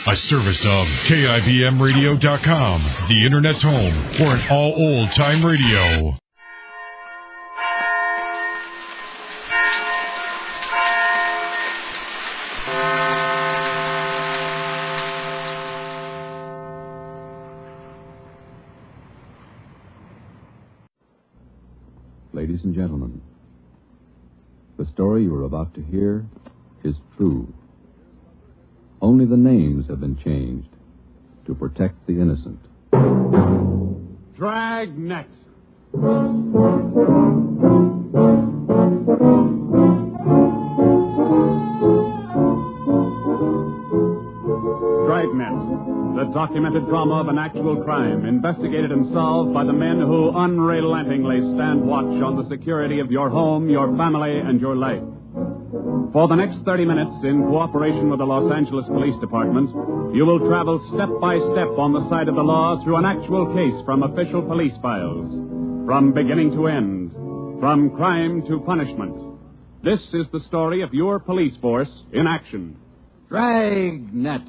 A service of KIBMradio.com, the Internet's home for an all old-time radio. Ladies and gentlemen, the story you are about to hear is true. Only the names have been changed to protect the innocent. Dragnet. Dragnet, the documented drama of an actual crime, investigated and solved by the men who unrelentingly stand watch on the security of your home, your family, and your life. For the next 30 minutes, in cooperation with the Los Angeles Police Department, you will travel step by step on the side of the law through an actual case from official police files. From beginning to end, from crime to punishment. This is the story of your police force in action. Dragnet.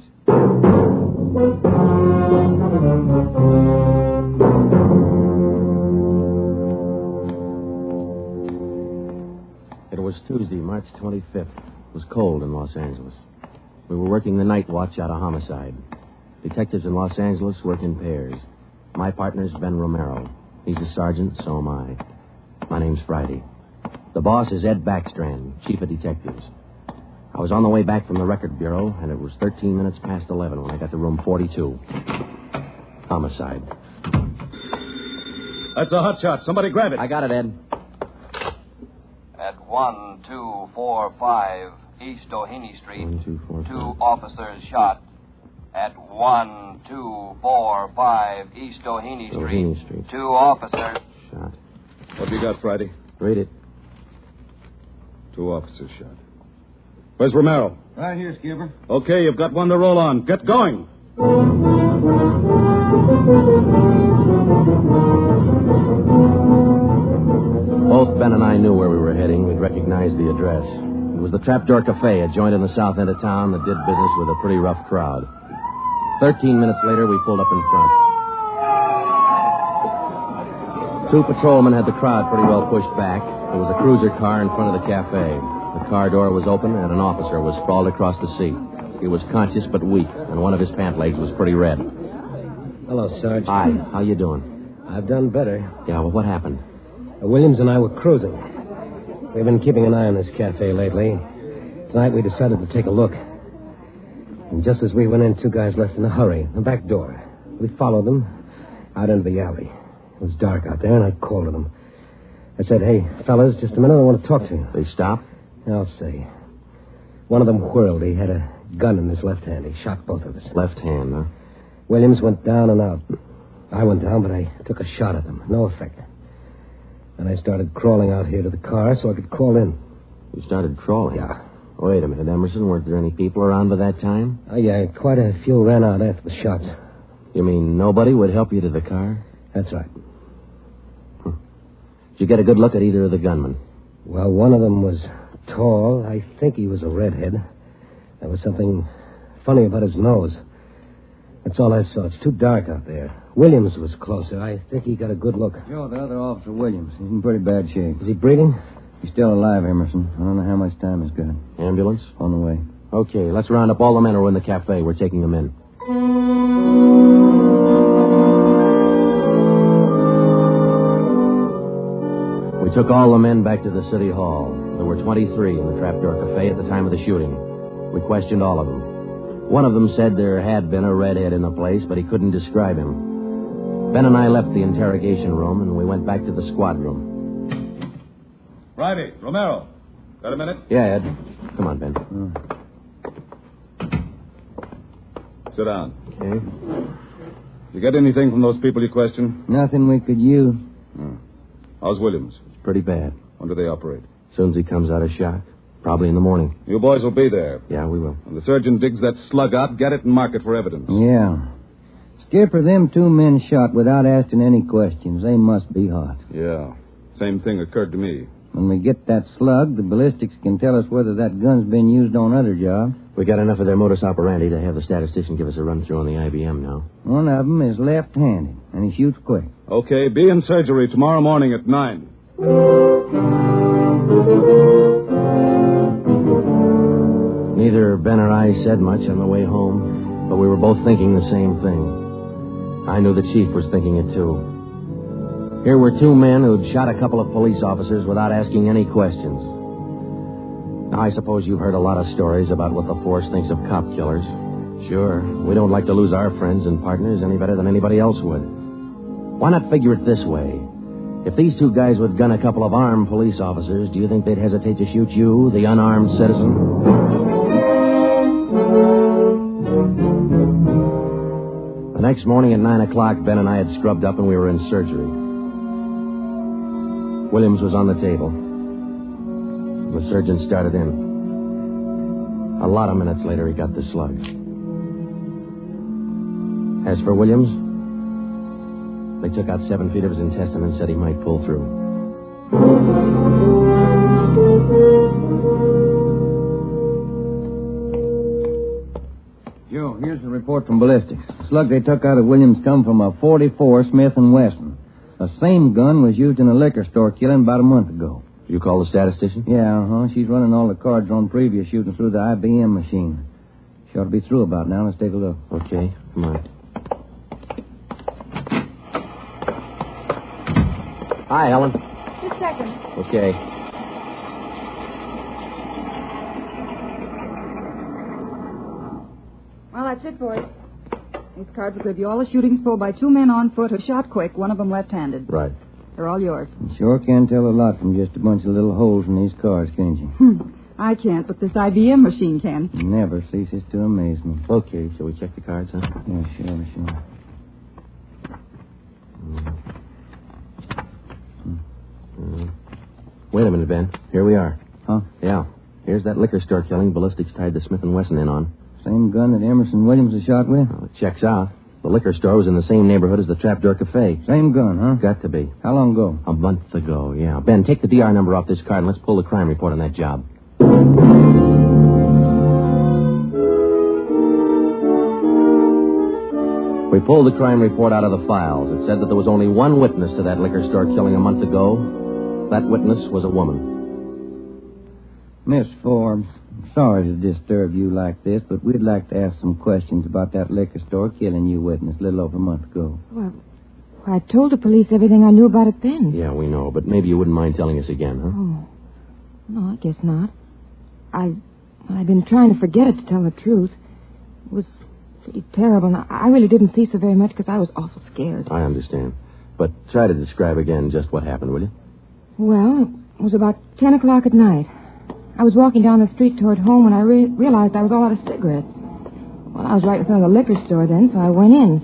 It was Tuesday, March 25th. It was cold in Los Angeles. We were working the night watch out of homicide. Detectives in Los Angeles work in pairs. My partner's Ben Romero. He's a sergeant, so am I. My name's Friday. The boss is Ed Backstrand, chief of detectives. I was on the way back from the record bureau, and it was 13 minutes past 11 when I got to room 42. Homicide. That's a hot shot. Somebody grab it. I got it, Ed. At 1245 East Doheny Street, 1, 2, 4, 5. 2 officers shot. At 1245 East Doheny Street, 2 officers shot. What have you got, Friday? Read it. 2 officers shot. Where's Romero? Right here, Skipper. Okay, you've got one to roll on. Get going. Both Ben and I knew where we were heading. We'd recognized the address. It was the Trapdoor Cafe, a joint in the south end of town that did business with a pretty rough crowd. 13 minutes later, we pulled up in front. 2 patrolmen had the crowd pretty well pushed back. There was a cruiser car in front of the cafe. The car door was open, and an officer was sprawled across the seat. He was conscious but weak, and one of his pant legs was pretty red. Hello, Sarge. Hi, how you doing? I've done better. Yeah, well, what happened? Williams and I were cruising. We've been keeping an eye on this cafe lately. Tonight we decided to take a look. And just as we went in, 2 guys left in a hurry, the back door. We followed them out into the alley. It was dark out there, and I called to them. I said, hey, fellas, just a minute, I want to talk to you. They stopped? I'll say. One of them whirled. He had a gun in his left hand. He shot both of us. Left hand, huh? Williams went down and out. I went down, but I took a shot at them. No effect. Then I started crawling out here to the car so I could call in. You started crawling? Yeah. Wait a minute, Emerson. Weren't there any people around by that time? Yeah, quite a few ran out after the shots. You mean nobody would help you to the car? That's right. Did you get a good look at either of the gunmen? Well, one of them was tall. I think he was a redhead. There was something funny about his nose. That's all I saw. It's too dark out there. Williams was closer. I think he got a good look. Joe, the other officer, Williams. He's in pretty bad shape. Is he breathing? He's still alive, Emerson. I don't know how much time he's got. Ambulance? On the way. Okay, let's round up all the men who are in the cafe. We're taking them in. We took all the men back to the city hall. There were 23 in the Trapdoor Cafe at the time of the shooting. We questioned all of them. One of them said there had been a redhead in the place, but he couldn't describe him. Ben and I left the interrogation room, and we went back to the squad room. Friday, Romero. Got a minute? Yeah, Ed. Come on, Ben. Sit down. Okay. You get anything from those people you questioned? Nothing we could use. How's Williams? It's pretty bad. When do they operate? As soon as he comes out of shock. Probably in the morning. You boys will be there. Yeah, we will. When the surgeon digs that slug out, get it and mark it for evidence. Yeah. Skipper, them 2 men shot without asking any questions. They must be hot. Yeah. Same thing occurred to me. When we get that slug, the ballistics can tell us whether that gun's been used on other jobs. We got enough of their modus operandi to have the statistician give us a run-through on the IBM now. One of them is left-handed, and he shoots quick. Okay, be in surgery tomorrow morning at 9. Neither Ben or I said much on the way home, but we were both thinking the same thing. I knew the chief was thinking it, too. Here were two men who'd shot a couple of police officers without asking any questions. Now, I suppose you've heard a lot of stories about what the force thinks of cop killers. Sure, we don't like to lose our friends and partners any better than anybody else would. Why not figure it this way? If these two guys would gun a couple of armed police officers, do you think they'd hesitate to shoot you, the unarmed citizen? The next morning at 9 o'clock, Ben and I had scrubbed up and we were in surgery. Williams was on the table. The surgeon started in. A lot of minutes later, he got the slug. As for Williams, they took out 7 feet of his intestine and said he might pull through. Joe, here's the report from ballistics. The slug they took out of Williams come from a .44 Smith & Wesson. The same gun was used in a liquor store killing about a month ago. You call the statistician? Yeah, She's running all the cards on previous shooting through the IBM machine. She ought to be through about now. Let's take a look. Okay, come on. Hi, Ellen. Just a second. Okay. Well, that's it, boys. These cards will give you all the shootings pulled by 2 men on foot who shot quick, one of them left-handed. Right. They're all yours. You sure can tell a lot from just a bunch of little holes in these cards, can't you? I can't, but this IBM machine can. It never ceases to amaze me. Okay, shall we check the cards, huh? Yeah, sure. Wait a minute, Ben. Here we are. Huh? Yeah. Here's that liquor store killing ballistics tied the Smith & Wesson in on. Same gun that Emerson Williams was shot with? Well, it checks out. The liquor store was in the same neighborhood as the Trapdoor Cafe. Same gun, huh? Got to be. How long ago? A month ago, yeah. Ben, take the DR number off this card and let's pull the crime report on that job. We pulled the crime report out of the files. It said that there was only one witness to that liquor store killing a month ago. That witness was a woman. Miss Forbes, I'm sorry to disturb you like this, but we'd like to ask some questions about that liquor store killing you witnessed a little over a month ago. Well, I told the police everything I knew about it then. Yeah, we know, but maybe you wouldn't mind telling us again, huh? Oh. No, I guess not. I've been trying to forget it, to tell the truth. It was pretty terrible, and I really didn't see so very much because I was awful scared. I understand. But try to describe again just what happened, will you? Well, it was about 10 o'clock at night. I was walking down the street toward home when I realized I was all out of cigarettes. Well, I was right in front of the liquor store then, so I went in.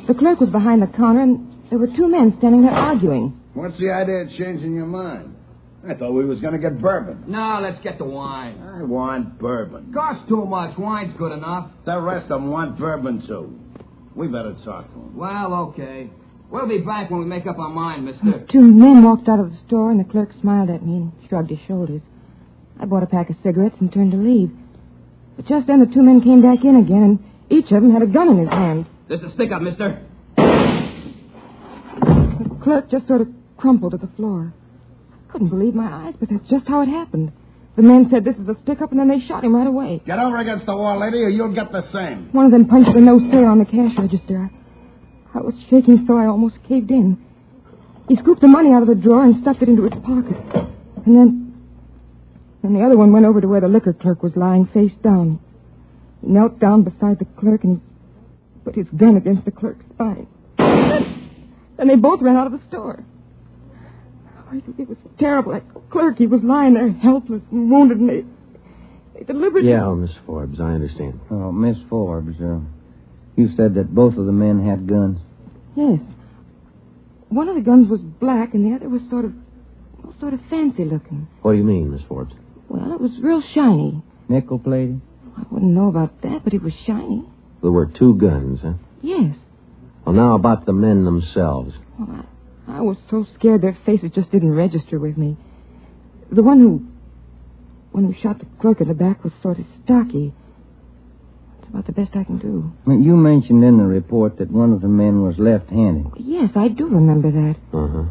The clerk was behind the counter, and there were 2 men standing there arguing. What's the idea of changing your mind? I thought we was going to get bourbon. No, let's get the wine. I want bourbon. Costs too much. Wine's good enough. The rest of them want bourbon, too. We better talk to them. Well, okay. We'll be back when we make up our mind, mister. 2 men walked out of the store, and the clerk smiled at me and shrugged his shoulders. I bought a pack of cigarettes and turned to leave. But just then the 2 men came back in again, and each of them had a gun in his hand. This is stick up, mister. The clerk just sort of crumpled to the floor. I couldn't believe my eyes, but that's just how it happened. The men said this is a stick-up, and then they shot him right away. Get over against the wall, lady, or you'll get the same. One of them punched the no sale on the cash register. I was shaking so I almost caved in. He scooped the money out of the drawer and stuffed it into his pocket. And then the other one went over to where the liquor clerk was lying face down. He knelt down beside the clerk and put his gun against the clerk's spine. Then they both ran out of the store. It was terrible. That clerk, he was lying there helpless and wounded, and they deliberately... Yeah, Miss Forbes, I understand. Oh, Miss Forbes, you said that both of the men had guns? Yes. One of the guns was black, and the other was sort of fancy looking. What do you mean, Miss Forbes? Well, it was real shiny. Nickel-plated? I wouldn't know about that, but it was shiny. There were 2 guns, huh? Yes. Well, now about the men themselves. Well, I was so scared their faces just didn't register with me. The one who shot the clerk in the back was sort of stocky. That's about the best I can do. You mentioned in the report that one of the men was left-handed. Yes, I do remember that. Uh-huh.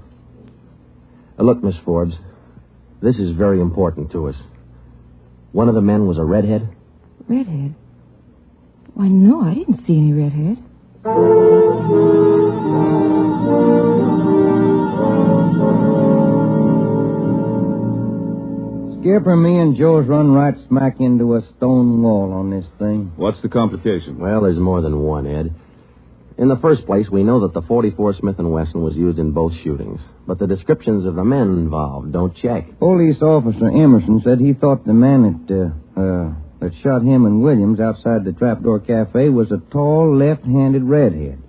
Look, Miss Forbes, this is very important to us. One of the men was a redhead? Redhead? Why, no, I didn't see any redhead. Skipper, me and Joe's run right smack into a stone wall on this thing. What's the complication? Well, there's more than one, Ed. In the first place, we know that the .44 Smith & Wesson was used in both shootings, but the descriptions of the men involved don't check. Police officer Emerson said he thought the man that shot him and Williams outside the Trapdoor Cafe was a tall, left-handed redhead.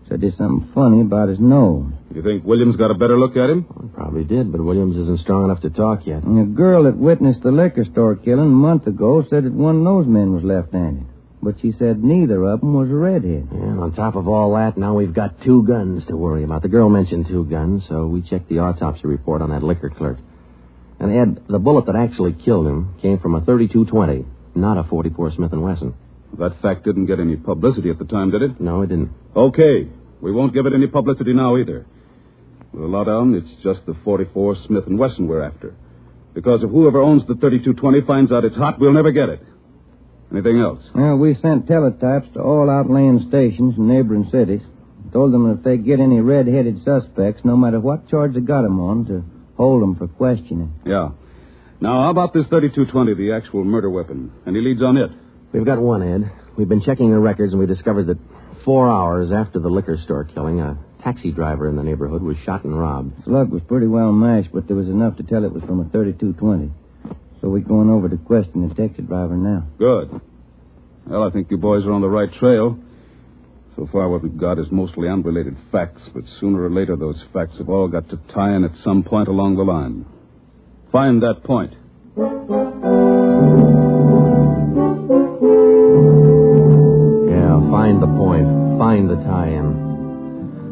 Said there's something funny about his nose. You think Williams got a better look at him? Well, probably did, but Williams isn't strong enough to talk yet. And a girl that witnessed the liquor store killing a month ago said that one of those men was left-handed. But she said neither of them was a redhead. And on top of all that, now we've got 2 guns to worry about. The girl mentioned 2 guns, so we checked the autopsy report on that liquor clerk. And, Ed, the bullet that actually killed him came from a .32-20, not a .44 Smith & Wesson. That fact didn't get any publicity at the time, did it? No, it didn't. Okay. We won't give it any publicity now either. With a lowdown, it's just the .44 Smith & Wesson we're after. Because if whoever owns the .32-20 finds out it's hot, we'll never get it. Anything else? Well, we sent teletypes to all outlying stations in neighboring cities. Told them if they get any red-headed suspects, no matter what charge they got them on, to hold them for questioning. Yeah. Now, how about this .32-20, the actual murder weapon? Any leads on it? We've got one, Ed. We've been checking the records, and we discovered that 4 hours after the liquor store killing, a taxi driver in the neighborhood was shot and robbed. Slug was pretty well mashed, but there was enough to tell it was from a .32-20. So we're going over to question the taxi driver now. Good. Well, I think you boys are on the right trail. So far, what we've got is mostly unrelated facts, but sooner or later, those facts have all got to tie in at some point along the line. Find that point. Yeah, find the point. Find the tie-in.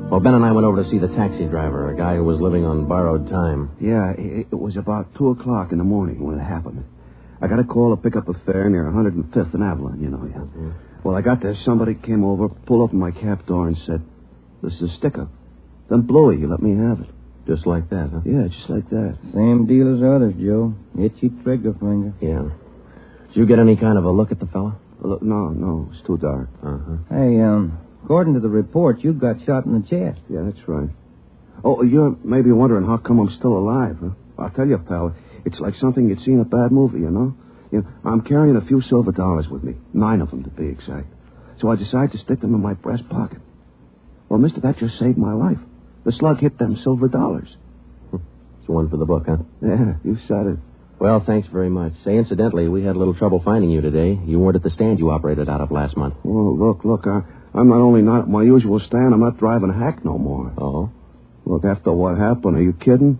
Well, Ben and I went over to see the taxi driver, a guy who was living on borrowed time. Yeah, it was about 2 o'clock in the morning when it happened. I got a call to pick up a fare near 105th and Avalon, you know. Yeah. Mm-hmm. Well, I got there. Somebody came over, pulled open my cab door and said, "This is a stick-up. Then blow it. You let me have it." Just like that, huh? Yeah, just like that. Same deal as others, Joe. Itchy trigger finger. Yeah. Did you get any kind of a look at the fella? Look, no, it's too dark. Uh-huh. Hey, according to the report, you got shot in the chest. Yeah, that's right. Oh, you're maybe wondering how come I'm still alive, huh? I'll tell you, pal, it's like something you'd see in a bad movie, you know? I'm carrying a few silver dollars with me, 9 of them to be exact. So I decided to stick them in my breast pocket. Well, mister, that just saved my life. The slug hit them silver dollars. It's one for the book, huh? Yeah, you said it. Well, thanks very much. Say, incidentally, we had a little trouble finding you today. You weren't at the stand you operated out of last month. Oh, look, I'm not only not at my usual stand, I'm not driving a hack no more. Oh? Look, after what happened, are you kidding?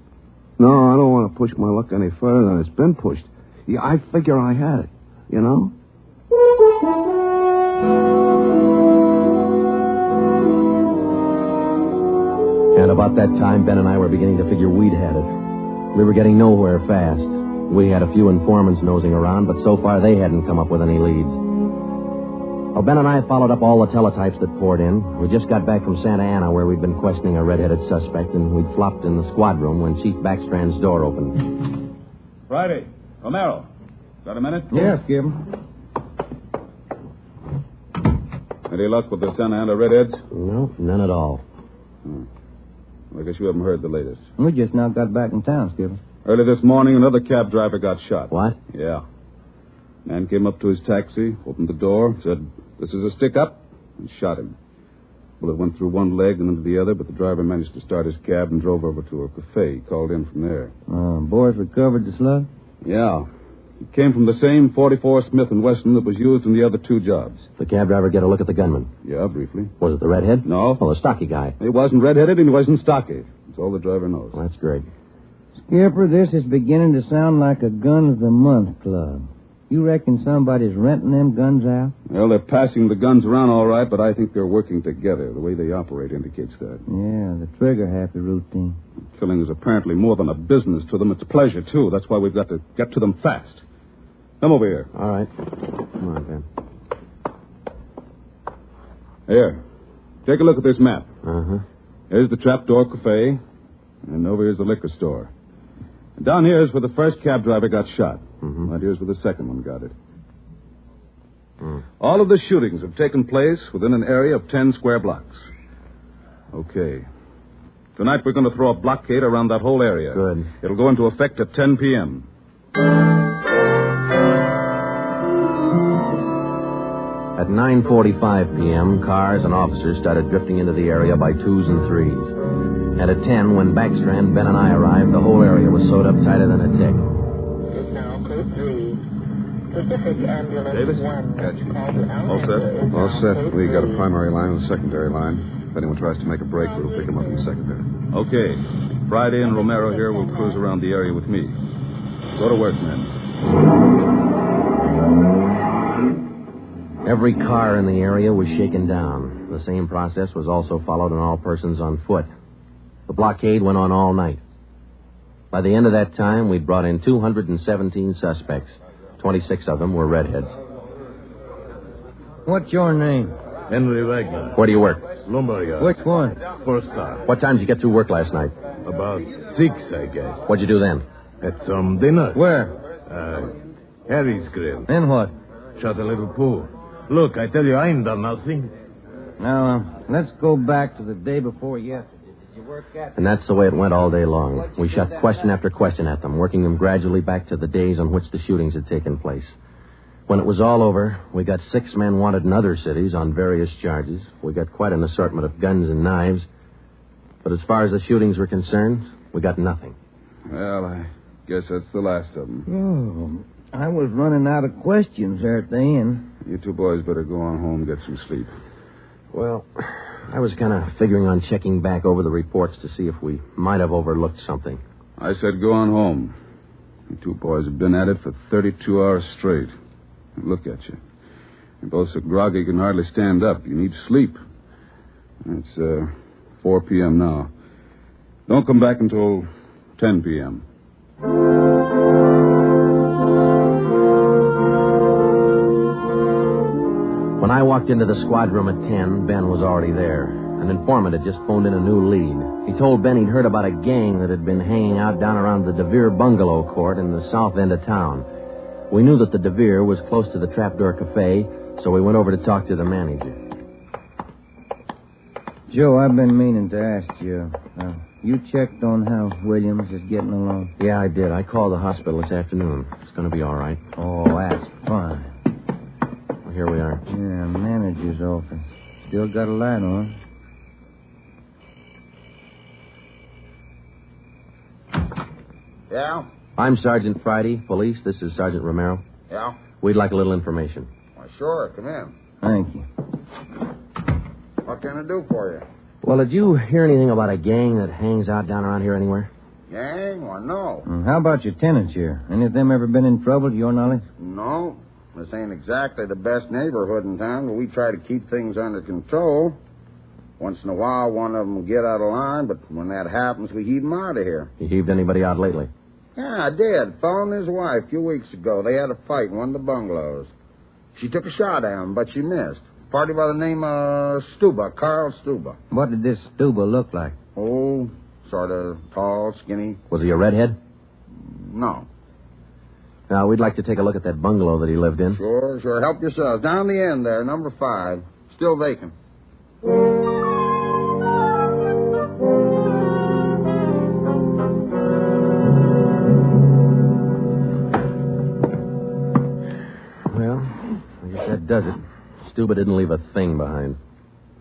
No, I don't want to push my luck any further than it's been pushed. Yeah, I figure I had it, you know? And about that time, Ben and I were beginning to figure we'd had it. We were getting nowhere fast. We had a few informants nosing around, but so far they hadn't come up with any leads. Well, Ben and I followed up all the teletypes that poured in. We just got back from Santa Ana, where we'd been questioning a red-headed suspect, and we'd flopped in the squad room when Chief Backstrand's door opened. Friday. Romero. Got a minute? Yes, Skip. Any luck with the Santa Ana redheads? No, none at all. I guess you haven't heard the latest. We just now got back in town, Skipper. Early this morning, another cab driver got shot. What? Yeah. Man came up to his taxi, opened the door, said, "This is a stick-up," and shot him. Bullet went through one leg and into the other, but the driver managed to start his cab and drove over to a cafe. He called in from there. Boys recovered the slug? Yeah. It came from the same .44 Smith & Wesson that was used in the other 2 jobs. The cab driver get a look at the gunman? Yeah, briefly. Was it the redhead? No. Oh, the stocky guy. He wasn't redheaded and he wasn't stocky. That's all the driver knows. Well, that's great. Skipper, this is beginning to sound like a Gun of the Month club. You reckon somebody's renting them guns out? Well, they're passing the guns around all right, but I think they're working together. The way they operate indicates that. Yeah, the trigger-happy routine. Killing is apparently more than a business to them. It's pleasure, too. That's why we've got to get to them fast. Come over here. All right. Come on, Ben. Here. Take a look at this map. Uh-huh. Here's the Trapdoor Cafe, and over here's the liquor store. And down here is where the first cab driver got shot. Mm-hmm. Right here's where the second one got it. All of the shootings have taken place within an area of 10 square blocks. Okay. Tonight we're going to throw a blockade around that whole area. Good. It'll go into effect at 10 p.m. At 9:45 p.m., cars and officers started drifting into the area by twos and threes. And at 10, when Backstrand, Ben, and I arrived, the whole area was sewed up tighter than a tick. Davis? Gotcha. All set? All set. We got a primary line and a secondary line. If anyone tries to make a break, we'll pick them up in the secondary. Okay. Friday and Romero here will cruise around the area with me. Go to work, men. Every car in the area was shaken down. The same process was also followed on all persons on foot. The blockade went on all night. By the end of that time, we'd brought in 217 suspects. 26 of them were redheads. What's your name? Henry Wagner. Where do you work? Lumberyard. Which one? First class. What time did you get through work last night? About 6, I guess. What'd you do then? Had some dinner. Where? Harry's Grill. Then what? Shot a little pool. Look, I tell you, I ain't done nothing. Now, let's go back to the day before yesterday. Did you work at... And that's the way it went all day long. We shot question after question at them, working them gradually back to the days on which the shootings had taken place. When it was all over, we got 6 men wanted in other cities on various charges. We got quite an assortment of guns and knives. But as far as the shootings were concerned, we got nothing. Well, I guess that's the last of them. Oh, I was running out of questions there at the end. You two boys better go on home and get some sleep. Well, I was kind of figuring on checking back over the reports to see if we might have overlooked something. I said go on home. You two boys have been at it for 32 hours straight. Look at you. You're both so groggy you can hardly stand up. You need sleep. It's 4 p.m. now. Don't come back until 10 p.m. When I walked into the squad room at 10, Ben was already there. An informant had just phoned in a new lead. He told Ben he'd heard about a gang that had been hanging out down around the DeVere bungalow court in the south end of town. We knew that the DeVere was close to the Trapdoor Cafe, so we went over to talk to the manager. Joe, I've been meaning to ask you. You checked on how Williams is getting along? Yeah, I did. I called the hospital this afternoon. It's going to be all right. Oh, that's fine. Well, here we are. Yeah, manager's office. Still got a light on. Yeah? I'm Sergeant Friday, police. This is Sergeant Romero. Yeah? We'd like a little information. Why, sure. Come in. Thank you. What can I do for you? Well, did you hear anything about a gang that hangs out down around here anywhere? Gang? Why, no. How about your tenants here? Any of them ever been in trouble, to your knowledge? No. This ain't exactly the best neighborhood in town, but we try to keep things under control. Once in a while, one of them will get out of line, but when that happens, we heave them out of here. You heaved anybody out lately? Yeah, I did. Fellow and his wife a few weeks ago. They had a fight in one of the bungalows. She took a shot at him, but she missed. Party by the name of Stuba, Carl Stuba. What did this Stuba look like? Oh, sort of tall, skinny. Was he a redhead? No. Now, we'd like to take a look at that bungalow that he lived in. Sure. Help yourselves. Down the end there, number 5. Still vacant. Well, I guess that does it. Stuba didn't leave a thing behind.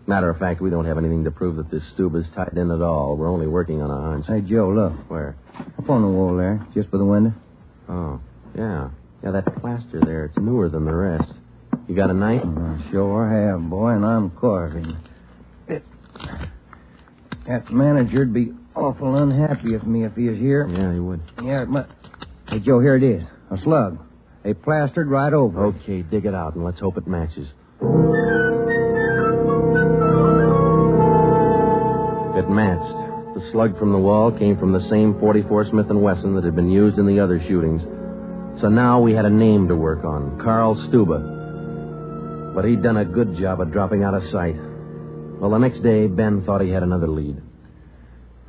Matter of fact, we don't have anything to prove that this Stuba's tied in at all. We're only working on a hunch. Hey, Joe, look. Where? Up on the wall there, just by the window. Oh, yeah. Yeah, that plaster there, it's newer than the rest. You got a knife? I sure have, boy, and I'm carving. That manager'd be awful unhappy with me if he was here. Yeah, he would. Yeah, but... Hey, Joe, here it is. A slug. They plastered right over it. Okay, dig it out, and let's hope it matches. It matched. The slug from the wall came from the same .44 Smith & Wesson that had been used in the other shootings. So now we had a name to work on, Carl Stuba. But he'd done a good job of dropping out of sight. Well, the next day, Ben thought he had another lead.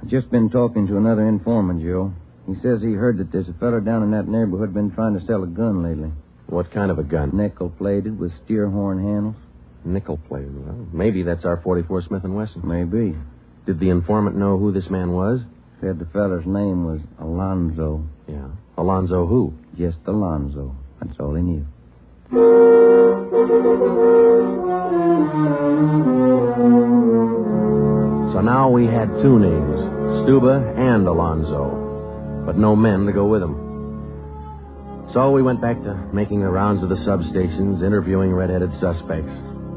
I've just been talking to another informant, Joe. He says he heard that there's a fellow down in that neighborhood been trying to sell a gun lately. What kind of a gun? Nickel-plated with steer horn handles. Nickel-plated? Well, maybe that's our .44 Smith & Wesson. Maybe. Did the informant know who this man was? Said the feller's name was Alonzo. Yeah. Alonzo who? Just Alonzo. That's all he knew. So now we had two names, Stuba and Alonzo, but no men to go with them. So we went back to making the rounds of the substations, interviewing red-headed suspects.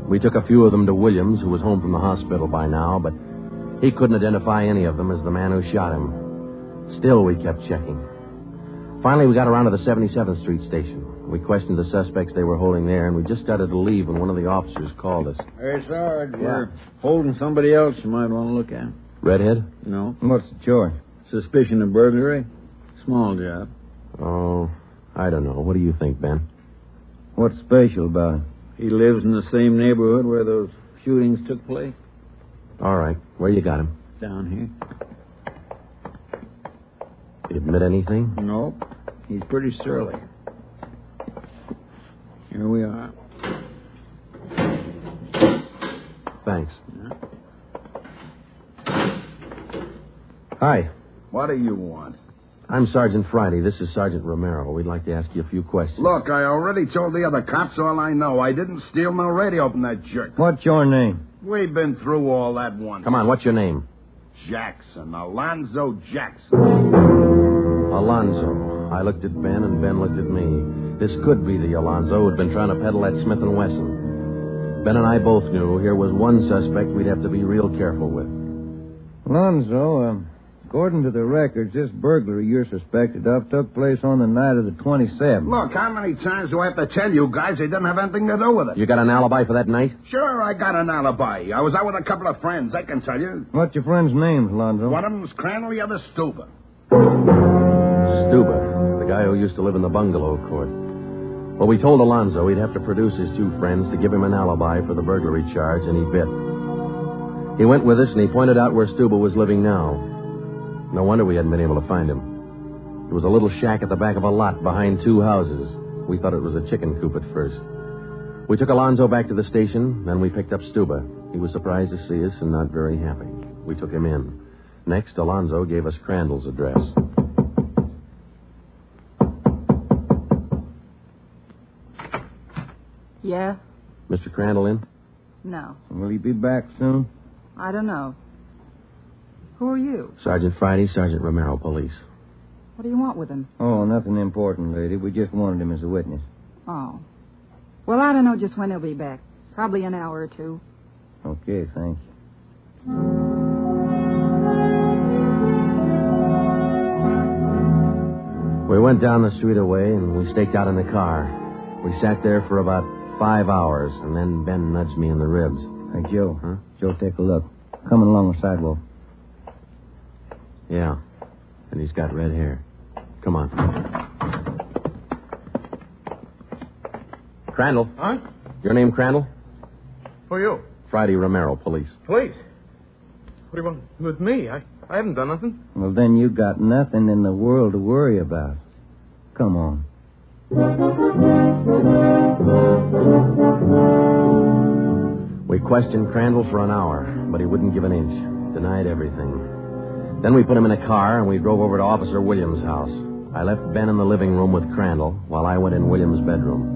We took a few of them to Williams, who was home from the hospital by now, but he couldn't identify any of them as the man who shot him. Still, we kept checking. Finally, we got around to the 77th Street station. We questioned the suspects they were holding there, and we just started to leave when one of the officers called us. Hey, Sarge, we're holding somebody else you might want to look at. Redhead? No. What's the charge? Suspicion of burglary. Small job. Oh, I don't know. What do you think, Ben? What's special about him? He lives in the same neighborhood where those shootings took place. All right. Where you got him? Down here. Did he admit anything? Nope. He's pretty surly. Here we are. Thanks. Hi. What do you want? I'm Sergeant Friday. This is Sergeant Romero. We'd like to ask you a few questions. Look, I already told the other cops all I know. I didn't steal no radio from that jerk. What's your name? We've been through all that once. Come on, what's your name? Jackson. Alonzo Jackson. Alonzo. I looked at Ben, and Ben looked at me. This could be the Alonzo who'd been trying to peddle that Smith & Wesson. Ben and I both knew here was one suspect we'd have to be real careful with. Alonzo, according to the records, this burglary you're suspected of took place on the night of the 27th. Look, how many times do I have to tell you guys they didn't have anything to do with it? You got an alibi for that night? Sure, I got an alibi. I was out with a couple of friends, I can tell you. What's your friends' names, Alonzo? One of them's Crandall, the other Stuba. Stuba, the guy who used to live in the bungalow court. Well, we told Alonzo he'd have to produce his two friends to give him an alibi for the burglary charge, and he bit. He went with us, and he pointed out where Stuba was living now. No wonder we hadn't been able to find him. It was a little shack at the back of a lot behind two houses. We thought it was a chicken coop at first. We took Alonzo back to the station, then we picked up Stuba. He was surprised to see us and not very happy. We took him in. Next, Alonzo gave us Crandall's address. Yeah? Mr. Crandall in? No. Will he be back soon? I don't know. Who are you? Sergeant Friday, Sergeant Romero, police. What do you want with him? Oh, nothing important, lady. We just wanted him as a witness. Oh. Well, I don't know just when he'll be back. Probably an hour or two. Okay, thanks. We went down the street away, and we staked out in the car. We sat there for about 5 hours, and then Ben nudged me in the ribs. Hey, Joe. Huh? Joe, take a look. Coming along the sidewalk. Yeah, and he's got red hair. Come on. Crandall. Huh? Your name Crandall? Who are you? Friday Romero, police. Police? What do you want with me? I haven't done nothing. Well, then you got nothing in the world to worry about. Come on. We questioned Crandall for an hour, but he wouldn't give an inch. Denied everything. Then we put him in a car, and we drove over to Officer Williams' house. I left Ben in the living room with Crandall while I went in Williams' bedroom.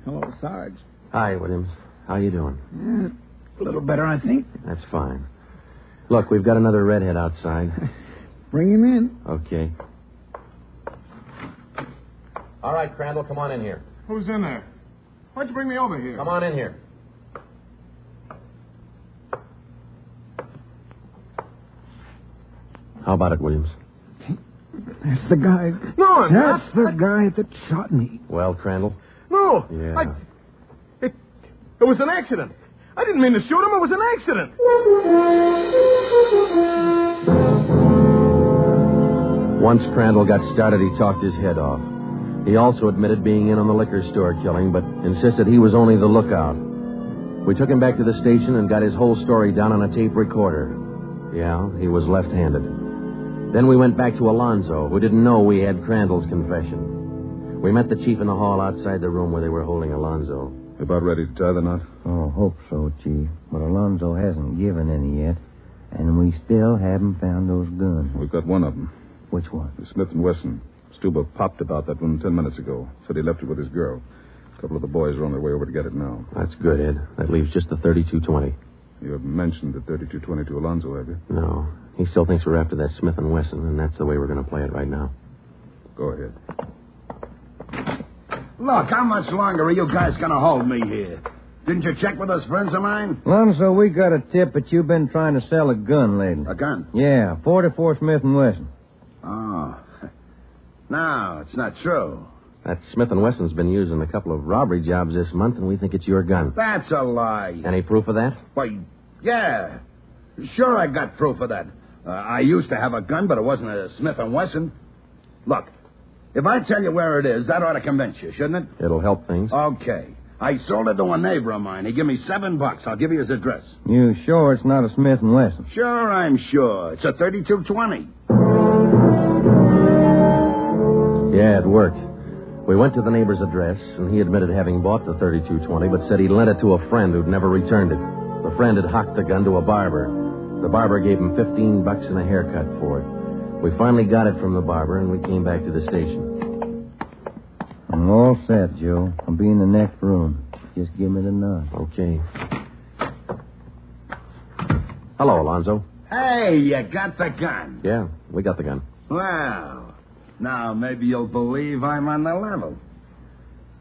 Hello, Sarge. Hi, Williams. How you doing? A little better, I think. That's fine. Look, we've got another redhead outside. Bring him in. Okay. All right, Crandall, come on in here. Who's in there? Why'd you bring me over here? Come on in here. How about it, Williams? That's the guy. No, I'm not. That's the guy that shot me. Well, Crandall? No. Yeah. It was an accident. I didn't mean to shoot him. It was an accident. Once Crandall got started, he talked his head off. He also admitted being in on the liquor store killing, but insisted he was only the lookout. We took him back to the station and got his whole story down on a tape recorder. Yeah, he was left-handed. Then we went back to Alonzo, who didn't know we had Crandall's confession. We met the chief in the hall outside the room where they were holding Alonzo. You about ready to tie the knot? Oh, hope so, Chief. But Alonzo hasn't given any yet, and we still haven't found those guns. We've got one of them. Which one? The Smith & Wesson. Stuber popped about that one 10 minutes ago. Said he left it with his girl. A couple of the boys are on their way over to get it now. That's good, Ed. That leaves just the 32-20. You haven't mentioned the 32-20 to Alonzo, have you? No. He still thinks we're after that Smith & Wesson, and that's the way we're going to play it right now. Go ahead. Look, how much longer are you guys going to hold me here? Didn't you check with those friends of mine? Alonzo, we got a tip that you've been trying to sell a gun lately. A gun? Yeah, 44 Smith & Wesson. Oh. No, it's not true. That Smith & Wesson's been used in a couple of robbery jobs this month, and we think it's your gun. That's a lie. Any proof of that? Why, yeah. Sure, I got proof of that. I used to have a gun, but it wasn't a Smith & Wesson. Look, if I tell you where it is, that ought to convince you, shouldn't it? It'll help things. Okay. I sold it to a neighbor of mine. He gave me $7. I'll give you his address. You sure it's not a Smith & Wesson? Sure, I'm sure. It's a 32-20. Yeah, it worked. We went to the neighbor's address, and he admitted having bought the 32-20, but said he'd lent it to a friend who'd never returned it. The friend had hocked the gun to a barber. The barber gave him $15 and a haircut for it. We finally got it from the barber, and we came back to the station. I'm all set, Joe. I'll be in the next room. Just give me the nod. Okay. Hello, Alonzo. Hey, you got the gun. Yeah, we got the gun. Well, now maybe you'll believe I'm on the level.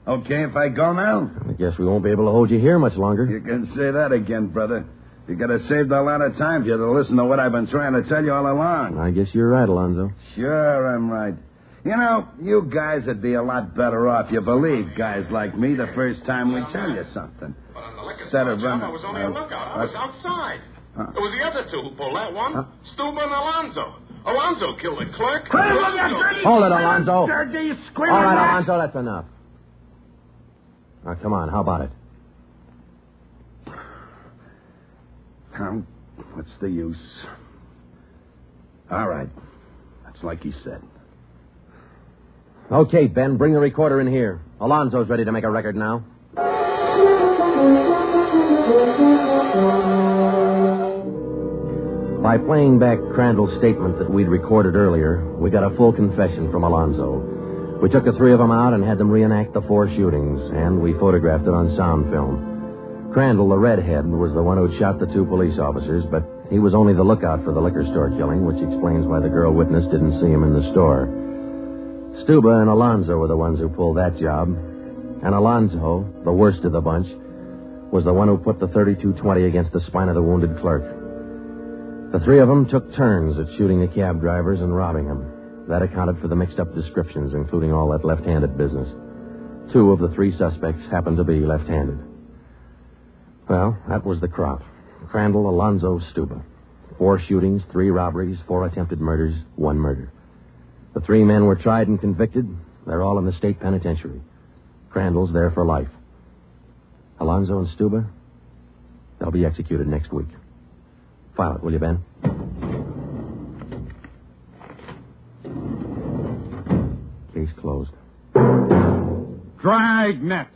Okay if I go now? I guess we won't be able to hold you here much longer. You can say that again, brother. You could have saved a lot of time if you'd have listened to what I've been trying to tell you all along. I guess you're right, Alonzo. Sure, I'm right. You know, you guys would be a lot better off if you believe guys like me the first time we tell you something. But on the liquor Instead store of job, running... I was only a lookout. I was outside. It was the other two who pulled that one. Stuber and Alonzo. Alonzo killed the clerk. Hold it, Alonzo. All right, Alonzo, that's enough. Now, come on, how about it? What's the use? All right. That's like he said. Okay, Ben, bring the recorder in here. Alonzo's ready to make a record now. By playing back Crandall's statement that we'd recorded earlier, we got a full confession from Alonzo. We took the three of them out and had them reenact the 4 shootings, and we photographed it on sound film. Crandall, the redhead, was the one who'd shot the 2 police officers, but he was only the lookout for the liquor store killing, which explains why the girl witness didn't see him in the store. Stuba and Alonzo were the ones who pulled that job, and Alonzo, the worst of the bunch, was the one who put the 32-20 against the spine of the wounded clerk. The 3 of them took turns at shooting the cab drivers and robbing them. That accounted for the mixed-up descriptions, including all that left-handed business. 2 of the 3 suspects happened to be left-handed. Well, that was the crop. Crandall, Alonzo, Stuba. 4 shootings, 3 robberies, 4 attempted murders, 1 murder. The 3 men were tried and convicted. They're all in the state penitentiary. Crandall's there for life. Alonzo and Stuba, they'll be executed next week. File it, will you, Ben? Case closed. Dragnet.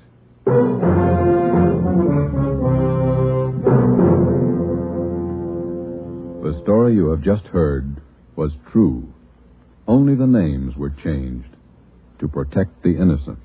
The story you have just heard was true. Only the names were changed to protect the innocent.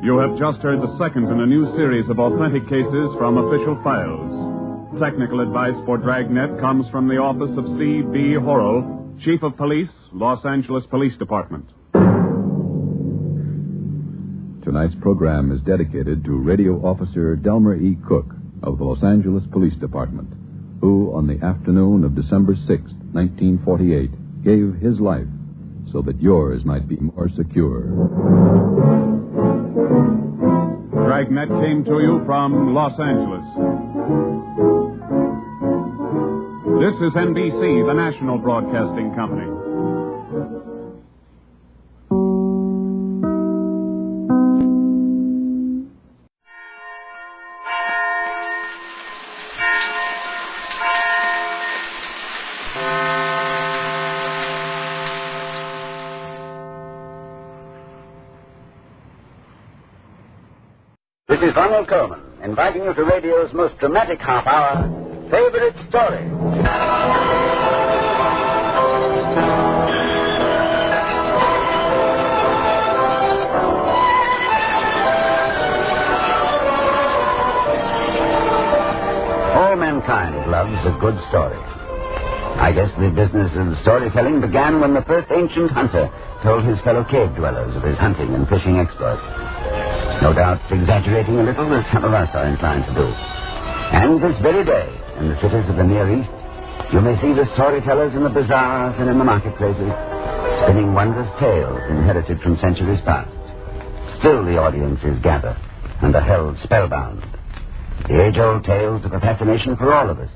You have just heard the second in a new series of authentic cases from official files. Technical advice for Dragnet comes from the office of C.B. Horrell, Chief of Police, Los Angeles Police Department. Tonight's program is dedicated to Radio Officer Delmer E. Cook of the Los Angeles Police Department, who, on the afternoon of December 6th, 1948, gave his life so that yours might be more secure. Dragnet came to you from Los Angeles. This is NBC, the national broadcasting company. This is Ronald Coleman, inviting you to radio's most dramatic half hour, Favorite Story. All mankind loves a good story. I guess the business of storytelling began when the first ancient hunter told his fellow cave dwellers of his hunting and fishing exploits. No doubt exaggerating a little, as some of us are inclined to do. And this very day, in the cities of the Near East, you may see the storytellers in the bazaars and in the marketplaces, spinning wondrous tales inherited from centuries past. Still the audiences gather and are held spellbound. The age-old tales of a fascination for all of us.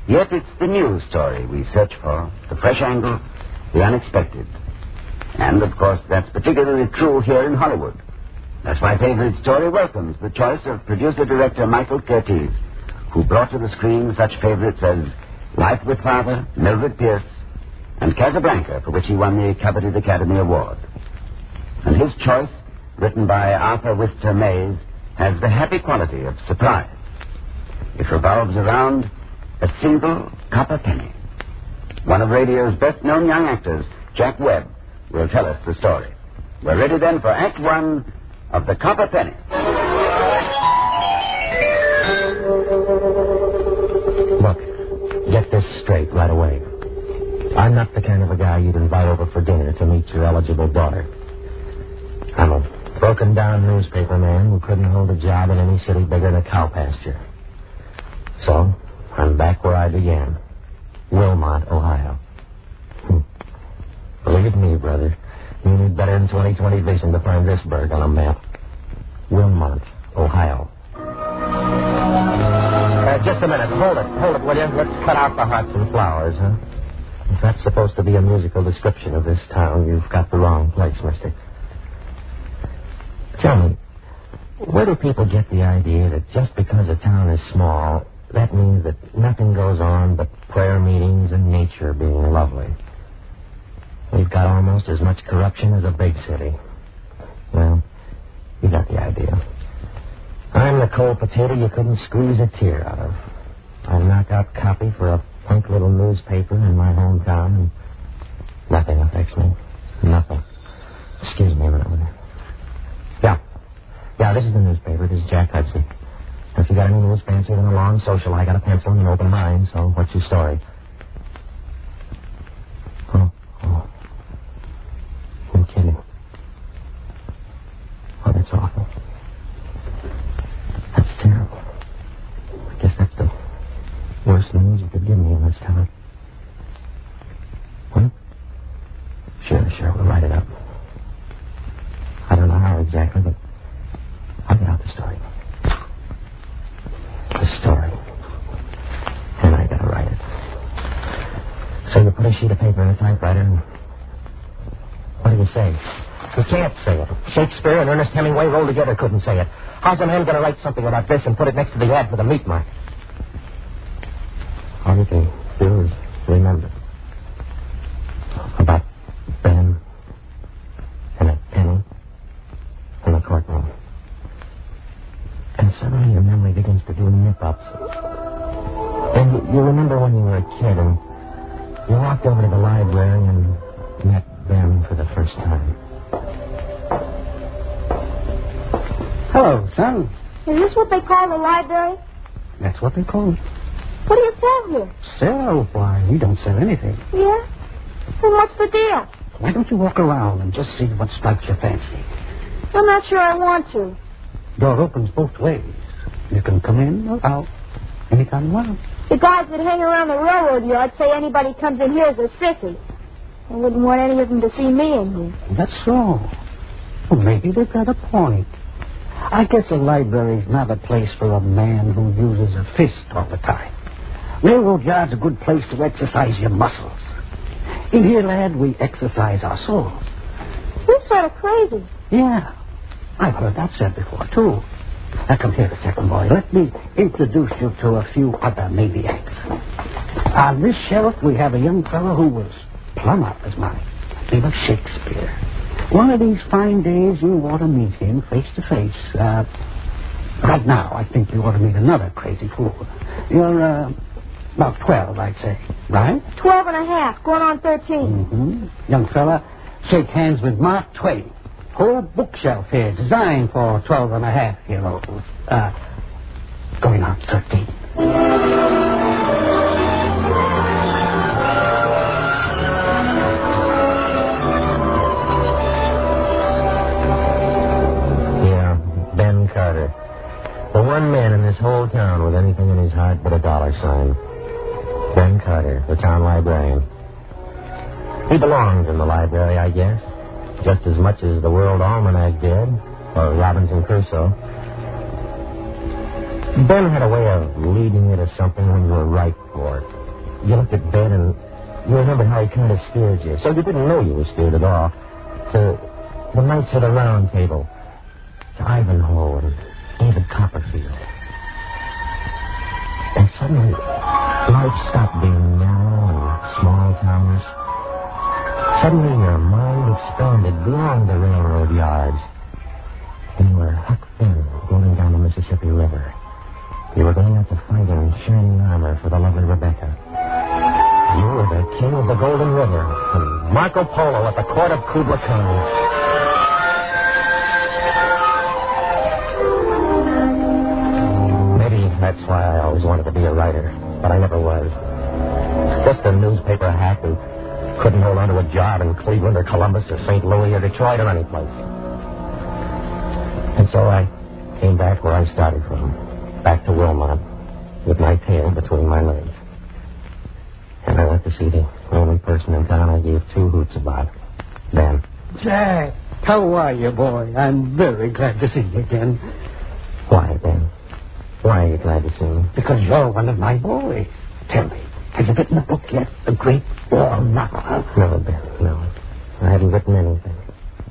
Yet it's the new story we search for, the fresh angle, the unexpected. And, of course, that's particularly true here in Hollywood. That's why Favorite Story welcomes the choice of producer-director Michael Curtiz, who brought to the screen such favorites as Life with Father, Mildred Pierce, and Casablanca, for which he won the coveted Academy Award. And his choice, written by Arthur Wister Mays, has the happy quality of surprise. It revolves around a single copper penny. One of radio's best-known young actors, Jack Webb, will tell us the story. We're ready then for Act One of The Copper Penny. Look, get this straight right away. I'm not the kind of a guy you'd invite over for dinner to meet your eligible daughter. I'm a broken-down newspaper man who couldn't hold a job in any city bigger than a cow pasture. So, I'm back where I began. Wilmot, Ohio. Believe me, brother, you need better than 20/20 vision to find this burg on a map. Wilmot, Ohio. Just a minute. Hold it, will you? Let's cut out the hearts and flowers, huh? If that's supposed to be a musical description of this town, you've got the wrong place, mister. Tell me, where do people get the idea that just because a town is small, that means that nothing goes on but prayer meetings and nature being lovely? We've got almost as much corruption as a big city. Well, you got the idea. I'm the cold potato you couldn't squeeze a tear out of. I knock out copy for a punk little newspaper in my hometown, and nothing affects me. Nothing. Excuse me a minute, will you? Yeah, this is the newspaper. This is Jack Hudson. If you got any news fancier than a long social, I got a pencil and an open mind, so what's your story? Oh. You're kidding. Oh, that's awful. That's terrible. I guess that's the worst news you could give me in this town. What? Sure, we'll write it up. I don't know how exactly, but I'll get out the story. The story. And I gotta write it. So you put a sheet of paper in a typewriter and... What do you say? You can't say it. Shakespeare and Ernest Hemingway rolled together couldn't say it. How's a man going to write something about this and put it next to the ad for the meat market? All you can do is remember about Ben and a penny in the courtroom. And suddenly your memory begins to do nip-ups. And you remember when you were a kid and you walked over to the library and met Ben for the first time. Hello, son. Is this what they call the library? That's what they call it. What do you sell here? Sell? Why, we don't sell anything. Yeah? Then what's the deal? Why don't you walk around and just see what strikes your fancy? I'm not sure I want to. Door opens both ways. You can come in or out anytime you want. The guys that hang around the railroad yard say anybody comes in here is a sissy. I wouldn't want any of them to see me in here. That's so. Well, maybe they've got a point. I guess a library's not a place for a man who uses a fist all the time. Railroad yard's a good place to exercise your muscles. In here, lad, we exercise our souls. You're sort of crazy. Yeah, I've heard that said before, too. Now, come here a second, boy. Let me introduce you to a few other maniacs. On this shelf, we have a young fellow who was plumb out of his mind. Name of Shakespeare. One of these fine days, you ought to meet him face to face. Right now, I think you ought to meet another crazy fool. You're, about 12, I'd say. Right? 12 and a half, going on 13. Mm-hmm. Young fella, shake hands with Mark Twain. Whole bookshelf here, designed for 12-and-a-half-year-olds. Going on 13. Yeah, Ben Carter. The one man in this whole town with anything in his heart but a dollar sign. Ben Carter, the town librarian. He belonged in the library, I guess. Just as much as the World Almanac did, or Robinson Crusoe. Ben had a way of leading you to something when you were ripe for it. You looked at Ben and you remembered how he kind of steered you, so you didn't know you were steered at all, to the Knights of the Round Table, to Ivanhoe and David Copperfield. And suddenly, life stopped being narrow and small towns. Suddenly, your mind expanded beyond the railroad yards. And you were Huck Finn, rolling down the Mississippi River. You were going out to fight in shining armor for the lovely Rebecca. You were the king of the Golden River, and Marco Polo at the court of Kubla Khan. Maybe that's why I always wanted to be a writer, but I never was. Just a newspaper hack who couldn't hold on to a job in Cleveland or Columbus or St. Louis or Detroit or any place. And so I came back where I started from, back to Wilmot, with my tail between my legs. And I went to see the only person in town I gave two hoots about, Ben. Jack, how are you, boy? I'm very glad to see you again. Why, Ben? Why are you glad to see me? Because you're one of my boys. Tell me, have you written a book yet? A great war novel? No, Ben, no. I haven't written anything.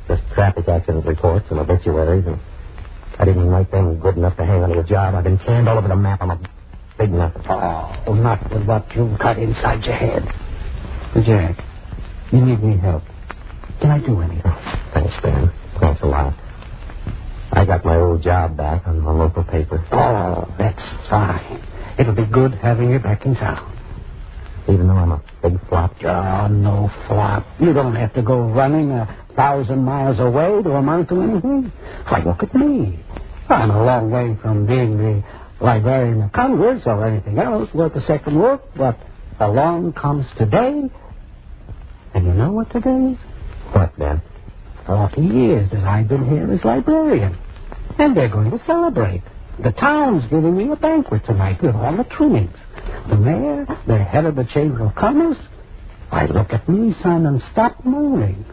Just traffic accident reports and obituaries, and I didn't write them good enough to hang onto a job. I've been canned all over the map. I'm a big nothing. Oh, not with what you've got inside your head. Jack, you need me help. Can I do anything? Oh, thanks, Ben. Thanks a lot. I got my old job back on the local paper. Oh, that's fine. It'll be good having you back in town. Even though I'm a big flop? Oh, no flop. You don't have to go running 1,000 miles away to amount to anything. Why, look at me. I'm a long way from being the Librarian of Congress or anything else worth a second look, but along comes today. And you know what today is? What, Ben? 40 years that I've been here as librarian. And they're going to celebrate. The town's giving me a banquet tonight with all the trimmings. The mayor, the head of the Chamber of Commerce. Why, look at me, son, and stop moaning.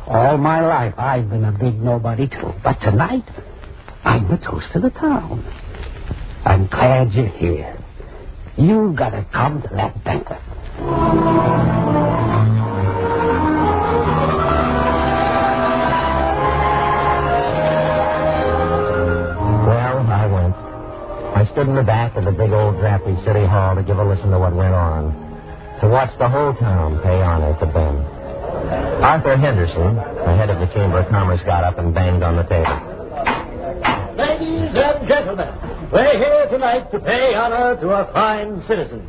All my life I've been a big nobody, too. But tonight, I'm the toast of the town. I'm glad you're here. You've got to come to that banquet. I stood in the back of the big old drafty city hall to give a listen to what went on. To watch the whole town pay honor to Ben. Arthur Henderson, the head of the Chamber of Commerce, got up and banged on the table. Ladies and gentlemen, we're here tonight to pay honor to a fine citizen.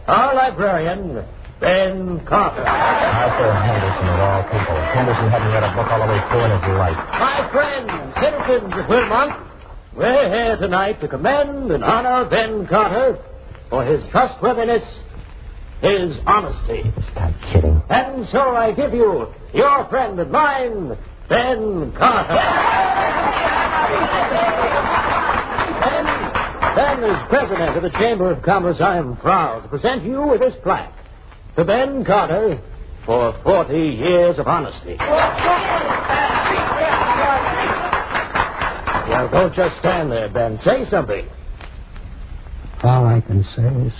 Our librarian, Ben Carter. Arthur Henderson, of all people. Henderson hadn't read a book all the way through in his life. My friends, citizens of Wilmot, we're here tonight to commend and honor Ben Carter for his trustworthiness, his honesty. Stop kidding. And so I give you your friend and mine, Ben Carter. Ben, Ben, as president of the Chamber of Commerce, I am proud to present you with this plaque. To Ben Carter for 40 years of honesty. Now, don't just stand there, Ben. Say something. All I can say is...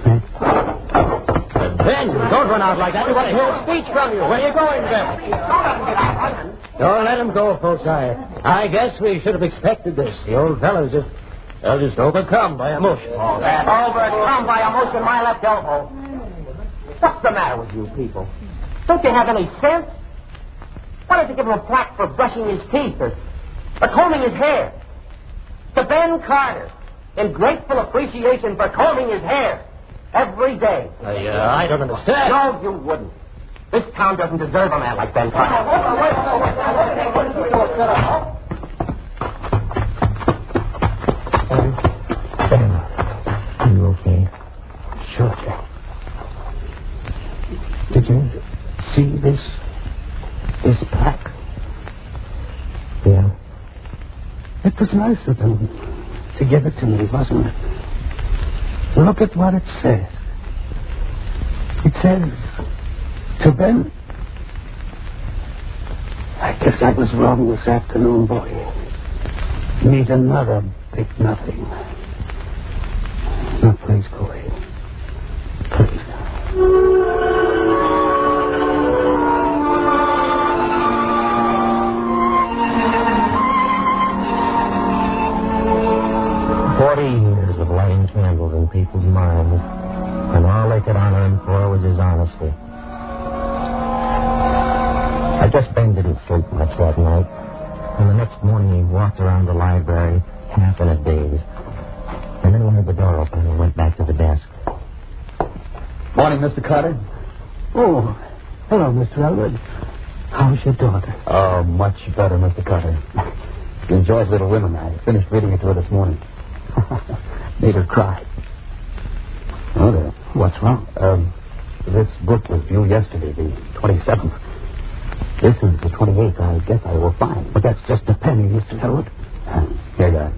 Ben, don't run out like that. We want to hear a speech from you. Where are you going, Ben? Don't let him go, folks. I guess we should have expected this. The old fellow's just overcome by emotion. Overcome by emotion, my left elbow. What's the matter with you people? Don't you have any sense? Why don't you give him a plaque for brushing his teeth or combing his hair? To Ben Carter, in grateful appreciation for combing his hair every day. I don't understand. No, you wouldn't. This town doesn't deserve a man like Ben Carter. Ben, are you okay? Sure, Jack. Did you see this plaque? Yeah. It was nice of them to give it to me, wasn't it? Look at what it says. It says, to Ben, I guess I was wrong this afternoon, boy. Meet another big nothing. Now, please go away. Please. 40 years of lighting candles in people's minds, and all they could honor him for was his honesty. I guess Ben didn't sleep much that night, and the next morning he walked around the library half in a daze. And then he heard the door open and went back to the desk. Morning, Mr. Carter. Oh, hello, Mr. Elwood. How's your daughter? Oh, much better, Mr. Carter. She enjoys Little Women. I finished reading it to her this morning. Made her cry. Oh, there. What's wrong? This book was due yesterday, the 27th. This is the 28th. I guess I will find. But that's just a penny, Mr. Elwood. Here you are.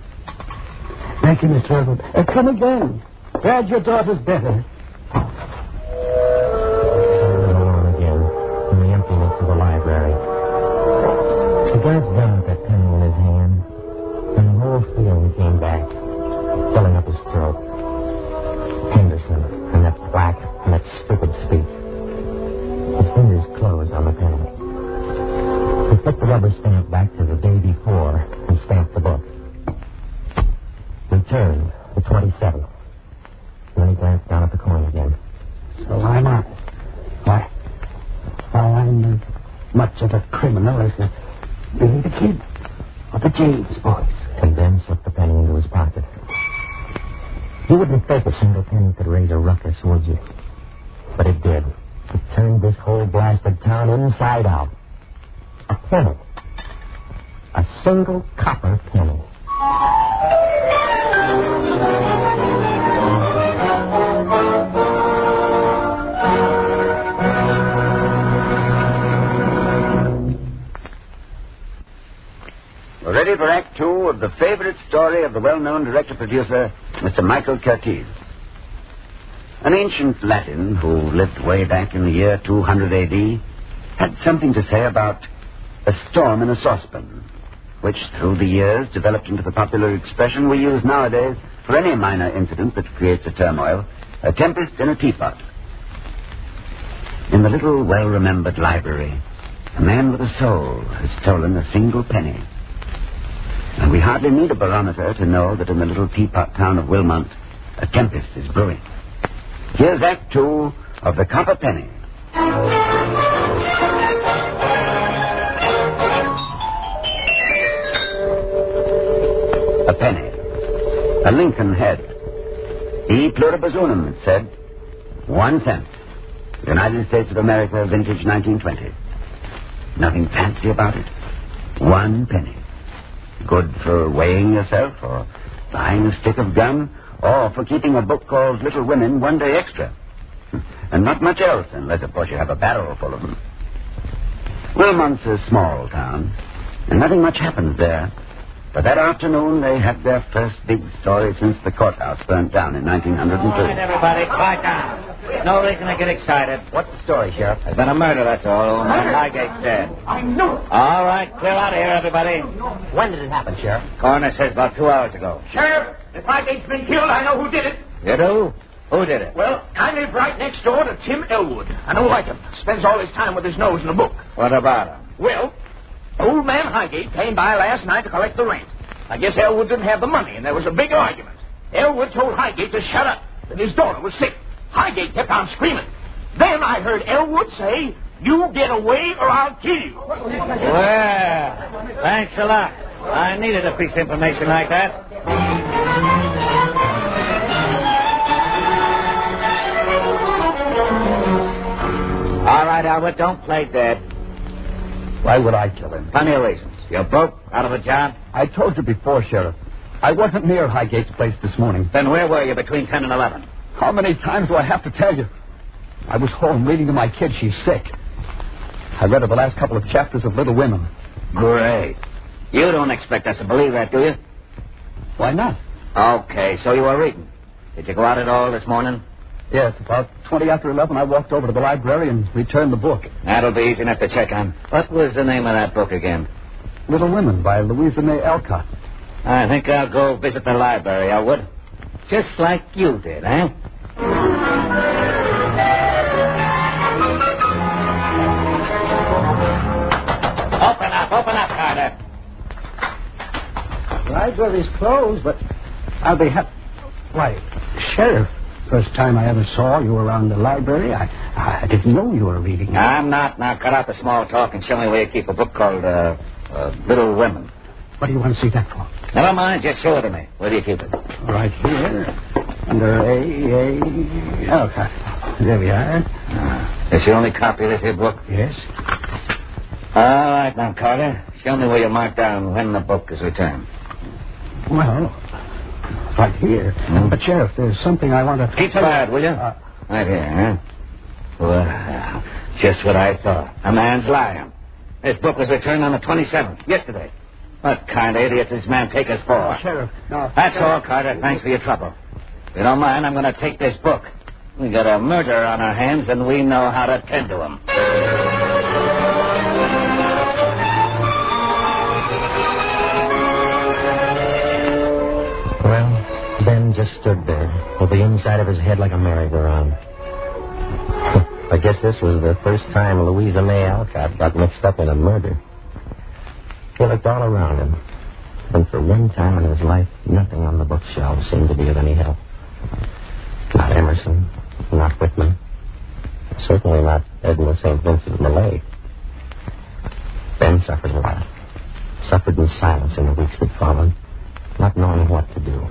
Thank you, Mr. Elwood. Come again. Glad your daughter's better. Alone again in the emptiness of the library. He glanced down at that penny in his hand, and the whole feeling came back, filling up his throat. Henderson, and that plaque, and that stupid speech. His fingers closed on the penny. He put the rubber stamp back to the day before and stamped the book. Returned the 27th. Then he glanced down at the coin again. So I'm honest. Why, I'm as much of a criminal as Billy the Kid or the James boys. And Ben slipped the penny into his pocket. You wouldn't think a single penny could raise a ruckus, would you? But it did. It turned this whole blasted town inside out. A penny. A single copper penny. We're ready for Act Two of the favorite story of the well-known director-producer, Mr. Michael Curtiz. An ancient Latin who lived way back in the year 200 A.D. had something to say about a storm in a saucepan, which through the years developed into the popular expression we use nowadays for any minor incident that creates a turmoil, a tempest in a teapot. In the little well-remembered library, a man with a soul has stolen a single penny. And we hardly need a barometer to know that in the little teapot town of Wilmont, a tempest is brewing. Here's Act Two of The Copper Penny. A penny. A Lincoln head. E pluribus unum, it said. 1 cent. United States of America, vintage 1920. Nothing fancy about it. 1 penny. Good for weighing yourself, or buying a stick of gum, or for keeping a book called Little Women 1 day extra. And not much else, unless, of course, you have a barrel full of them. Wilmont's a small town, and nothing much happens there. But that afternoon, they had their first big story since the courthouse burnt down in 1902. All right, everybody, quiet down. No reason to get excited. What's the story, Sheriff? There's been a murder, that's all. Old man Highgate's dead. I knew it. All right, clear out of here, everybody. When did it happen, Sheriff? Coroner says about 2 hours ago. Sheriff, if Highgate's been killed, I know who did it. You do? Who did it? Well, I live right next door to Tim Elwood. I don't like him. Spends all his time with his nose in a book. What about him? Well, old man Highgate came by last night to collect the rent. I guess Elwood didn't have the money, and there was a big argument. Elwood told Highgate to shut up, that his daughter was sick. Highgate kept on screaming. Then I heard Elwood say, "You get away or I'll kill you." Well, thanks a lot. I needed a piece of information like that. All right, Albert, don't play dead. Why would I kill him? Plenty of reasons. You're broke, out of a job. I told you before, Sheriff. I wasn't near Highgate's place this morning. Then where were you between 10 and 11? How many times do I have to tell you? I was home reading to my kid. She's sick. I read her the last couple of chapters of Little Women. Great. You don't expect us to believe that, do you? Why not? Okay, so you were reading. Did you go out at all this morning? Yes, about 20 after 11, I walked over to the library and returned the book. That'll be easy enough to check on. What was the name of that book again? Little Women by Louisa May Alcott. I think I'll go visit the library, Elwood. Just like you did, eh? Open up, Carter. Library's closed, but I'll be happy. Why, Sheriff, first time I ever saw you around the library, I didn't know you were reading. I'm not. Now cut out the small talk and show me where you keep a book called Little Women. What do you want to see that for? Never mind, just show it to me. Where do you keep it? Right here, under A. Okay. There we are. Is your only copy of this here book? Yes. All right, now, Carter, show me where you mark down when the book is returned. Well, right here. But, Sheriff, there's something I want to... Keep quiet, will you? Right here, huh? Well, just what I thought. A man's lying. This book was returned on the 27th, yesterday. What kind of idiot does this man take us for? Sheriff, no. That's all, Carter. Thanks for your trouble. If you don't mind, I'm going to take this book. We got a murderer on our hands, and we know how to tend to him. Well, Ben just stood there, with the inside of his head like a merry-go-round. I guess this was the first time Louisa May Alcott got mixed up in a murder. He looked all around him, and for one time in his life, nothing on the bookshelf seemed to be of any help. Not Emerson, not Whitman, certainly not Edna St. Vincent Millay. Ben suffered a lot. Suffered in silence in the weeks that followed, not knowing what to do.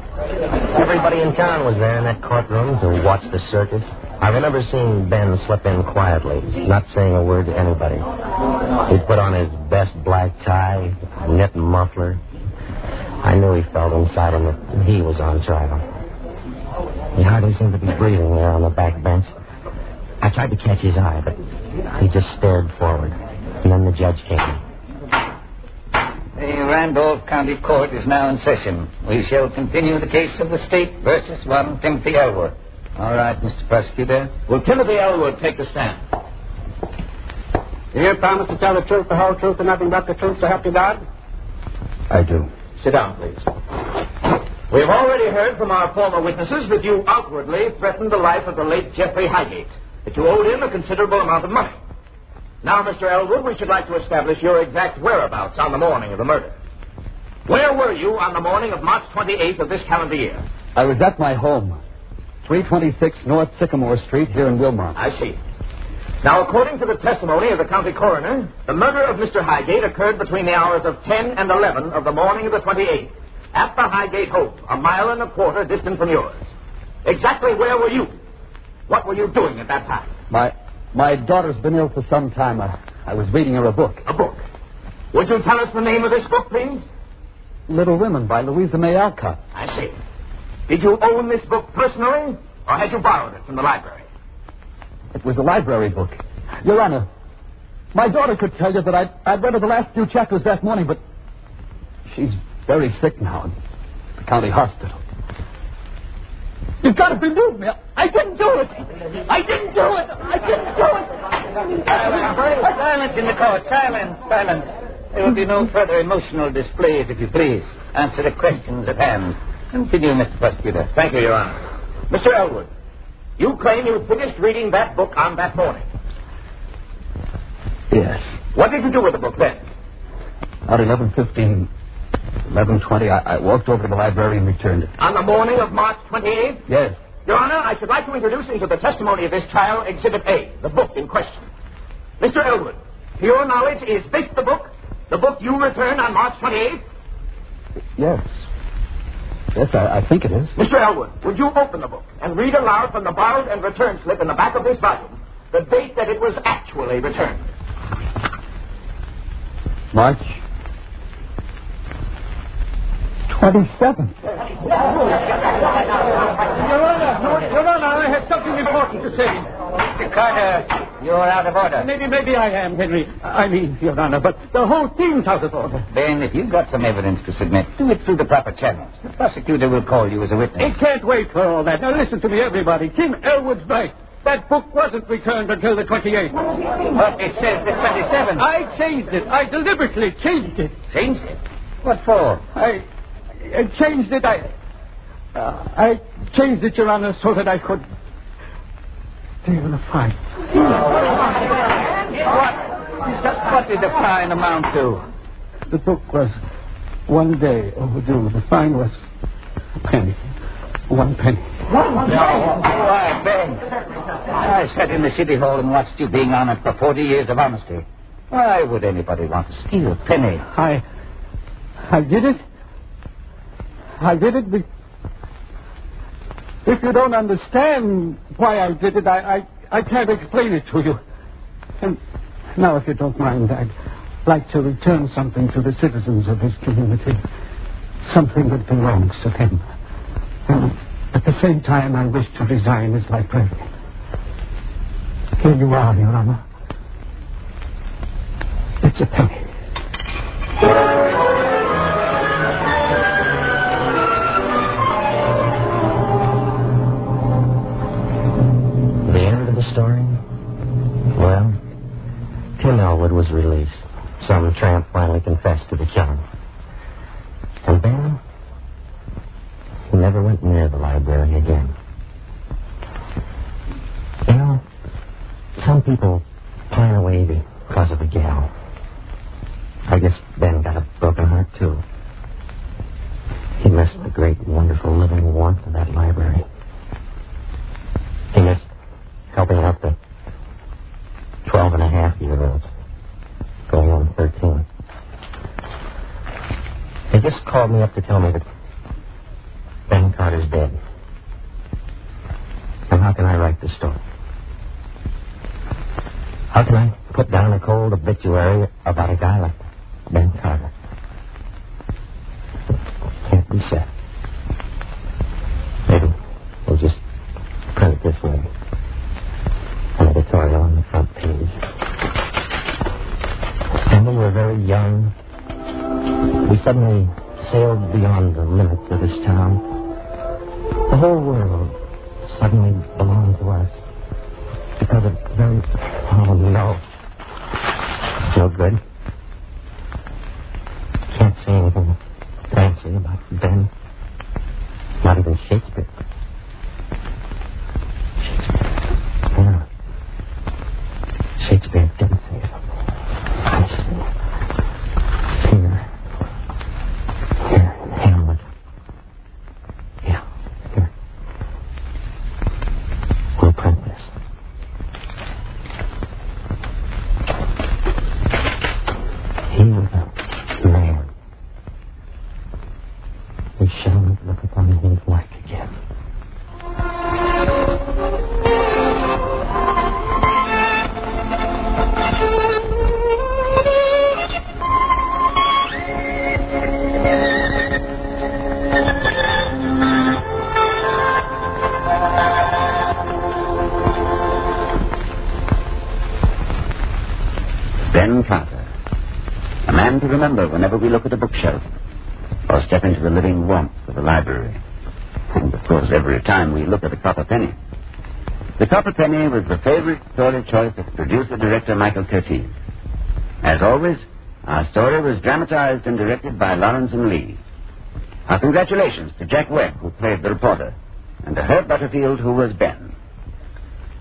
Everybody in town was there in that courtroom to watch the circus. I remember seeing Ben slip in quietly, not saying a word to anybody. He'd put on his best black tie, knit muffler. I knew he felt inside him that he was on trial. He hardly seemed to be breathing there on the back bench. I tried to catch his eye, but he just stared forward. And then the judge came. The Randolph County Court is now in session. We shall continue the case of the state versus one Timothy Elwood. All right, Mr. Prosecutor. Will Timothy Elwood take the stand? Do you promise to tell the truth, the whole truth, and nothing but the truth to help you God? I do. Sit down, please. We have already heard from our former witnesses that you outwardly threatened the life of the late Jeffrey Highgate, that you owed him a considerable amount of money. Now, Mr. Elwood, we should like to establish your exact whereabouts on the morning of the murder. Where were you on the morning of March 28th of this calendar year? I was at my home, 326 North Sycamore Street here in Wilmot. I see. Now, according to the testimony of the county coroner, the murder of Mr. Highgate occurred between the hours of 10 and 11 of the morning of the 28th at the Highgate Hope, a mile and a quarter distant from yours. Exactly where were you? What were you doing at that time? My daughter's been ill for some time. I was reading her a book. A book? Would you tell us the name of this book, please? Little Women by Louisa May Alcott. I see. Did you own this book personally, or had you borrowed it from the library? It was a library book. Your Honor, my daughter could tell you that I'd read her the last few chapters that morning, but she's very sick now in the county hospital. You've got to believe me. I didn't do it. I didn't do it. I didn't do it. Silence in the court. Silence. Silence. There will be no further emotional displays, if you please. Answer the questions at hand. Continue, Mr. Prosecutor. Thank you, Your Honor. Mr. Elwood, you claim you finished reading that book on that morning. Yes. What did you do with the book then? About 11:15, 11:20, I walked over to the library and returned it. On the morning of March 28th? Yes. Your Honor, I should like to introduce into the testimony of this trial Exhibit A, the book in question. Mr. Elwood, to your knowledge, is this the book you returned on March 28th? Yes. Yes, I think it is. Mr. Elwood, would you open the book and read aloud from the borrowed and return slip in the back of this volume the date that it was actually returned? March 27th. Your Honor, I have something important to say. Mr. Carter, you're out of order. Maybe I am, Henry. I mean, Your Honor, but the whole thing's out of order. Ben, if you've got some evidence to submit, do it through the proper channels. The prosecutor will call you as a witness. It can't wait for all that. Now listen to me, everybody. Tim Elwood's right. That book wasn't returned until the 28th. But it says the 27th. I changed it. I deliberately changed it. Changed it? What for? I changed it. I changed it, Your Honor, so that I could stay on the fine. What did the fine amount to? The book was 1 day overdue. The fine was a penny. 1 penny. Why, Ben, I sat in the city hall and watched you being honored for 40 years of honesty. Why would anybody want to steal a penny? I did it. I did it. If you don't understand why I did it, I can't explain it to you. And now, if you don't mind, I'd like to return something to the citizens of this community. Something that belongs to them. And at the same time, I wish to resign as librarian. Here you are, Your Honor. It's a penny. The end of the story? Well, Tim Elwood was released. Some tramp finally confessed to the killing. And Ben, he never went near the library again. You know, some people pine away because of a gal. I guess Ben got a broken heart, too. He missed the great, wonderful living warmth of that library. He missed helping out the 12-and-a-half-year-olds, going on 13. They just called me up to tell me that Ben Carter's dead. And how can I write this story? How can I put down a cold obituary about a guy like Ben Carter? Can't be said. Maybe we'll just print it this way. An editorial on the front page. When we were very young, we suddenly sailed beyond the limits of this town. The whole world suddenly belonged to us because of very... Oh, no. No good. Can't say anything fancy about Ben. Not even Shakespeare. Yeah. Shakespeare didn't say something. I see. Here in Hamlet. Yeah, here. We'll print this. He was a man. We shall not look upon his like again. Ben Carter. A man to remember whenever we look at a bookshelf. or step into the living warmth of the library. And, of course, every time we look at the copper penny. The copper penny was the favorite story choice of producer-director Michael Curtiz. As always, our story was dramatized and directed by Lawrence and Lee. Our congratulations to Jack Webb, who played the reporter, and to Herb Butterfield, who was Ben.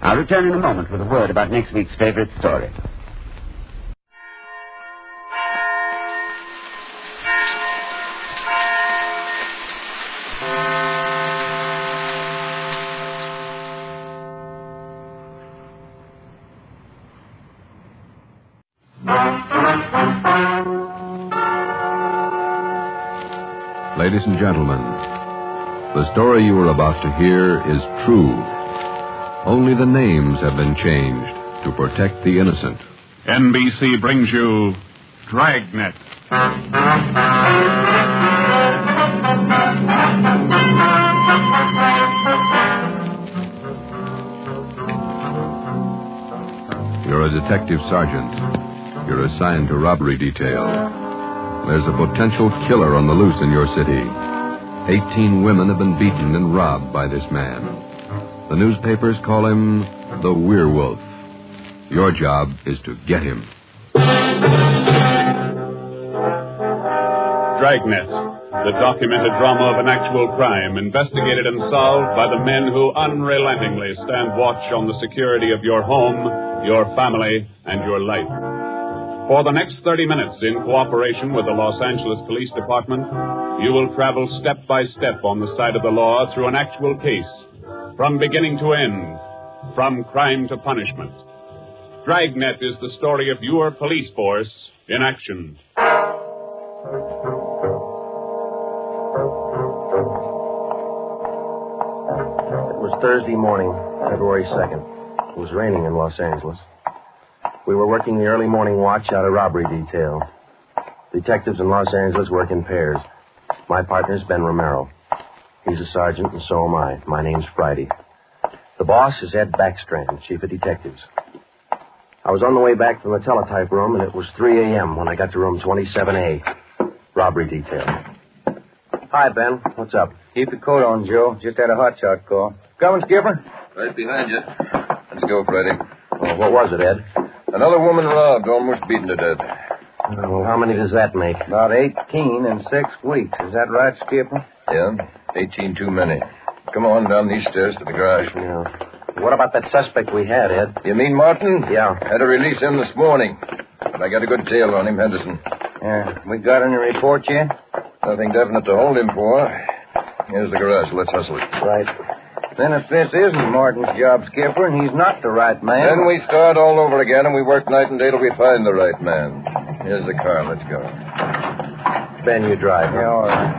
I'll return in a moment with a word about next week's favorite story. Ladies and gentlemen, the story you are about to hear is true. Only the names have been changed to protect the innocent. NBC brings you Dragnet. You're a detective sergeant. You're assigned to robbery detail. There's a potential killer on the loose in your city. 18 women have been beaten and robbed by this man. The newspapers call him the Werewolf. Your job is to get him. Dragnet, the documented drama of an actual crime, investigated and solved by the men who unrelentingly stand watch on the security of your home, your family, and your life. For the next 30 minutes, in cooperation with the Los Angeles Police Department, you will travel step by step on the side of the law through an actual case, from beginning to end, from crime to punishment. Dragnet is the story of your police force in action. It was Thursday morning, February 2nd. It was raining in Los Angeles. We were working the early morning watch out of robbery detail. Detectives in Los Angeles work in pairs. My partner's Ben Romero. He's a sergeant, and so am I. My name's Friday. The boss is Ed Backstrand, chief of detectives. I was on the way back from the teletype room, and it was 3 a.m. when I got to room 27A, robbery detail. Hi, Ben. What's up? Keep the coat on, Joe. Just had a hotshot call. Coming, Skipper? Right behind you. Let's go, Freddie. Well, what was it, Ed? Another woman robbed, almost beaten to death. Well, how many does that make? About 18 in 6 weeks. Is that right, Skipper? Yeah, 18 too many. Come on, down these stairs to the garage. Yeah. What about that suspect we had, Ed? You mean Martin? Yeah. Had to release him this morning. But I got a good tail on him, Henderson. Yeah. We got any report yet? Nothing definite to hold him for. Here's the garage. Let's hustle it. Right. Then if this isn't Martin's job, Skipper, and he's not the right man... Then we start all over again, and we work night and day till we find the right man. Here's the car. Let's go. Ben, you drive. Yeah, all right.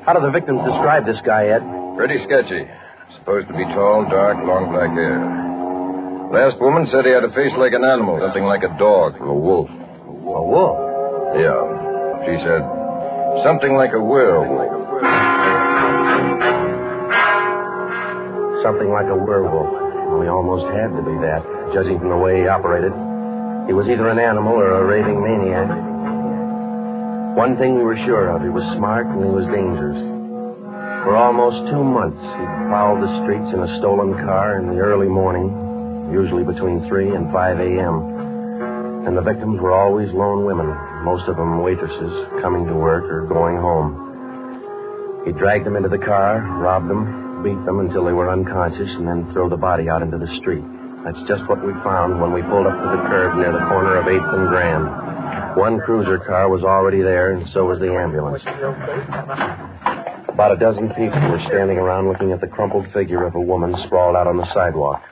How do the victims describe this guy, Ed? Pretty sketchy. Supposed to be tall, dark, long black hair. Last woman said he had a face like an animal, something like a dog. A wolf. A wolf? Yeah. She said something like a werewolf. Something like a werewolf. Well, he almost had to be that, judging from the way he operated. He was either an animal or a raving maniac. One thing we were sure of, he was smart and he was dangerous. For almost 2 months, he prowled the streets in a stolen car in the early morning, usually between 3 and 5 a.m. And the victims were always lone women, most of them waitresses, coming to work or going home. He dragged them into the car, robbed them, beat them until they were unconscious, and then throw the body out into the street. That's just what we found when we pulled up to the curb near the corner of 8th and Grand. One cruiser car was already there, and so was the ambulance. About a dozen people were standing around looking at the crumpled figure of a woman sprawled out on the sidewalk.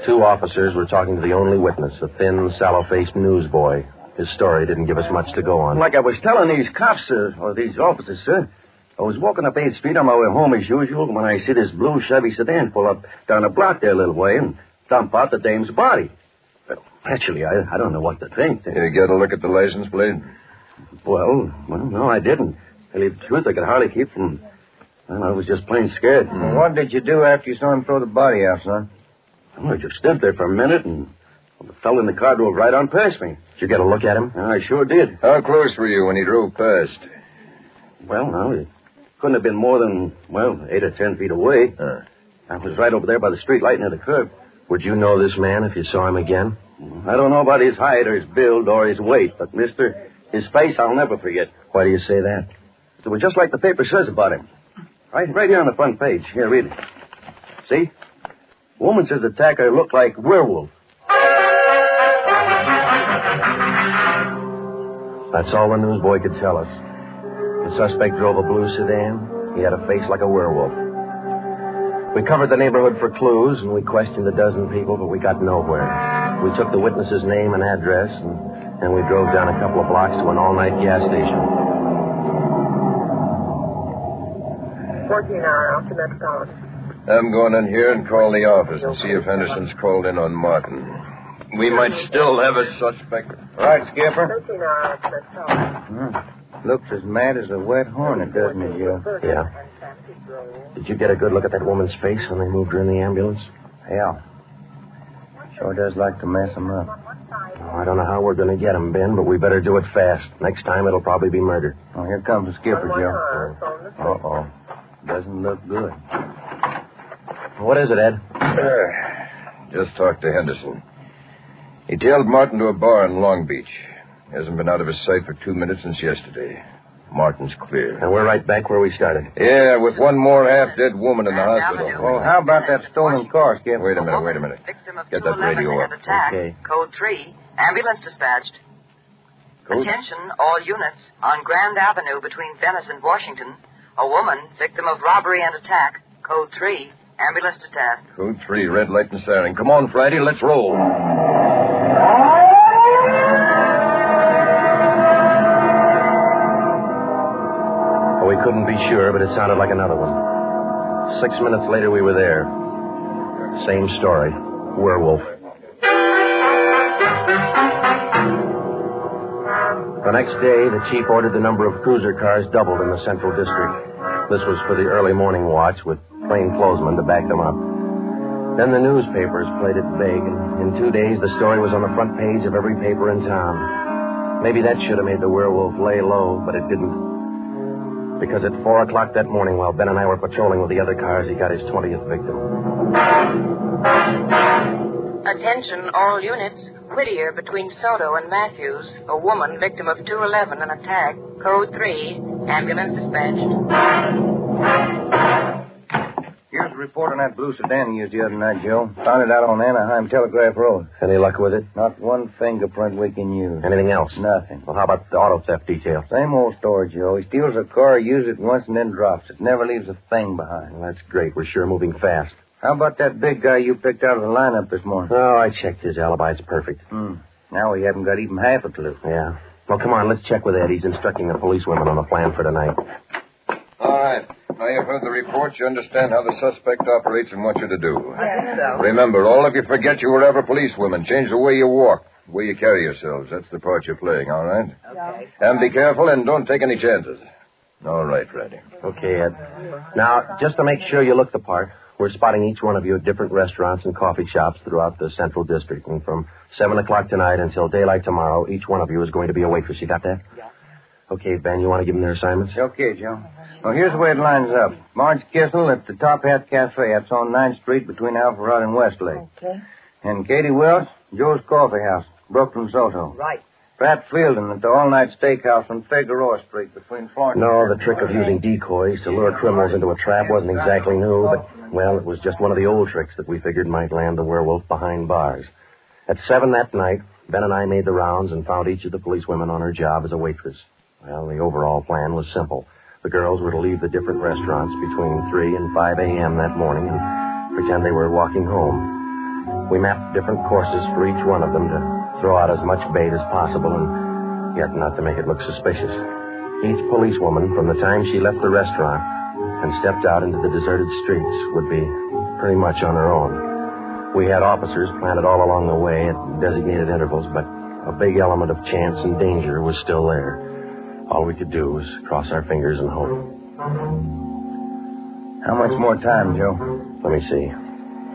2 officers were talking to the only witness, a thin, sallow-faced newsboy. His story didn't give us much to go on. Like I was telling these cops, sir, or these officers, sir, I was walking up 8th Street on my way home as usual when I see this blue Chevy sedan pull up down the block there a little way and dump out the dame's body. Well, actually, I don't know what to think. You get a look at the license plate? Well, no, I didn't. To tell you the truth, I could hardly keep from... Well, I was just plain scared. Mm. What did you do after you saw him throw the body out, son? Well, I just stood there for a minute and The fellow in the car drove right on past me. Did you get a look at him? I sure did. How close were you when he drove past? Well, now, it couldn't have been more than, 8 or 10 feet away. I was right over there by the street light near the curb. Would you know this man if you saw him again? I don't know about his height or his build or his weight, but, mister, his face I'll never forget. Why do you say that? It was just like the paper says about him. Right here on the front page. Here, read it. See? Woman says the attacker looked like Werewolf. That's all the newsboy could tell us. The suspect drove a blue sedan. He had a face like a werewolf. We covered the neighborhood for clues, and we questioned a dozen people, but we got nowhere. We took the witness's name and address, and we drove down a couple of blocks to an all-night gas station. 14-hour out to Metropolitan. I'm going in here and call the office and see if Henderson's called in on Martin. We might still have a suspect. Right, Skipper. 13-hour out to Metropolitan. Looks as mad as a wet hornet, doesn't it, Joe? Yeah. Did you get a good look at that woman's face when they moved her in the ambulance? Yeah. Sure does like to mess them up. Oh, I don't know how we're going to get him, Ben, but we better do it fast. Next time it'll probably be murder. Oh, here comes the skipper, Joe. Uh-oh. Doesn't look good. What is it, Ed? Just talked to Henderson. He tailed Martin to a bar in Long Beach. Hasn't been out of his sight for 2 minutes since yesterday. Martin's clear. And we're right back where we started. Yeah, with one more half-dead woman in the hospital. Well, how about that stolen car, Skipper? Wait a minute. Get that radio up. Okay. Code 3, ambulance dispatched. Code? Attention, all units. On Grand Avenue between Venice and Washington, a woman, victim of robbery and attack. Code 3, ambulance detached. Code 3, red light and siren. Come on, Friday, let's roll. We couldn't be sure, but it sounded like another one. 6 minutes later, we were there. Same story. Werewolf. The next day, the chief ordered the number of cruiser cars doubled in the Central District. This was for the early morning watch with plainclothesmen to back them up. Then the newspapers played it big, and in 2 days, the story was on the front page of every paper in town. Maybe that should have made the werewolf lay low, but it didn't. Because at 4 o'clock that morning, while Ben and I were patrolling with the other cars, he got his 20th victim. Attention, all units. Whittier between Soto and Matthews. A woman, victim of 211, an attack. Code 3, ambulance dispatched. Here's a report on that blue sedan you used the other night, Joe. Found it out on Anaheim Telegraph Road. Any luck with it? Not one fingerprint we can use. Anything else? Nothing. Well, how about the auto theft detail? Same old story, Joe. He steals a car, uses it once, and then drops it. Never leaves a thing behind. Well, that's great. We're sure moving fast. How about that big guy you picked out of the lineup this morning? Oh, I checked his alibi. It's perfect. Now we haven't got even half a clue. Yeah. Well, come on. Let's check with Ed. He's instructing the policewomen on the plan for tonight. All right. Now you've heard the report. You understand how the suspect operates and what you're to do. I think so. Remember, all of you forget you were ever policewomen. Change the way you walk, the way you carry yourselves. That's the part you're playing, all right? Okay. And be careful and don't take any chances. All right, Freddy. Okay, Ed. Now, just to make sure you look the part, we're spotting each one of you at different restaurants and coffee shops throughout the Central District. And from 7 o'clock tonight until daylight tomorrow, each one of you is going to be a waitress. You got that? Yeah. Okay, Ben, you want to give them their assignments? Okay, Joe. Well, here's the way it lines up. Marge Kissel at the Top Hat Cafe. That's on 9th Street between Alpharetta and Westlake. Okay. And Katie Wells, Joe's Coffee House, Brooklyn, Soto. Right. Pat Fielden at the All-Night Steakhouse on Figueroa Street between Florence. No, the trick of using decoys to lure criminals into a trap wasn't exactly new, but, well, it was just one of the old tricks that we figured might land the werewolf behind bars. At 7 that night, Ben and I made the rounds and found each of the policewomen on her job as a waitress. Well, the overall plan was simple. The girls were to leave the different restaurants between 3 and 5 a.m. that morning and pretend they were walking home. We mapped different courses for each one of them to throw out as much bait as possible and yet not to make it look suspicious. Each policewoman, from the time she left the restaurant and stepped out into the deserted streets, would be pretty much on her own. We had officers planted all along the way at designated intervals, but a big element of chance and danger was still there. All we could do was cross our fingers and hope. How much more time, Joe? Let me see.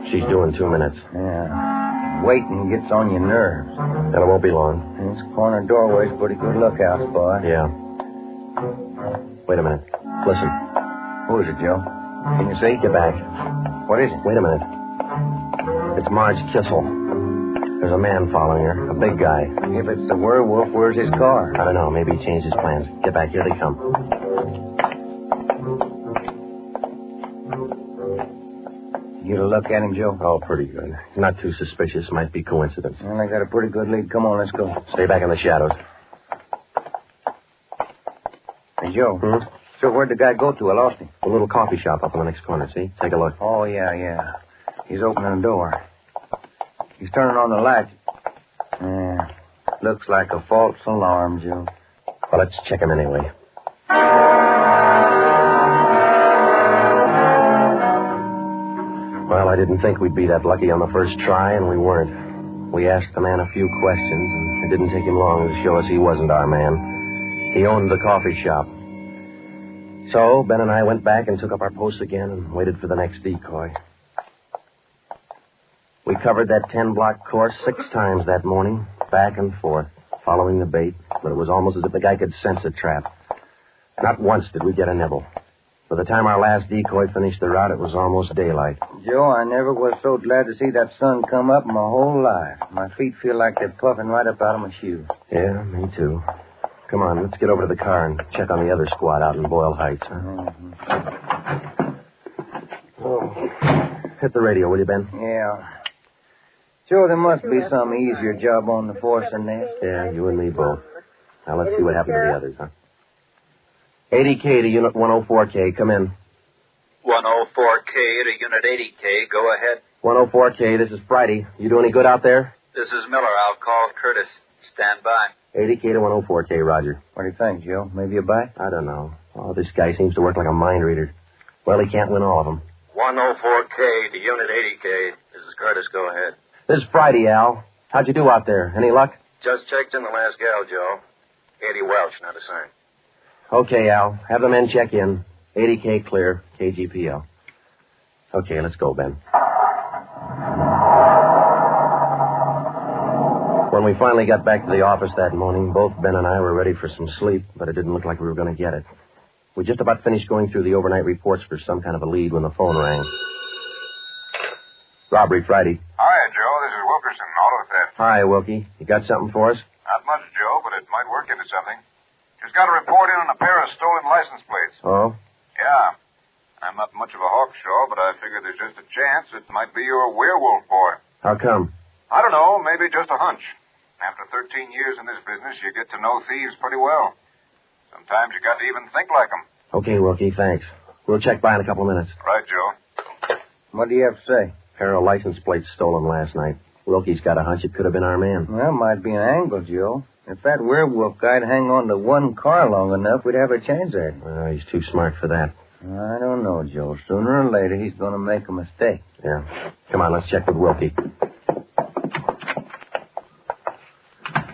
She's doing 2 minutes. Yeah. waiting gets on your nerves. Then it won't be long. This corner doorway's a pretty good lookout spot. Yeah. Wait a minute. Listen. Who is it, Joe? Can you see? Get back. What is it? Wait a minute. It's Marge Kissel. There's a man following her, a big guy. If it's the werewolf, where's his car? I don't know. Maybe he changed his plans. Get back. Here they come. You get a look at him, Joe? Oh, pretty good. Not too suspicious. Might be coincidence. Well, I got a pretty good lead. Come on, let's go. Stay back in the shadows. Hey, Joe. So where'd the guy go to? I lost him. A little coffee shop up in the next corner, see? Take a look. Oh, yeah. He's opening the door. He's turning on the light. Yeah. Looks like a false alarm, Joe. Well, let's check him anyway. Well, I didn't think we'd be that lucky on the first try, and we weren't. We asked the man a few questions, and it didn't take him long to show us he wasn't our man. He owned the coffee shop. So, Ben and I went back and took up our posts again and waited for the next decoy. We covered that 10-block course 6 times that morning, back and forth, following the bait, but it was almost as if the guy could sense a trap. Not once did we get a nibble. By the time our last decoy finished the route, it was almost daylight. Joe, I never was so glad to see that sun come up in my whole life. My feet feel like they're puffing right up out of my shoes. Yeah, me too. Come on, let's get over to the car and check on the other squad out in Boyle Heights. Oh. Hit the radio, will you, Ben? Yeah. Joe, there must be some easier job on the force than this. Yeah, you and me both. Now, let's see what happened to the others, huh? 80K to Unit 104K. Come in. 104K to Unit 80K. Go ahead. 104K, this is Friday. You do any good out there? This is Miller. I'll call Curtis. Stand by. 80K to 104K, Roger. What do you think, Joe? Maybe a bite? I don't know. Oh, this guy seems to work like a mind reader. Well, he can't win all of them. 104K to Unit 80K. This is Curtis. Go ahead. This is Friday, Al. How'd you do out there? Any luck? Just checked in the last gal, Joe. Eddie Welch, not a sign. Okay, Al. Have the men check in. 80K clear. KGPL. Okay, let's go, Ben. When we finally got back to the office that morning, both Ben and I were ready for some sleep, but it didn't look like we were going to get it. We just about finished going through the overnight reports for some kind of a lead when the phone rang. Robbery Friday. Hi, Joe. This is Wilkerson, auto theft. Hi, Wilkie. You got something for us? Not much, Joe, but it might work into something. Just got a report in on a pair of stolen license plates. Oh? Yeah. I'm not much of a hawkshaw, but I figure there's just a chance it might be your werewolf boy. How come? I don't know. Maybe just a hunch. After 13 years in this business, you get to know thieves pretty well. Sometimes you got to even think like them. Okay, Wilkie, thanks. We'll check by in a couple of minutes. Right, Joe. What do you have to say? Pair of license plates stolen last night. Wilkie's got a hunch it could have been our man. Well, might be an angle, Joe. If that werewolf guy'd hang on to one car long enough, we'd have a chance at it. Well, he's too smart for that. I don't know, Joe. Sooner or later, he's going to make a mistake. Yeah. Come on, let's check with Wilkie.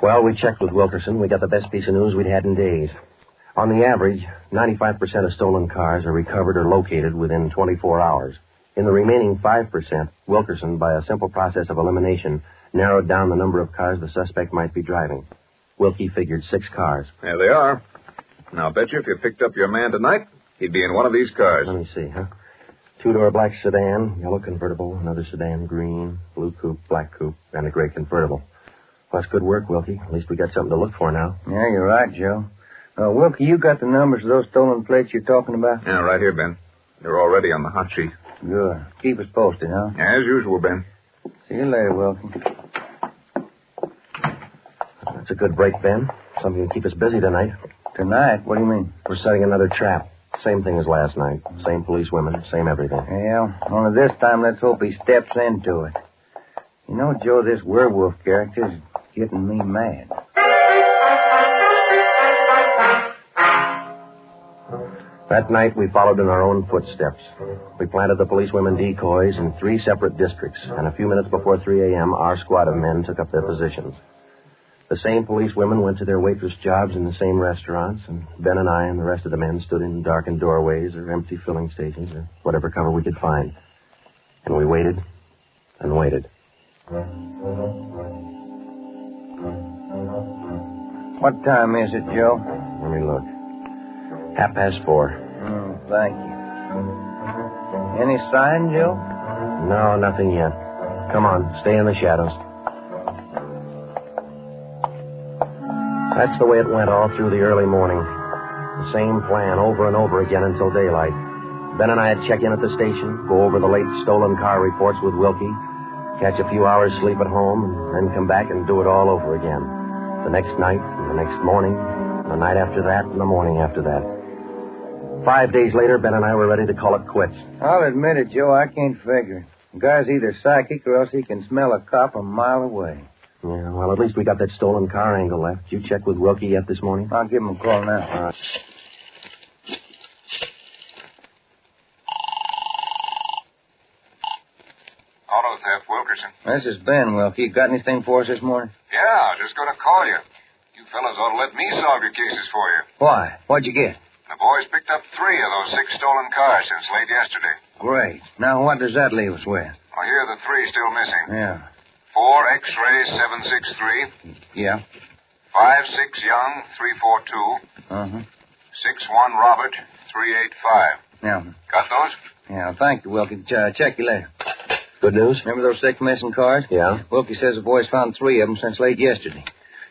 Well, we checked with Wilkerson. We got the best piece of news we'd had in days. On the average, 95% of stolen cars are recovered or located within 24 hours. In the remaining 5%, Wilkerson, by a simple process of elimination, narrowed down the number of cars the suspect might be driving. Wilkie figured 6 cars. There they are. Now, bet you if you picked up your man tonight, he'd be in one of these cars. Let me see, huh? 2-door black sedan, yellow convertible, another sedan, green, blue coupe, black coupe, and a gray convertible. Well, that's good work, Wilkie. At least we got something to look for now. Yeah, you're right, Joe. Wilkie, you got the numbers of those stolen plates you're talking about? Yeah, right here, Ben. They're already on the hot sheet. Good. Keep us posted, huh? As usual, Ben. See you later, Wilkie. That's a good break, Ben. Something to keep us busy tonight. Tonight? What do you mean? We're setting another trap. Same thing as last night. Same police women, same everything. Yeah, only this time let's hope he steps into it. You know, Joe, this werewolf character's getting me mad. That night, we followed in our own footsteps. We planted the policewomen decoys in 3 separate districts, and a few minutes before 3 a.m., our squad of men took up their positions. The same policewomen went to their waitress jobs in the same restaurants, and Ben and I and the rest of the men stood in darkened doorways or empty filling stations or whatever cover we could find. And we waited and waited. What time is it, Joe? Let me look. 4:30. Oh, thank you. Any sign, Joe? No, nothing yet. Come on, stay in the shadows. That's the way it went all through the early morning. The same plan over and over again until daylight. Ben and I'd check in at the station, go over the late stolen car reports with Wilkie, catch a few hours sleep at home, and then come back and do it all over again. The next night, and the next morning, the night after that, and the morning after that. 5 days later, Ben and I were ready to call it quits. I'll admit it, Joe, I can't figure it. The guy's either psychic or else he can smell a cop a mile away. Yeah, well, at least we got that stolen car angle left. You checked with Wilkie yet this morning? I'll give him a call now. All right. Auto theft, Wilkerson. This is Ben, Wilkie. Got anything for us this morning? Yeah, just going to call you. You fellas ought to let me solve your cases for you. Why? What'd you get? The boys picked up 3 of those 6 stolen cars since late yesterday. Great. Now, what does that leave us with? Well, here are the 3 still missing. Yeah. 4 X-ray 763. Yeah. 5-6 Young 342. Uh-huh. 6-1 Robert 385. Yeah. Got those? Yeah, thank you, Wilkie. Check you later. Good news? Remember those 6 missing cars? Yeah. Wilkie says the boys found 3 of them since late yesterday.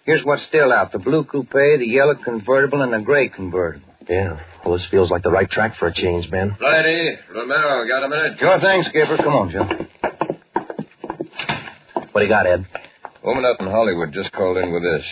Here's what's still out. The blue coupe, the yellow convertible, and the gray convertible. Yeah. Well, this feels like the right track for a change, Ben. Righty. Romero, got a minute? Sure thing, Skipper. Come on, Joe. What do you got, Ed? Woman out in Hollywood just called in with this.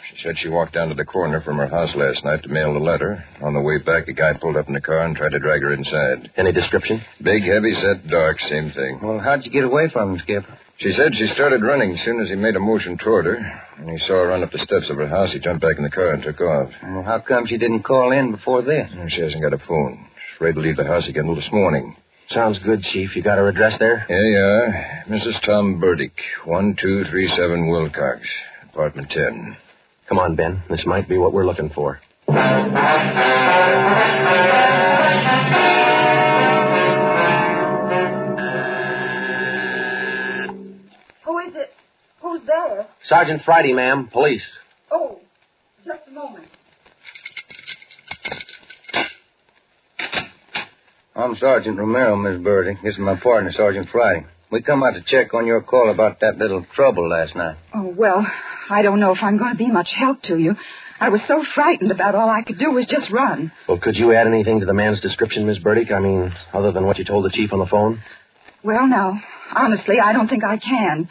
She said she walked down to the corner from her house last night to mail a letter. On the way back, a guy pulled up in the car and tried to drag her inside. Any description? Big, heavy set, dark, same thing. Well, how'd you get away from him, Skipper? She said she started running as soon as he made a motion toward her. When he saw her run up the steps of her house, he jumped back in the car and took off. Well, how come she didn't call in before this? She hasn't got a phone. She's afraid to leave the house again until this morning. Sounds good, Chief. You got her address there? Here you are. Mrs. Tom Burdick, 1237 Wilcox, apartment 10. Come on, Ben. This might be what we're looking for. Who is it? Who's there? Sergeant Friday, ma'am. Police. Oh, just a moment. I'm Sergeant Romero, Miss Burdick. This is my partner, Sergeant Friday. We come out to check on your call about that little trouble last night. Oh, well, I don't know if I'm going to be much help to you. I was so frightened about all I could do was just run. Well, could you add anything to the man's description, Miss Burdick? I mean, other than what you told the chief on the phone? Well, now, honestly, I don't think I can.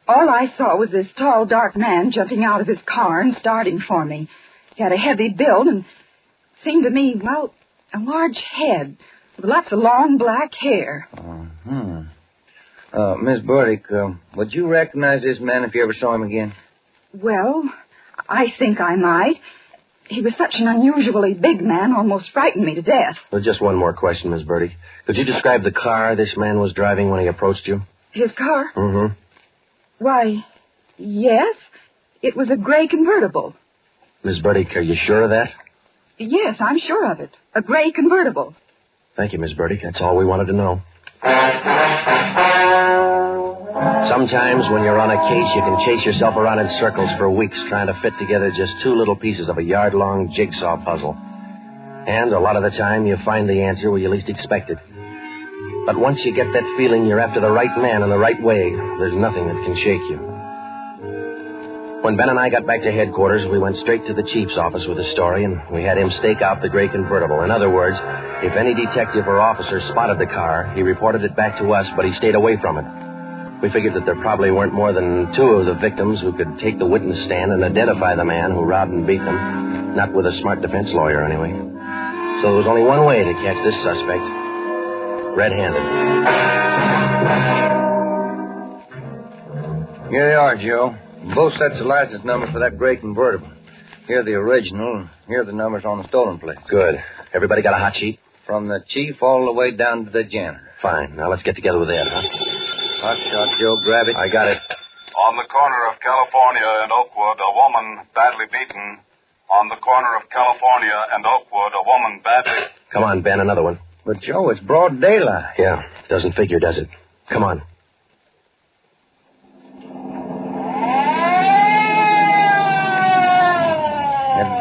All I saw was this tall, dark man jumping out of his car and starting for me. He had a heavy build and seemed to me, well, a large head with lots of long black hair. Miss Burdick, would you recognize this man if you ever saw him again? Well, I think I might. He was such an unusually big man, almost frightened me to death. Well, just one more question, Miss Burdick. Could you describe the car this man was driving when he approached you? His car? Mm-hmm. Why, yes. It was a gray convertible. Miss Burdick, are you sure of that? Yes, I'm sure of it. A gray convertible. Thank you, Miss Burdick. That's all we wanted to know. Sometimes when you're on a case, you can chase yourself around in circles for weeks trying to fit together just 2 little pieces of a yard-long jigsaw puzzle. And a lot of the time, you find the answer where you least expect it. But once you get that feeling you're after the right man in the right way, there's nothing that can shake you. When Ben and I got back to headquarters, we went straight to the chief's office with the story, and we had him stake out the gray convertible. In other words, if any detective or officer spotted the car, he reported it back to us, but he stayed away from it. We figured that there probably weren't more than 2 of the victims who could take the witness stand and identify the man who robbed and beat them. Not with a smart defense lawyer, anyway. So there was only one way to catch this suspect. Red-handed. Here they are, Joe. Both sets of license numbers for that gray convertible. Here are the original, and here are the numbers on the stolen plate. Good. Everybody got a hot sheet? From the chief all the way down to the janitor. Fine. Now let's get together with Ed, huh? Hot shot, Joe. Grab it. I got it. On the corner of California and Oakwood, a woman badly beaten. On the corner of California and Oakwood, a woman badly... Come on, Ben, another one. But, Joe, it's broad daylight. Yeah, doesn't figure, does it? Come on.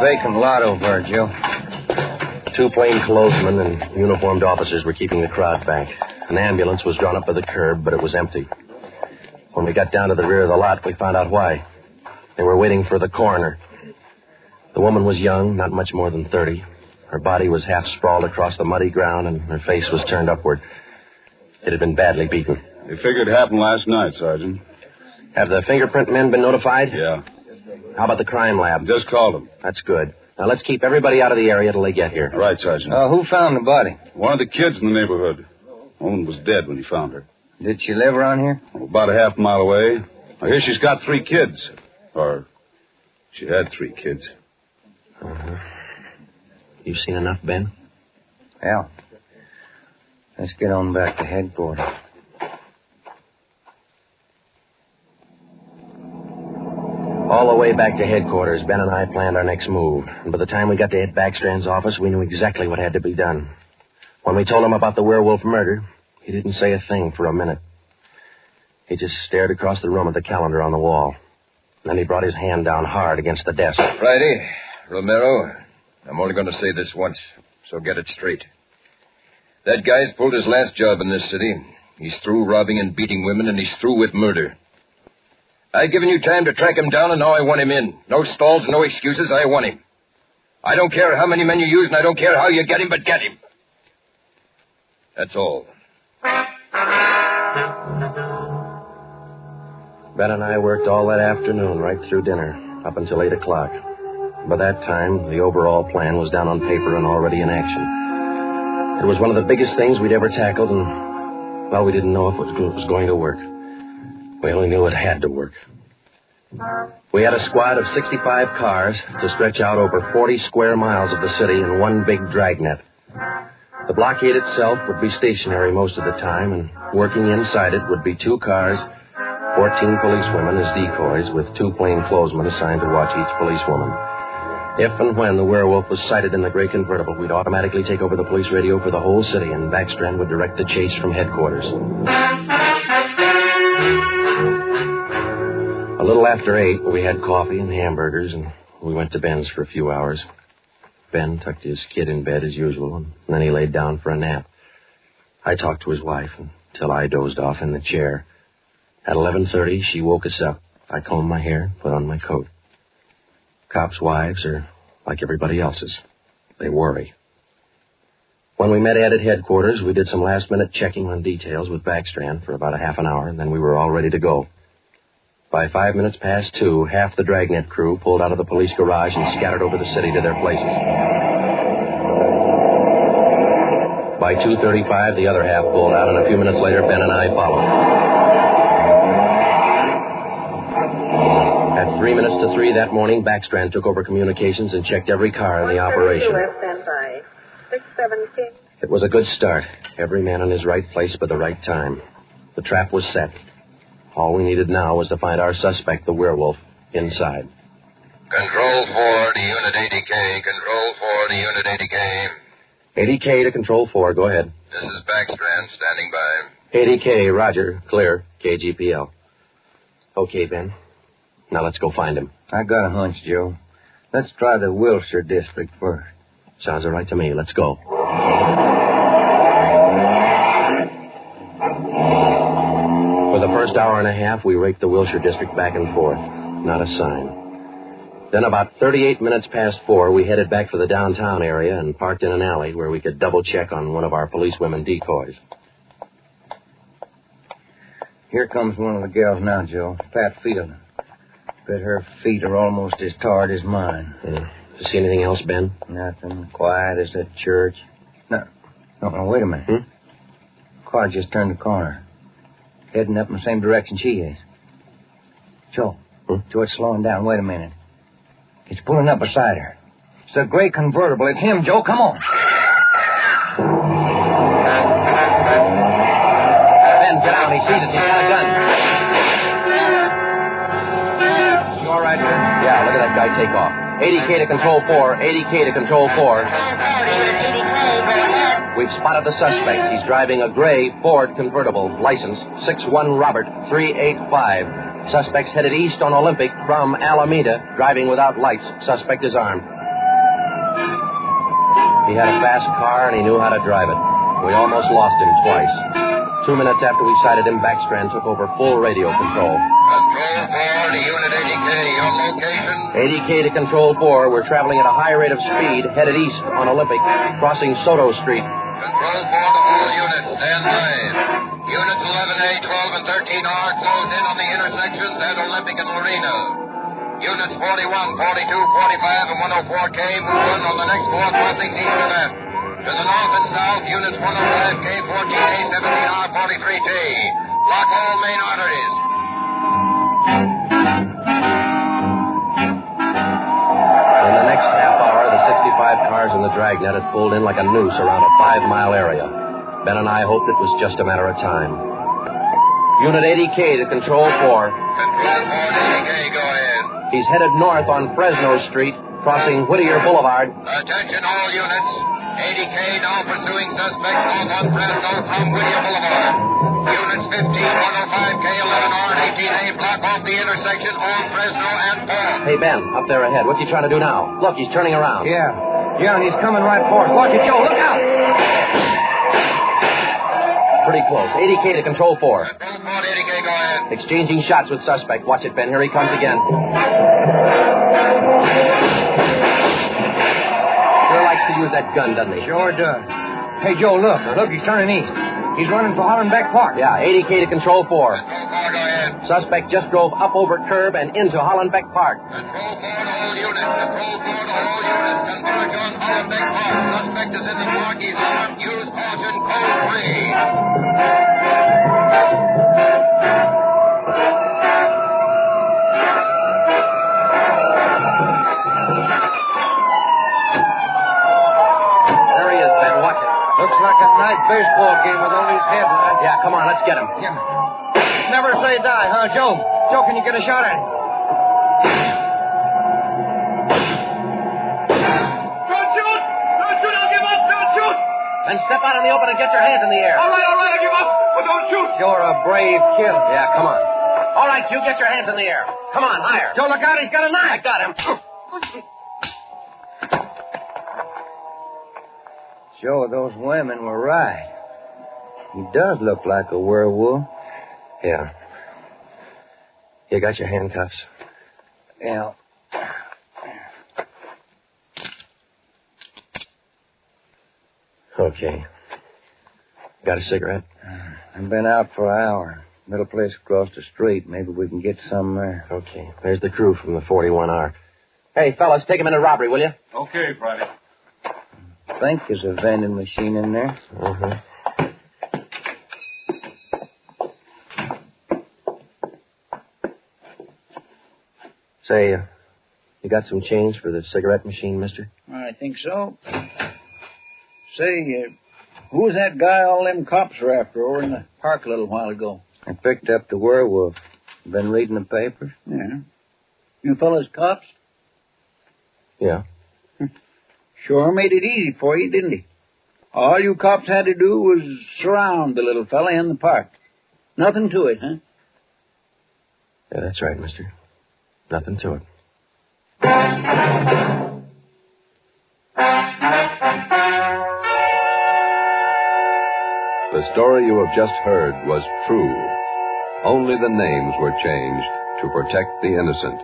vacant lot over there, Joe. 2 plainclothesmen and uniformed officers were keeping the crowd back. An ambulance was drawn up by the curb, but it was empty. When we got down to the rear of the lot, we found out why. They were waiting for the coroner. The woman was young, not much more than 30. Her body was half sprawled across the muddy ground, and her face was turned upward. It had been badly beaten. They figured it happened last night, Sergeant. Have the fingerprint men been notified? Yeah. How about the crime lab? Just called them. That's good. Now, let's keep everybody out of the area till they get here. Right, Sergeant. Who found the body? One of the kids in the neighborhood. Woman was dead when he found her. Did she live around here? About a half mile away. I hear she's got 3 kids. Or, she had 3 kids. Uh-huh. You seen enough, Ben? Yeah. Let's get on back to headquarters. All the way back to headquarters, Ben and I planned our next move. And by the time we got to Ed Backstrand's office, we knew exactly what had to be done. When we told him about the Werewolf murder, he didn't say a thing for a minute. He just stared across the room at the calendar on the wall. And then he brought his hand down hard against the desk. Friday, Romero, I'm only going to say this once, so get it straight. That guy's pulled his last job in this city. He's through robbing and beating women, and he's through with murder. I've given you time to track him down, and now I want him in. No stalls, no excuses. I want him. I don't care how many men you use, and I don't care how you get him, but get him. That's all. Ben and I worked all that afternoon, right through dinner, up until 8 o'clock. By that time, the overall plan was down on paper and already in action. It was one of the biggest things we'd ever tackled, and, well, we didn't know if it was going to work. We only knew it had to work. We had a squad of 65 cars to stretch out over 40 square miles of the city in one big dragnet. The blockade itself would be stationary most of the time, and working inside it would be 2 cars, 14 policewomen as decoys, with 2 plainclothesmen assigned to watch each policewoman. If and when the Werewolf was sighted in the gray convertible, we'd automatically take over the police radio for the whole city, and Backstrand would direct the chase from headquarters. A little after 8, we had coffee and hamburgers, and we went to Ben's for a few hours. Ben tucked his kid in bed as usual, and then he laid down for a nap. I talked to his wife until I dozed off in the chair. At 11:30, she woke us up. I combed my hair, put on my coat. Cops' wives are like everybody else's. They worry. When we met Ed at headquarters, we did some last-minute checking on details with Backstrand for about a half an hour, and then we were all ready to go. By 5 minutes past 2, half the Dragnet crew pulled out of the police garage and scattered over the city to their places. By 2:35, the other half pulled out, and a few minutes later, Ben and I followed. At 3 minutes to 3 that morning, Backstrand took over communications and checked every car in the operation. It was a good start. Every man in his right place by the right time. The trap was set. All we needed now was to find our suspect, the Werewolf, inside. Control 4 to Unit 80K. Control 4 to Unit 80K. 80K to Control 4. Go ahead. This is Backstrand standing by. 80K, roger. Clear. KGPL. Okay, Ben. Now let's go find him. I got a hunch, Joe. Let's try the Wilshire district first. Sounds all right to me. Let's go. For the first hour and a half, we raked the Wilshire district back and forth. Not a sign. Then about 38 minutes past 4, we headed back for the downtown area and parked in an alley where we could double-check on one of our policewomen decoys. Here comes one of the gals now, Joe. Pat Field. Bet her feet are almost as tarred as mine. You see anything else, Ben? Nothing. Quiet as a church. No, wait a minute. Car just turned the corner. Heading up in the same direction she is. Joe. Joe, it's slowing down. Wait a minute. It's pulling up beside her. It's a gray convertible. It's him, Joe. Come on. Ben, get out. He sees us. He's got a gun. You all right, Ben? Yeah, look at that guy take off. 80K to Control 4. 80K to Control 4. We've spotted the suspect. He's driving a gray Ford convertible, license 61 Robert 385. Suspect's headed east on Olympic from Alameda, driving without lights. Suspect is armed. He had a fast car, and he knew how to drive it. We almost lost him twice. 2 minutes after we sighted him, Backstrand took over full radio control. Control 4 to Unit 80K. Your location? 80K to Control 4. We're traveling at a high rate of speed, headed east on Olympic, crossing Soto Street. Control 4 to all units. Stand by. Units 11A, 12, and 13R close in on the intersections at Olympic and Marina. Units 41, 42, 45, and 104K move in on the next 4 crossings east of that. To the north and south, units 105K, 14A, 17R, 43T. Block all main arteries. In the next half hour, the 65 cars in the Dragnet had pulled in like a noose around a 5-mile area. Ben and I hoped it was just a matter of time. Unit 80K to Control 4. Control 4 to 80K, go ahead. He's headed north on Fresno Street, crossing Whittier Boulevard. Attention all units. 80K now pursuing suspect north on Fresno from Whittier Boulevard. Units 15, 105K, 11R, and 18A block off the intersection on Fresno and 4. Hey, Ben, up there ahead. What's he trying to do now? Look, he's turning around. Yeah, and he's coming right for us. Watch it, Joe. Look out! Pretty close. 80K to Control 4. Control 4 to 80K, go ahead. Exchanging shots with suspect. Watch it, Ben. Here he comes again. Sure likes to use that gun, doesn't he? Sure does. Hey, Joe, look. Look, he's turning east. He's running for Hollenbeck Park. Yeah, 80K to Control 4. Control 4, go ahead. Suspect just drove up over curb and into Hollenbeck Park. Control 4 to all units. Control 4 to all units. Converge on Hollenbeck Park. Suspect is in the park. He's armed. Use caution. Code 3. Looks like a nice baseball game with all these headlines. Yeah, come on, let's get him. Yeah. Never say die, huh, Joe? Joe, can you get a shot at him? Don't shoot! Don't shoot! I'll give up! Don't shoot! Then step out in the open and get your hands in the air. All right, I'll give up! But don't shoot! You're a brave killer. Yeah, come on. All right, you get your hands in the air. Come on, higher. Joe, look out, he's got a knife. I got him. Joe, those women were right. He does look like a werewolf. Yeah. You got your handcuffs? Yeah. Okay. Got a cigarette? I've been out for an hour. Little place across the street. Maybe we can get some there. Okay. There's the crew from the 41R. Hey, fellas, take him into robbery, will you? Okay, Friday. I think there's a vending machine in there. Uh-huh. Say, you got some change for the cigarette machine, mister? I think so. Say, who was that guy all them cops were after over in the park a little while ago? I picked up the werewolf. Been reading the papers? Yeah. You fellas cops? Yeah. Sure made it easy for you, didn't he? All you cops had to do was surround the little fella in the park. Nothing to it, huh? Yeah, that's right, mister. Nothing to it. The story you have just heard was true. Only the names were changed to protect the innocent.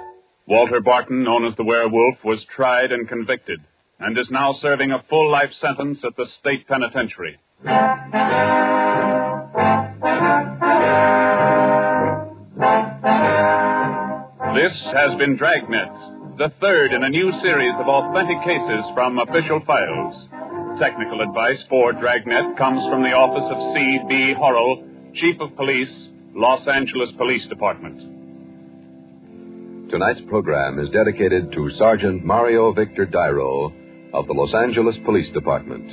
Walter Barton, known as the Werewolf, was tried and convicted and is now serving a full life sentence at the state penitentiary. This has been Dragnet, the third in a new series of authentic cases from official files. Technical advice for Dragnet comes from the office of C.B. Horrell, Chief of Police, Los Angeles Police Department. Tonight's program is dedicated to Sergeant Mario Victor Dairo of the Los Angeles Police Department,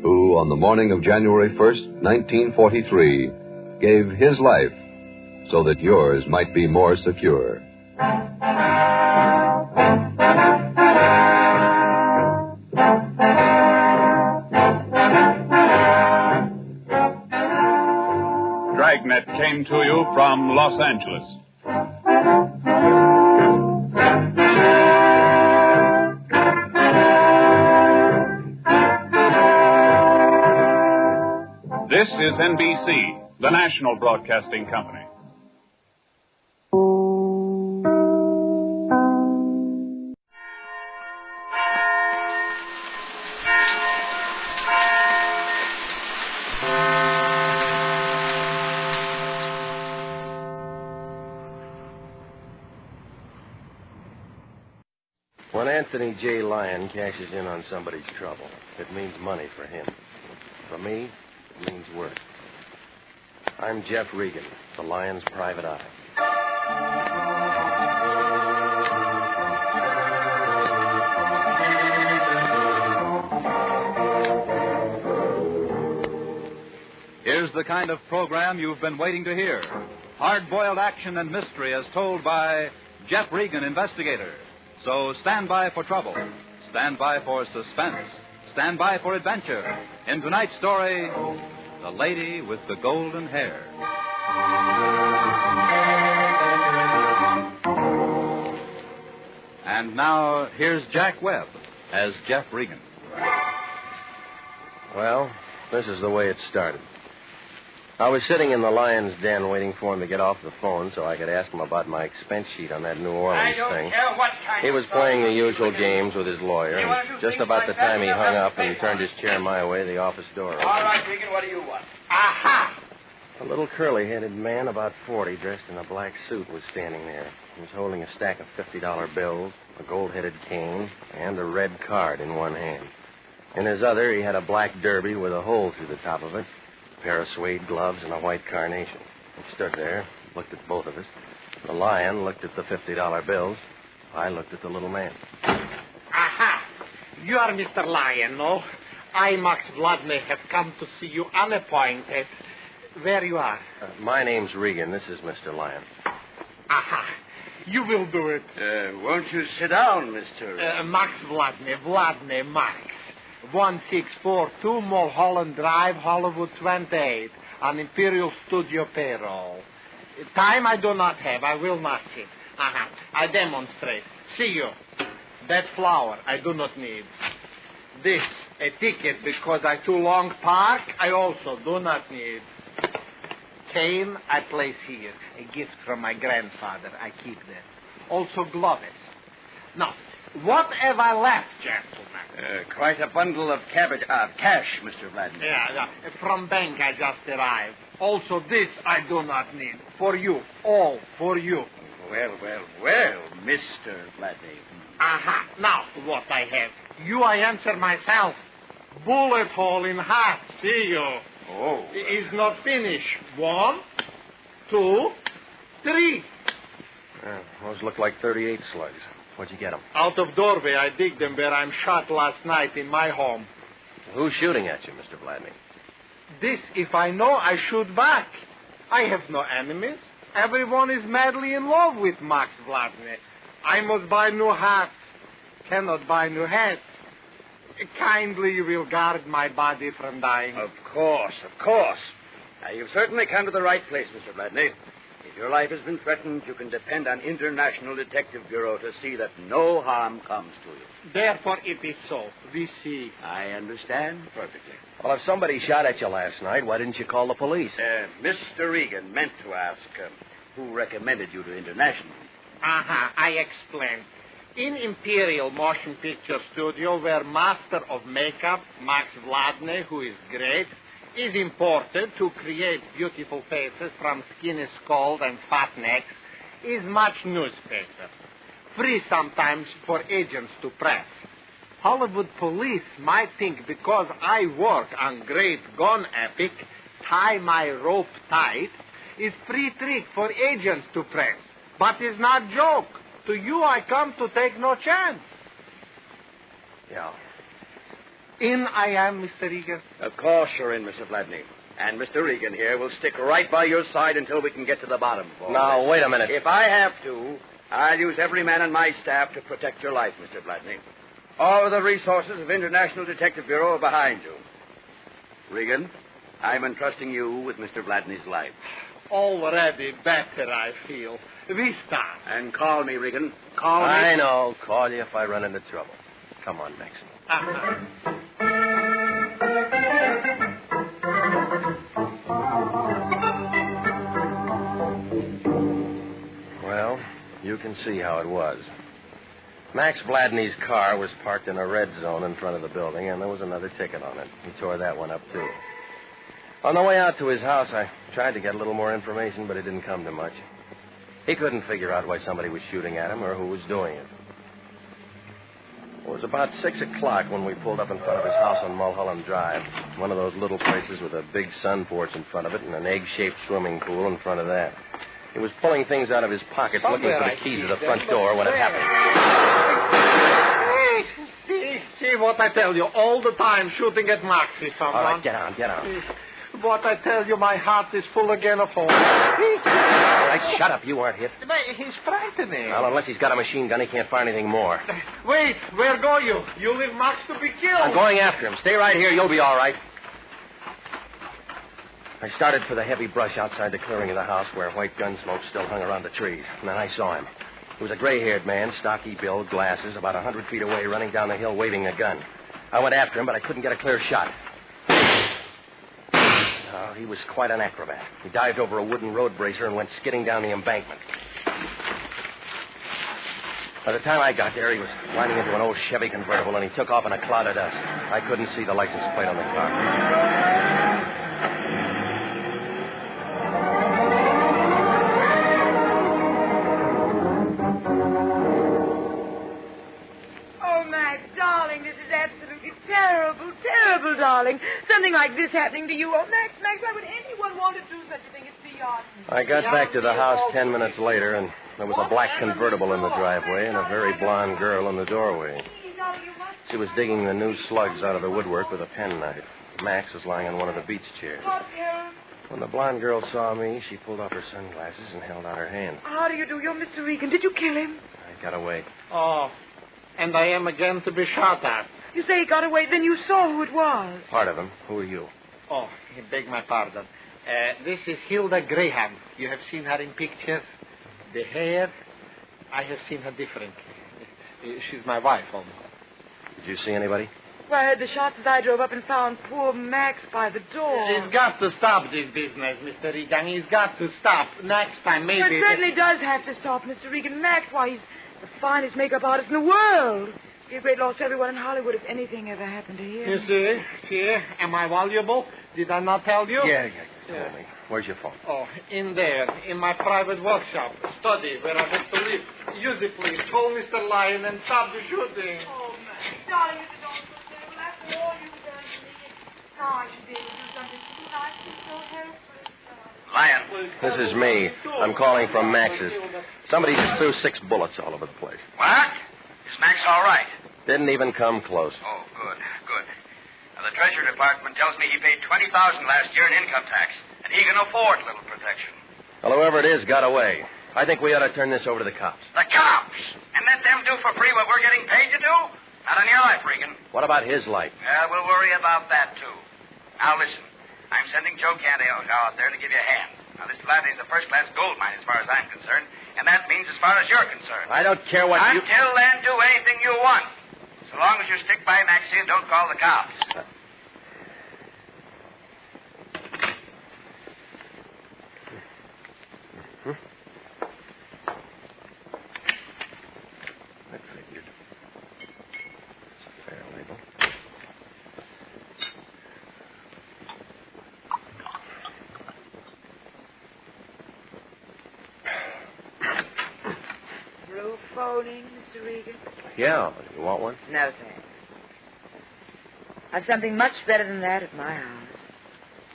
who, on the morning of January 1st, 1943, gave his life so that yours might be more secure. Dragnet came to you from Los Angeles. This is NBC, the national broadcasting company. When Anthony J. Lyon cashes in on somebody's trouble, it means money for him. For me, it means work. I'm Jeff Regan, the Lyon's private eye. Here's the kind of program you've been waiting to hear. Hard-boiled action and mystery as told by Jeff Regan, Investigator. So stand by for trouble. Stand by for suspense. Stand by for adventure. In tonight's story, The Lady with the Golden Hair. And now, here's Jack Webb as Jeff Regan. Well, this is the way it started. I was sitting in the Lion's den waiting for him to get off the phone so I could ask him about my expense sheet on that New Orleans thing. He was playing the usual games with his lawyer, and just about the time he hung up and turned his chair my way, the office door opened. All right, Regan, what do you want? Aha! A little curly-headed man, about 40, dressed in a black suit, was standing there. He was holding a stack of $50 bills, a gold-headed cane, and a red card in one hand. In his other, he had a black derby with a hole through the top of it, a pair of suede gloves, and a white carnation. He stood there, looked at both of us. The Lion looked at the $50 bills. I looked at the little man. Aha! You are Mr. Lyon, no? I, Max Vladimir, have come to see you unappointed. There you are. My name's Regan. This is Mr. Lyon. Aha! You will do it. Won't you sit down, Mr. Max Vladimir Max. 1642 Mulholland Drive, Hollywood 28, on Imperial Studio payroll. Time I do not have. I will not sit. Aha. I demonstrate. See you. That flower I do not need. This, a ticket because I too long park, I also do not need. Cane I place here. A gift from my grandfather. I keep that. Also gloves. Now, what have I left, gentlemen? Quite a bundle of cash, Mr. Vladimir. Yeah. From bank I just arrived. Also this I do not need. For you. All for you. Well, Mr. Vladimir. Aha. Now, what I have. You I answer myself. Bullet hole in hat. See you. Oh. Is not finished. 1, 2, 3. Those look like 38 slugs. Where'd you get them? Out of doorway. I dig them where I'm shot last night in my home. Who's shooting at you, Mr. Vladimir? This, if I know, I shoot back. I have no enemies. Everyone is madly in love with Max Vladimir. I must buy new hats. Cannot buy new hats. Kindly you will guard my body from dying. Of course. Now, you've certainly come to the right place, Mr. Vladimir. If your life has been threatened, you can depend on International Detective Bureau to see that no harm comes to you. Therefore it is so. We see. I understand perfectly. Well, if somebody shot at you last night, why didn't you call the police? Mr. Regan meant to ask who recommended you to International. Aha, I explain. In Imperial Motion Picture Studio, where master of makeup, Max Vladimir, who is great, is imported to create beautiful faces from skinny skulls and fat necks, is much newspaper. Free sometimes for agents to press. Hollywood police might think because I work on great gun epic, tie my rope tight, is free trick for agents to press. But is not joke. To you I come to take no chance. Yeah. In I am, Mr. Regan. Of course you're in, Mr. Vladimir. And Mr. Regan here will stick right by your side until we can get to the bottom of all Now, this. wait a minute. If I have to, I'll use every man on my staff to protect your life, Mr. Vladimir. All of the resources of International Detective Bureau are behind you. Regan, I'm entrusting you with Mr. Vladimir's life. Already better, I feel. We start. And call me, Regan. Call me. I know. Call you if I run into trouble. Come on, Max. You can see how it was. Max Vladney's car was parked in a red zone in front of the building, and there was another ticket on it. He tore that one up, too. On the way out to his house, I tried to get a little more information, but it didn't come to much. He couldn't figure out why somebody was shooting at him or who was doing it. It was about 6 o'clock when we pulled up in front of his house on Mulholland Drive, one of those little places with a big sun porch in front of it and an egg-shaped swimming pool in front of that. He was pulling things out of his pockets, looking for the key to the front door when it happened. See what I tell you, all the time shooting at Maxie, someone. All right, get on. What I tell you, my heart is full again of hope. All right, shut up. You aren't hit. He's frightening. Well, unless he's got a machine gun, he can't find anything more. Wait, where go you? You leave Max to be killed. I'm going after him. Stay right here. You'll be all right. I started for the heavy brush outside the clearing of the house where white gun smoke still hung around the trees. And then I saw him. He was a gray-haired man, stocky build, glasses, about 100 feet away, running down the hill waving a gun. I went after him, but I couldn't get a clear shot. Oh, he was quite an acrobat. He dived over a wooden road bracer and went skidding down the embankment. By the time I got there, he was climbing into an old Chevy convertible, and he took off in a cloud of dust. I couldn't see the license plate on the car. Terrible, darling. Something like this happening to you. Oh, Max, why would anyone want to do such a thing? It's beyond me. I got back to the house 10 minutes later, and there was a black convertible in the driveway and a very blonde girl in the doorway. She was digging the new slugs out of the woodwork with a penknife. Max was lying on one of the beach chairs. When the blonde girl saw me, she pulled off her sunglasses and held out her hand. How do you do? You're Mr. Regan. Did you kill him? I got away. Oh, and I am again to be shot at. You say he got away, then you saw who it was. Part of him. Who are you? Oh, I beg my pardon. This is Hilda Graham. You have seen her in pictures. The hair, I have seen her differently. She's my wife, almost. Did you see anybody? Well, I heard the shots as I drove up and found poor Max by the door. He's got to stop this business, Mr. Regan. He's got to stop. Next time, maybe... Well, it certainly does have to stop, Mr. Regan. Max, why, he's the finest makeup artist in the world. It'd be a great loss to everyone in Hollywood if anything ever happened to him. You see? Am I valuable? Did I not tell you? Yeah. Tell me. Where's your phone? Oh, in there, in my private workshop, study, where I have to live. Use it, please. Call Mr. Lyon and stop the shooting. Oh, Max, darling, if you don't so terrible, after all you've done to me, now I should be able to do something too nice and so helpless. Lyon. This is me. I'm calling from Max's. Somebody just threw 6 bullets all over the place. What? Is Max all right? Didn't even come close. Oh, good. Now, the Treasury Department tells me he paid $20,000 last year in income tax, and he can afford little protection. Well, whoever it is got away. I think we ought to turn this over to the cops. The cops? And let them do for free what we're getting paid to do? Not on your life, Regan. What about his life? We'll worry about that, too. Now, listen. I'm sending Joe Candido out there to give you a hand. Now, this flat is a first-class gold mine as far as I'm concerned, and that means as far as you're concerned. I don't care what you... Until then, do anything you want. So long as you stick by Maxie and don't call the cops. I figured. It's a fair label. Blue phoning, Mr. Regan? Yeah. You want one? No, thanks. I've something much better than that at my house.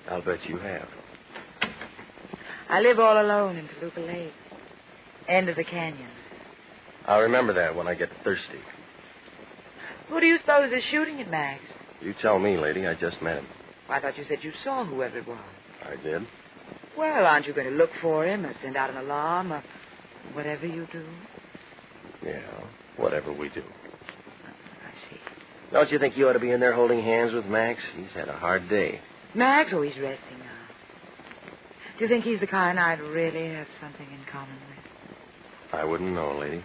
I'll bet you have. I live all alone in Toluca Lake. End of the canyon. I'll remember that when I get thirsty. Who do you suppose is shooting at Max? You tell me, lady. I just met him. I thought you said you saw whoever it was. I did. Well, aren't you going to look for him or send out an alarm or whatever you do? Yeah, whatever we do. I see. Don't you think you ought to be in there holding hands with Max? He's had a hard day. Max? Oh, he's resting now. Do you think he's the kind I'd really have something in common with? I wouldn't know, lady.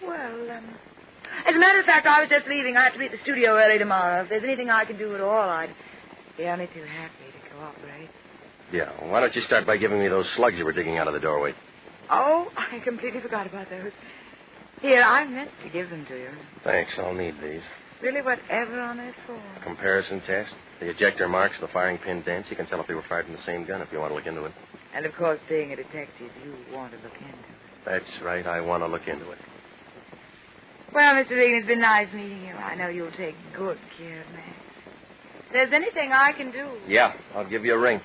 Well, as a matter of fact, I was just leaving. I have to be at the studio early tomorrow. If there's anything I can do at all, I'd be only too happy to cooperate. Yeah, why don't you start by giving me those slugs you were digging out of the doorway? Oh, I completely forgot about those. Here, I meant to give them to you. Thanks, I'll need these. Really, whatever on earth for? Comparison test, the ejector marks, the firing pin dents. You can tell if they were fired from the same gun if you want to look into it. And, of course, being a detective, you want to look into it. That's right, I want to look into it. Well, Mr. Regan, it's been nice meeting you. I know you'll take good care of Max. If there's anything I can do... Yeah, I'll give you a ring.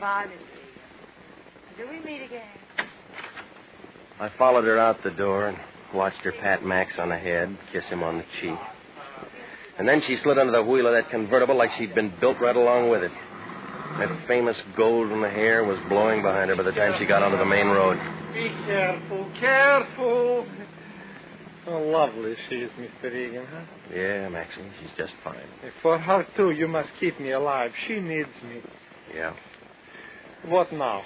Bye, Mr. Regan. Till we meet again. I followed her out the door and watched her pat Max on the head, kiss him on the cheek. And then she slid under the wheel of that convertible like she'd been built right along with it. That famous gold in the hair was blowing behind her by the time she got onto the main road. Be careful, careful. How lovely she is, Mr. Regan, huh? Yeah, Maxie, she's just fine. For her, too, you must keep me alive. She needs me. Yeah. What now?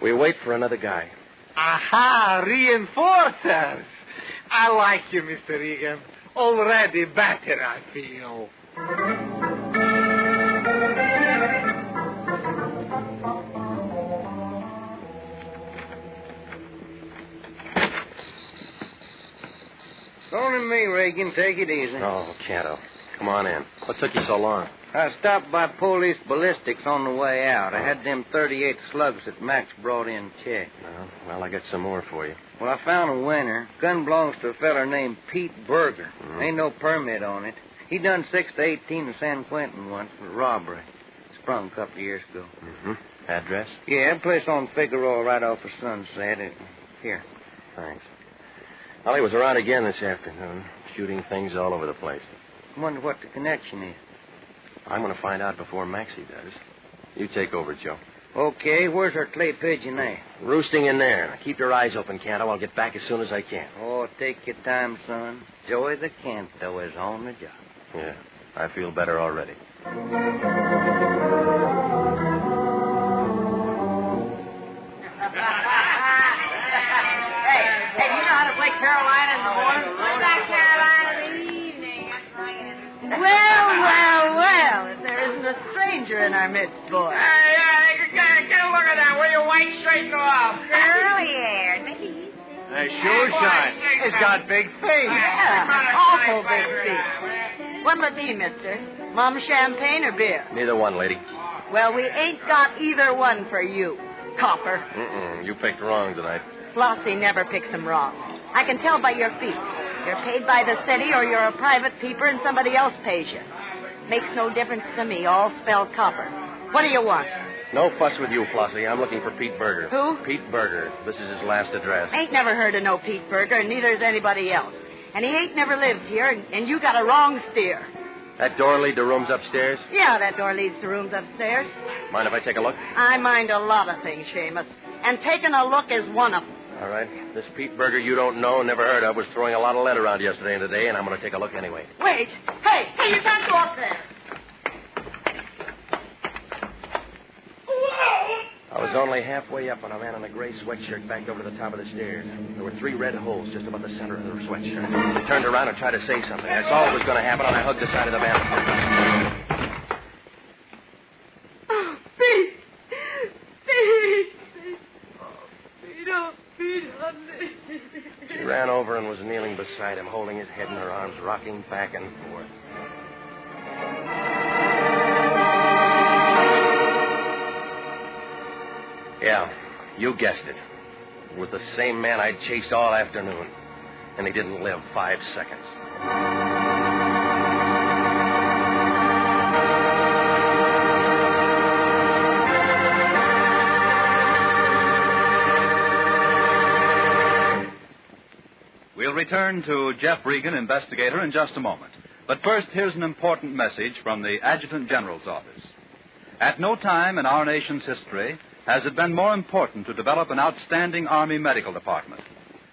We wait for another guy. Aha, reinforcers. I like you, Mr. Regan. Already better, I feel. It's only me, Regan. Take it easy. Oh, Canto. Come on in. What took you so long? I stopped by police ballistics on the way out. I had them 38 slugs that Max brought in checked. Well, I got some more for you. Well, I found a winner. Gun belongs to a feller named Pete Berger. Ain't no permit on it. He done 6 to 18 in San Quentin once for robbery. Sprung a couple of years ago. Address? Yeah, a place on Figueroa right off of Sunset. Here. Thanks. Well, he was around again this afternoon, shooting things all over the place. I wonder what the connection is. I'm going to find out before Maxie does. You take over, Joe. Okay, where's our clay pigeon there? Roosting in there. Keep your eyes open, Canto. I'll get back as soon as I can. Oh, take your time, son. Joey the Canto is on the job. Yeah, I feel better already. Hey, you know how to play Carolina in the morning? What's that Carolina in the evening? It's raining. Well, if there isn't a stranger in our midst, boy. Get a look at that. Will you white straighten off? Curly hair. Hey, sure shine. He's got big feet. Yeah, awful big feet. What'll it be, mister? Mom champagne or beer? Neither one, lady. Well, we ain't got either one for you, copper. You picked wrong tonight. Flossie never picks them wrong. I can tell by your feet. You're paid by the city or you're a private peeper and somebody else pays you. Makes no difference to me. All spell copper. What do you want? No fuss with you, Flossie. I'm looking for Pete Berger. Who? Pete Berger. This is his last address. Ain't never heard of no Pete Berger, and neither has anybody else. And he ain't never lived here, and you got a wrong steer. That door lead to rooms upstairs? Yeah, that door leads to rooms upstairs. Mind if I take a look? I mind a lot of things, Seamus. And taking a look is one of them. All right. This Pete Berger you don't know, never heard of, was throwing a lot of lead around yesterday and today, and I'm going to take a look anyway. Wait. Hey, you can't go up there. I was only halfway up when a man in a gray sweatshirt backed over to the top of the stairs. There were 3 red holes just about the center of the sweatshirt. He turned around and tried to say something. I saw what was going to happen, and I hugged the side of the van. Oh, Pete. Oh, Pete, honey. She ran over and was kneeling beside him, holding his head in her arms, rocking back and forth. Yeah, you guessed it. It was the same man I'd chased all afternoon. And he didn't live 5 seconds. We'll return to Jeff Regan, Investigator, in just a moment. But first, here's an important message from the Adjutant General's office. At no time in our nation's history has it been more important to develop an outstanding Army medical department.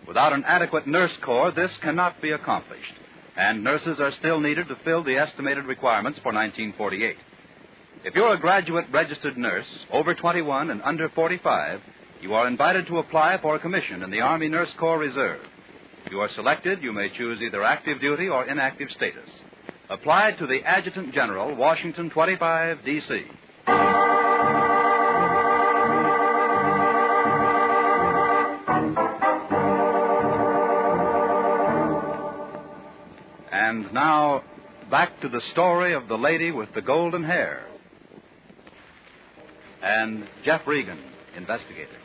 Without an adequate nurse corps, this cannot be accomplished, and nurses are still needed to fill the estimated requirements for 1948. If you're a graduate registered nurse, over 21 and under 45, you are invited to apply for a commission in the Army Nurse Corps Reserve. If you are selected, you may choose either active duty or inactive status. Apply to the Adjutant General, Washington 25, D.C. And now, back to the story of the lady with the golden hair. And Jeff Regan, investigator.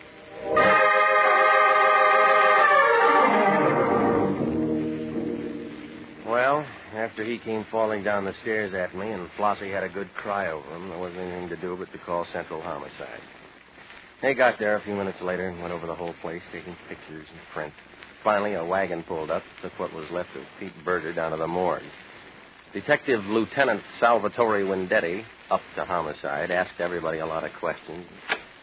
Well, after he came falling down the stairs at me and Flossie had a good cry over him, there wasn't anything to do but to call Central Homicide. They got there a few minutes later and went over the whole place, taking pictures and prints. Finally, a wagon pulled up, took what was left of Pete Berger down to the morgue. Detective Lieutenant Salvatore Wendetti, up to Homicide, asked everybody a lot of questions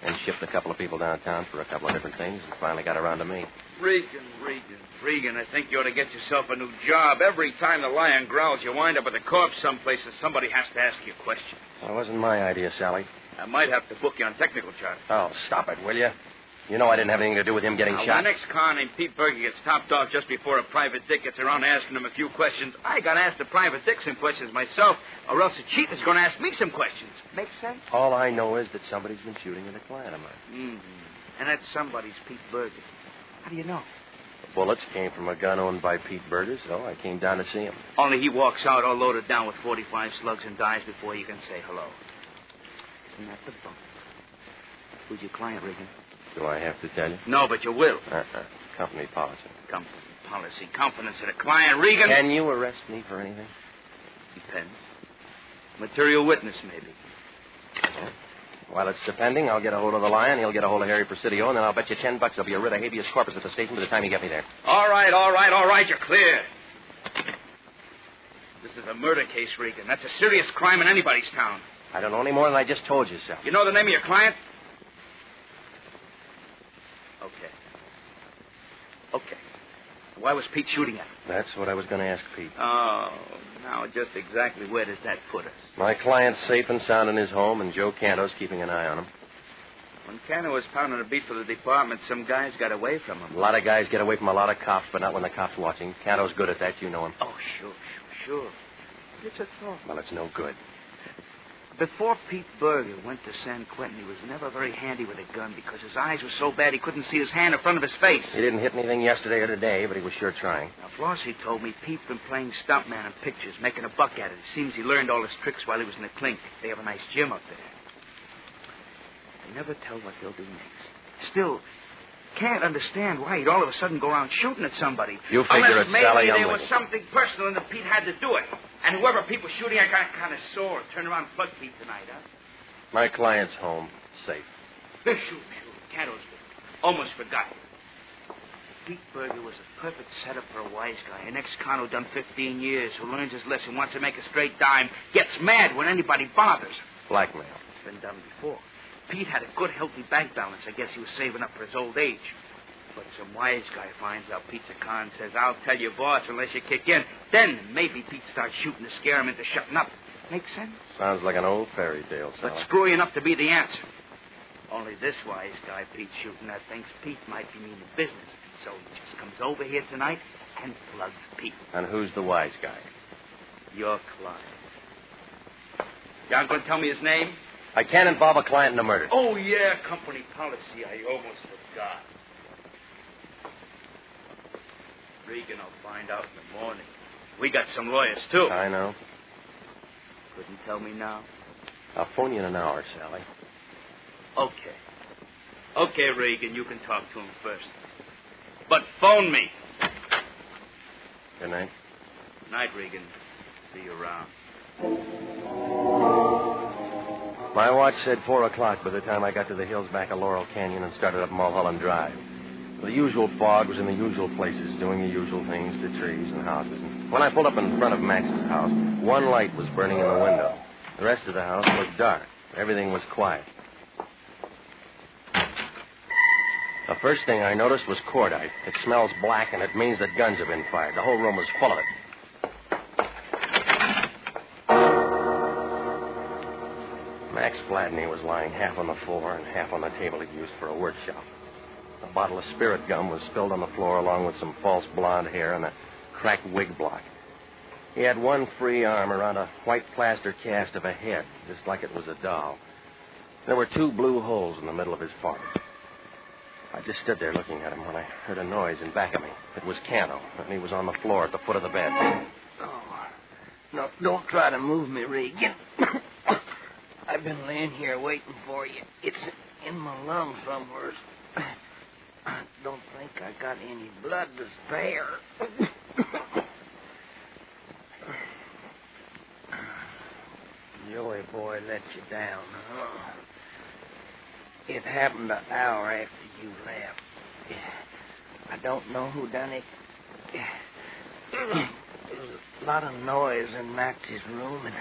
and shipped a couple of people downtown for a couple of different things and finally got around to me. Regan, I think you ought to get yourself a new job. Every time the lion growls, you wind up with a corpse someplace and somebody has to ask you questions. Well, it wasn't my idea, Sally. I might have to book you on technical charge. Oh, stop it, will you? You know I didn't have anything to do with him getting Now, shot. when the next car named Pete Berger gets topped off just before a private dick gets around asking him a few questions, I got to ask the private dick some questions myself, or else the chief is going to ask me some questions. Make sense? All I know is that somebody's been shooting at a client of mine. Mm-hmm. And that somebody's Pete Berger. How do you know? The bullets came from a gun owned by Pete Berger, so I came down to see him. Only he walks out all loaded down with 45 slugs and dies before you can say hello. Isn't that the bunk? Who's your client, Regan? Do I have to tell you? No, but you will. Company policy. Company policy. Confidence in a client, Regan. Can you arrest me for anything? Depends. Material witness, maybe. While it's depending, I'll get a hold of the lion, he'll get a hold of Harry Presidio, and then I'll bet you $10 there'll be a writ of habeas corpus at the station by the time you get me there. All right, you're clear. This is a murder case, Regan. That's a serious crime in anybody's town. I don't know any more than I just told you, Sal. You know the name of your client? Okay. Why was Pete shooting at him? That's what I was going to ask Pete. Oh, now just exactly where does that put us? My client's safe and sound in his home, and Joe Canto's keeping an eye on him. When Canto was pounding a beat for the department, some guys got away from him. A lot of guys get away from a lot of cops, but not when the cop's watching. Canto's good at that, you know him. Oh, sure. It's a thought. Well, it's no good. Before Pete Berger went to San Quentin, he was never very handy with a gun because his eyes were so bad he couldn't see his hand in front of his face. He didn't hit anything yesterday or today, but he was sure trying. Now, Flossie told me Pete's been playing stuntman in pictures, making a buck at it. It seems he learned all his tricks while he was in the clink. They have a nice gym up there. They never tell what they'll do next. Still, can't understand why he'd all of a sudden go around shooting at somebody. You figure it's Sally maybe there was something personal and that Pete had to do it. And whoever Pete was shooting at got kind of sore. Turn around and plug Pete tonight, huh? My client's home, safe. Shoot. Canto's almost forgot. Pete Berger was a perfect setup for a wise guy. An ex-con who done 15 years, who learns his lesson, wants to make a straight dime, gets mad when anybody bothers him. Blackmail. It's been done before. Pete had a good, healthy bank balance. I guess he was saving up for his old age. But some wise guy finds out Pete's a con, says, I'll tell your boss unless you kick in. Then maybe Pete starts shooting to scare him into shutting up. Make sense? Sounds like an old fairy tale, But screwy enough to be the answer. Only this wise guy Pete's shooting at thinks Pete might be meaning business. So he just comes over here tonight and plugs Pete. And who's the wise guy? Your client. You aren't going to tell me his name? I can't involve a client in a murder. Oh, yeah, company policy. I almost forgot. Regan will find out in the morning. We got some lawyers, too. I know. Couldn't tell me now? I'll phone you in an hour, Sally. Okay, Regan, you can talk to him first. But phone me. Good night. Night, Regan. See you around. My watch said 4 o'clock by the time I got to the hills back of Laurel Canyon and started up Mulholland Drive. The usual fog was in the usual places, doing the usual things to trees and houses. And when I pulled up in front of Max's house, one light was burning in the window. The rest of the house looked dark. Everything was quiet. The first thing I noticed was cordite. It smells black, and it means that guns have been fired. The whole room was full of it. Max Fladney was lying half on the floor and half on the table he'd used for a workshop. A bottle of spirit gum was spilled on the floor along with some false blonde hair and a cracked wig block. He had one free arm around a white plaster cast of a head, just like it was a doll. There were 2 blue holes in the middle of his forehead. I just stood there looking at him when I heard a noise in back of me. It was Canto, and he was on the floor at the foot of the bed. Oh, Don't try to move me, Regan. I've been laying here waiting for you. It's in my lungs somewhere. I don't think I got any blood to spare. Joey boy let you down, huh? It happened an hour after you left. I don't know who done it. There was a lot of noise in Max's room, and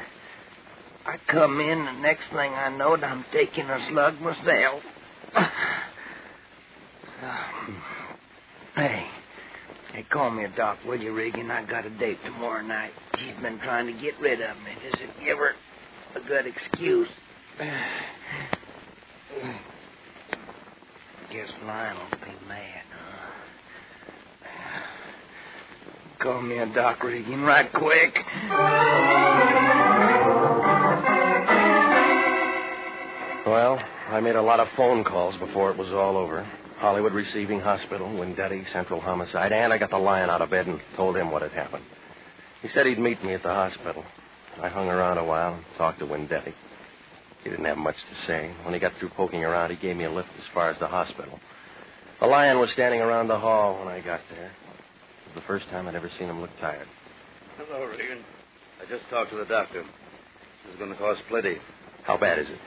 I come in, and next thing I knowed, I'm taking a slug myself. Hey, call me a doc, will you, Regan? I got a date tomorrow night. She's been trying to get rid of me. Does it give her a good excuse? Guess Lionel'll be mad, huh? Call me a doc, Regan, right quick. Well, I made a lot of phone calls before it was all over. Hollywood Receiving Hospital, Windetti, Central Homicide, and I got the Lion out of bed and told him what had happened. He said he'd meet me at the hospital. I hung around a while and talked to Windetti. He didn't have much to say. When he got through poking around, he gave me a lift as far as the hospital. The Lion was standing around the hall when I got there. It was the first time I'd ever seen him look tired. Hello, Regan. I just talked to the doctor. This is going to cost plenty. How bad is it?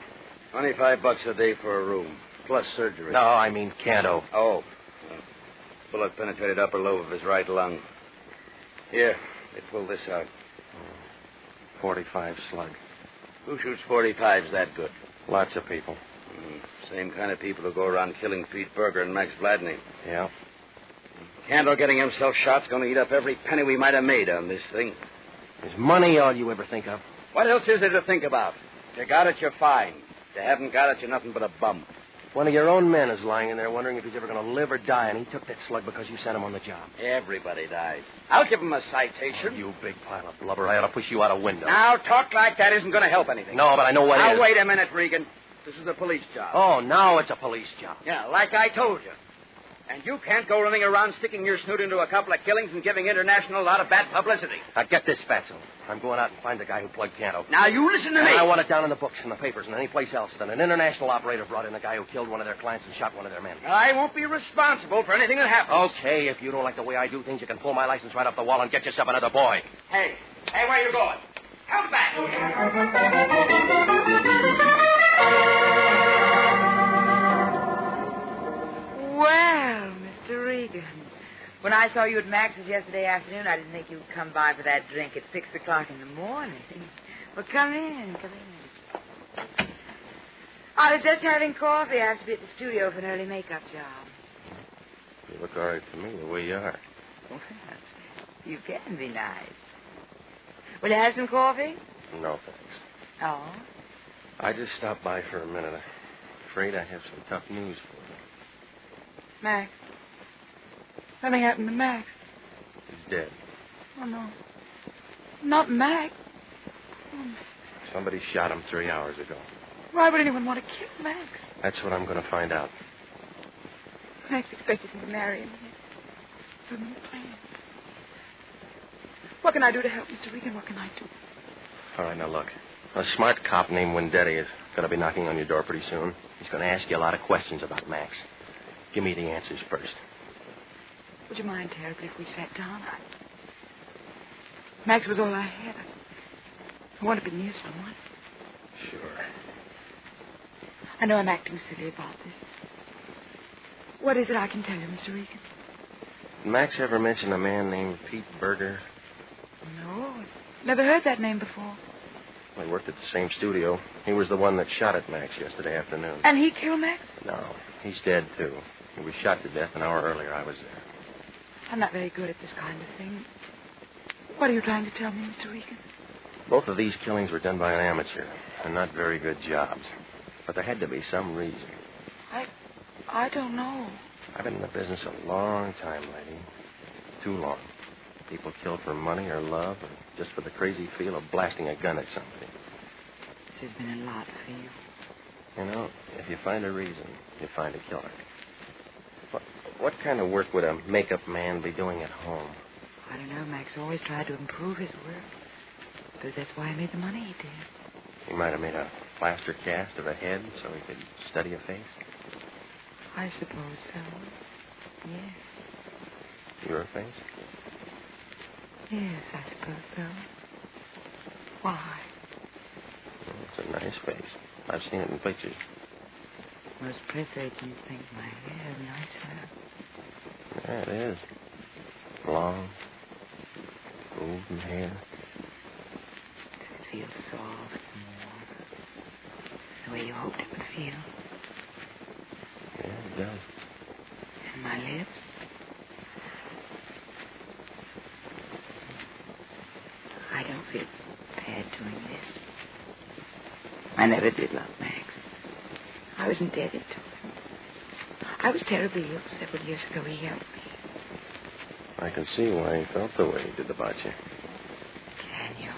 $25 a day for a room, plus surgery. No, I mean Canto. Oh. Bullet penetrated upper lobe of his right lung. Here, they pulled this out. 45 slug. Who shoots 45s that good? Lots of people. Same kind of people who go around killing Pete Berger and Max Vladney. Yeah. Candle getting himself shot's going to eat up every penny we might have made on this thing. Is money all you ever think of? What else is there to think about? If you got it, you're fine. If you haven't got it, you're nothing but a bum. One of your own men is lying in there wondering if he's ever going to live or die, and he took that slug because you sent him on the job. Everybody dies. I'll give him a citation. You big pile of blubber. I ought to push you out a window. Now, talk like that isn't going to help anything. No, but I know what now, is. Wait a minute, Regan. This is a police job. Oh, now it's a police job. Yeah, like I told you. And you can't go running around sticking your snoot into a couple of killings and giving International a lot of bad publicity. Now, get this, Fatso. I'm going out and find the guy who plugged Canto. Now, you listen to me. I want it down in the books and the papers and any place else that an International operator brought in the guy who killed one of their clients and shot one of their men. I won't be responsible for anything that happens. Okay, if you don't like the way I do things, you can pull my license right off the wall and get yourself another boy. Hey, where are you going? Come back. Well, Mr. Regan, when I saw you at Max's yesterday afternoon, I didn't think you would come by for that drink at 6 o'clock in the morning. Well, come in. I was just having coffee. I have to be at the studio for an early makeup job. You look all right to me, the way you are. Well, you can be nice. Will you have some coffee? No, thanks. Oh? I just stopped by for a minute. I'm afraid I have some tough news for you. Max. Something happened to Max. He's dead. Oh, no. Not Max. Oh, Somebody shot him 3 hours ago. why would anyone want to kill Max? That's what I'm going to find out. Max expected me to marry him. So many plans. What can I do to help, Mr. Regan? What can I do? All right, now look. A smart cop named Windetti is going to be knocking on your door pretty soon. He's going to ask you a lot of questions about Max. Give me the answers first. Would you mind terribly if we sat down? Max was all I had. I want to be near someone. Sure. I know I'm acting silly about this. What is it I can tell you, Mr. Regan? Did Max ever mention a man named Pete Berger? No. Never heard that name before. Well, he worked at the same studio. He was the one that shot at Max yesterday afternoon. And he killed Max? No, he's dead, too. He was shot to death an hour earlier. I was there. I'm not very good at this kind of thing. What are you trying to tell me, Mr. Regan? Both of these killings were done by an amateur, and not very good jobs. But there had to be some reason. I don't know. I've been in the business a long time, lady. Too long. People killed for money or love, or just for the crazy feel of blasting a gun at somebody. This has been a lot for you. You know, if you find a reason, you find a killer. What kind of work would a makeup man be doing at home? I don't know. Max always tried to improve his work. suppose that's why he made the money he did. He might have made a plaster cast of a head so he could study a face. I suppose so. Yes. Your face? Yes, I suppose so. Why? Well, it's a nice face. I've seen it in pictures. Most press agents think my hair is nicer. Yeah, it is. Long, golden hair. It feels soft and warm. The way you hoped it would feel. Yeah, it does. And my lips? I don't feel bad doing this. I never did love Max. I was indebted to him. I was terribly ill several years ago. He helped me. I can see why he felt the way he did about you. Can you?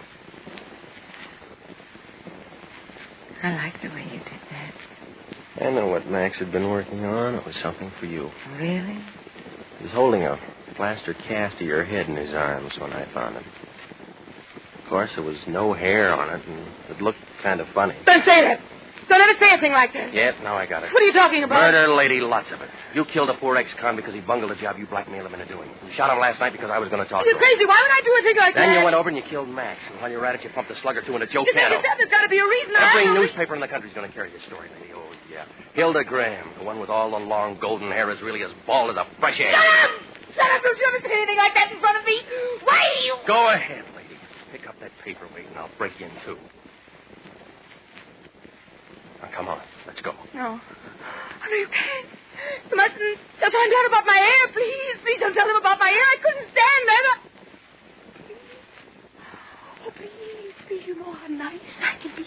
I like the way you did that. I know what Max had been working on. It was something for you. Really? He was holding a plaster cast of your head in his arms when I found him. Of course, there was no hair on it, and it looked kind of funny. Don't say that! Don't ever say anything like that! Yep, now I got it. What are you talking about? Murder, lady, lots of it. You killed a poor ex-con because he bungled a job you blackmailed him into doing. You shot him last night because I was going to talk to You're him. crazy. Why would I do a thing like that? Then you went over and you killed Max. And while you were at it, you pumped a slug or two into Joe Cano. There's got to be a reason. Every newspaper in the country's going to carry your story, lady. Oh, yeah. Hilda Graham, the one with all the long golden hair, is really as bald as a fresh egg. Shut up! Shut up! Don't you ever say anything like that in front of me. Why are you... Go ahead, lady. Pick up that paperweight and I'll break you in two. Now, come on. Let's go. No. Oh, no, you can't. You mustn't. They'll find out about my hair. Please, please don't tell them about my hair. I couldn't stand that. Please. Oh, please, you know how nice I can be.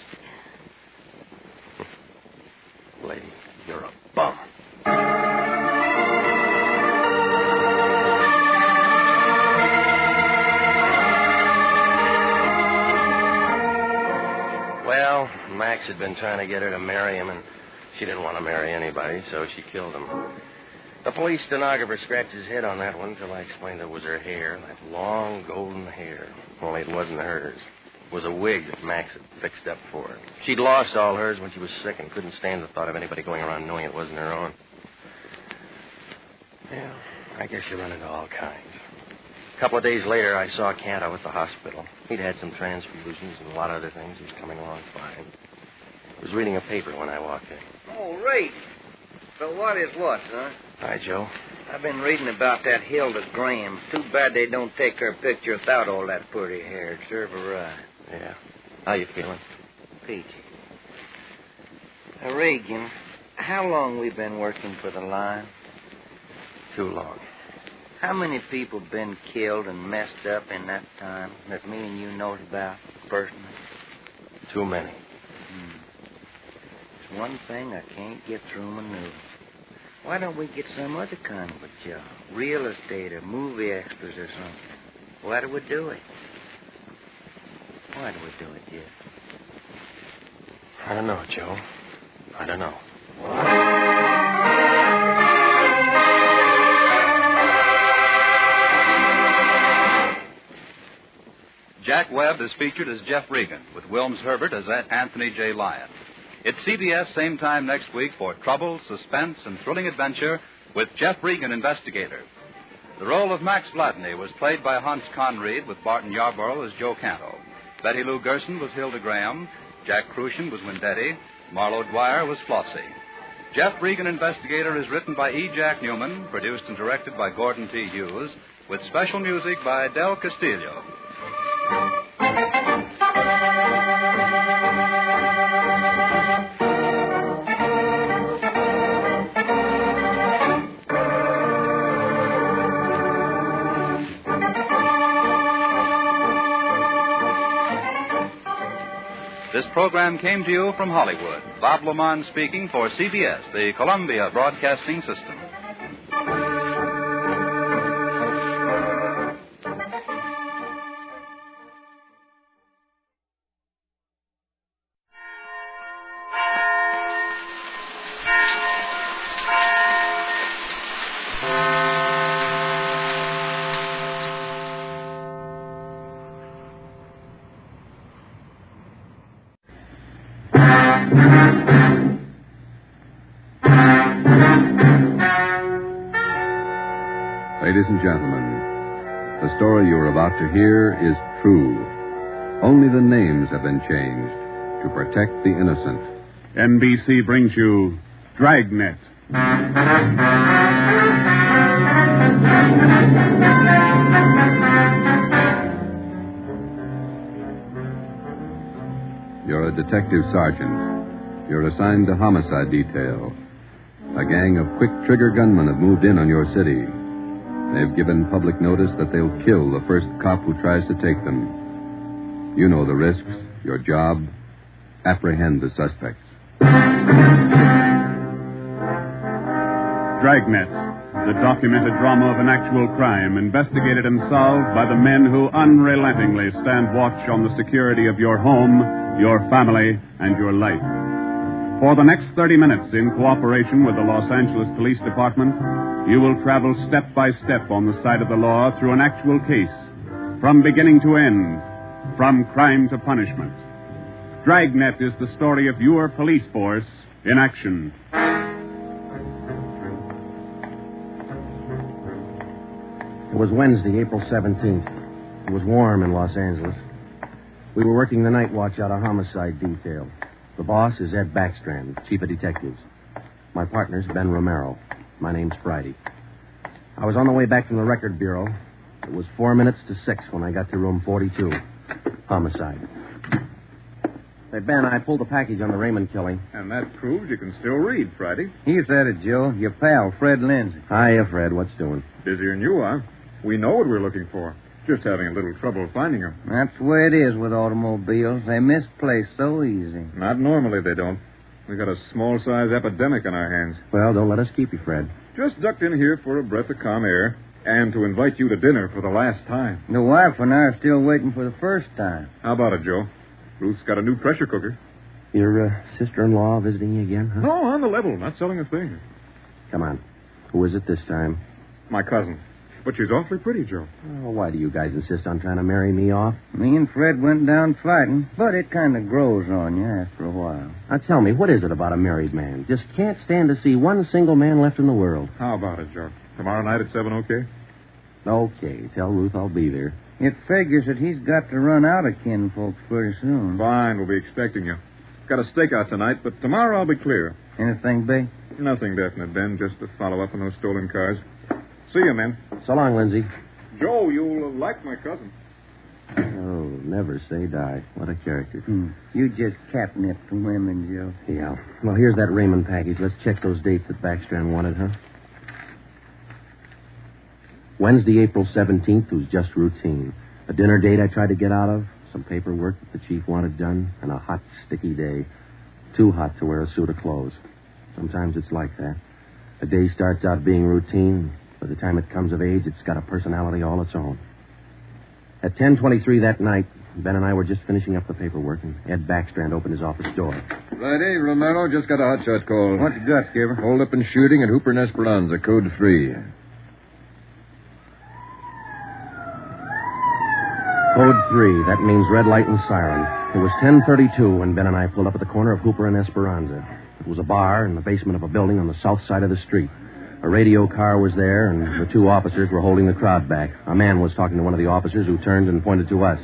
Lady, you're a bum. Well, Max had been trying to get her to marry him, and she didn't want to marry anybody, so she killed him. The police stenographer scratched his head on that one until I explained it was her hair, that long golden hair. Only it wasn't hers. It was a wig that Max had fixed up for her. She'd lost all hers when she was sick and couldn't stand the thought of anybody going around knowing it wasn't her own. Yeah, I guess you run into all kinds. A couple of days later, I saw Canto at the hospital. He'd had some transfusions and a lot of other things. He was coming along fine. He was reading a paper when I walked in. Oh, Regan. So what is what, huh? Hi, Joe. I've been reading about that Hilda Graham. Too bad they don't take her picture without all that pretty hair. It'd serve her right. Yeah. How you feeling? Peachy. Regan, how long we been working for the line? Too long. How many people been killed and messed up in that time that me and you knows about personally? Too many. There's one thing I can't get through my nose. Why don't we get some other kind of a job? Real estate or movie extras or something. Why do we do it? Why do we do it, Jeff? I don't know, Joe. I don't know. Jack Webb is featured as Jeff Regan, with Wilms Herbert as Anthony J. Lyon. It's CBS same time next week for trouble, suspense, and thrilling adventure with Jeff Regan, Investigator. The role of Max Vladney was played by Hans Conried, with Barton Yarborough as Joe Canto. Betty Lou Gerson was Hilda Graham. Jack Crucian was Wendetti. Marlo Dwyer was Flossie. Jeff Regan, Investigator is written by E. Jack Newman, produced and directed by Gordon T. Hughes, with special music by Del Castillo. This program came to you from Hollywood. Bob Lamont speaking for CBS, the Columbia Broadcasting System. Ladies and gentlemen, the story you're about to hear is true. Only the names have been changed to protect the innocent. NBC brings you Dragnet. You're a detective sergeant. You're assigned to homicide detail. A gang of quick-trigger gunmen have moved in on your city. They've given public notice that they'll kill the first cop who tries to take them. You know the risks. Your job, apprehend the suspects. Dragnet, the documented drama of an actual crime, investigated and solved by the men who unrelentingly stand watch on the security of your home, your family, and your life. For the next 30 minutes, in cooperation with the Los Angeles Police Department, you will travel step by step on the side of the law through an actual case, from beginning to end, from crime to punishment. Dragnet is the story of your police force in action. It was Wednesday, April 17th. It was warm in Los Angeles. We were working the night watch out of homicide detail. The boss is Ed Backstrand, chief of detectives. My partner's Ben Romero. My name's Friday. I was on the way back from the record bureau. It was 4 minutes to 6 when I got to room 42. Homicide. Hey, Ben, I pulled a package on the Raymond killing. And that proves you can still read, Friday. He said it, Joe. Your pal, Fred Lindsay. Hiya, Fred. What's doing? Busier than you are. We know what we're looking for. Just having a little trouble finding them. That's the way it is with automobiles. They misplace so easy. Not normally, they don't. We got a small-size epidemic on our hands. Well, don't let us keep you, Fred. Just ducked in here for a breath of calm air and to invite you to dinner for the last time. The wife and I are still waiting for the first time. How about it, Joe? Ruth's got a new pressure cooker. Your sister-in-law visiting you again, huh? No, on the level. Not selling a thing. Come on. Who is it this time? My cousin. But she's awfully pretty, Joe. Oh, why do you guys insist on trying to marry me off? Me and Fred went down fighting, but it kind of grows on you after a while. Now, tell me, what is it about a married man? Just can't stand to see one single man left in the world. How about it, Joe? Tomorrow night at 7, okay? Okay. Tell Ruth I'll be there. It figures that he's got to run out of kinfolks pretty soon. Fine, we'll be expecting you. Got a stakeout tonight, but tomorrow I'll be clear. Anything big? Nothing definite, Ben. Just to follow up on those stolen cars. See you, men. So long, Lindsay. Joe, you'll like my cousin. Oh, never say die. What a character. You just catnip the women, Joe. Yeah. Well, here's that Raymond package. Let's check those dates that Backstrand wanted, huh? Wednesday, April 17th was just routine. A dinner date I tried to get out of, some paperwork that the chief wanted done, and a hot, sticky day. Too hot to wear a suit of clothes. Sometimes it's like that. A day starts out being routine. By the time it comes of age, it's got a personality all its own. At 10:23 that night, Ben and I were just finishing up the paperwork, and Ed Backstrand opened his office door. Friday, Romero, just got a hotshot call. What you got, Skipper? Hold up and shooting at Hooper and Esperanza, code 3. Code 3, that means red light and siren. It was 10:32 when Ben and I pulled up at the corner of Hooper and Esperanza. It was a bar in the basement of a building on the south side of the street. A radio car was there, and the two officers were holding the crowd back. A man was talking to one of the officers who turned and pointed to us.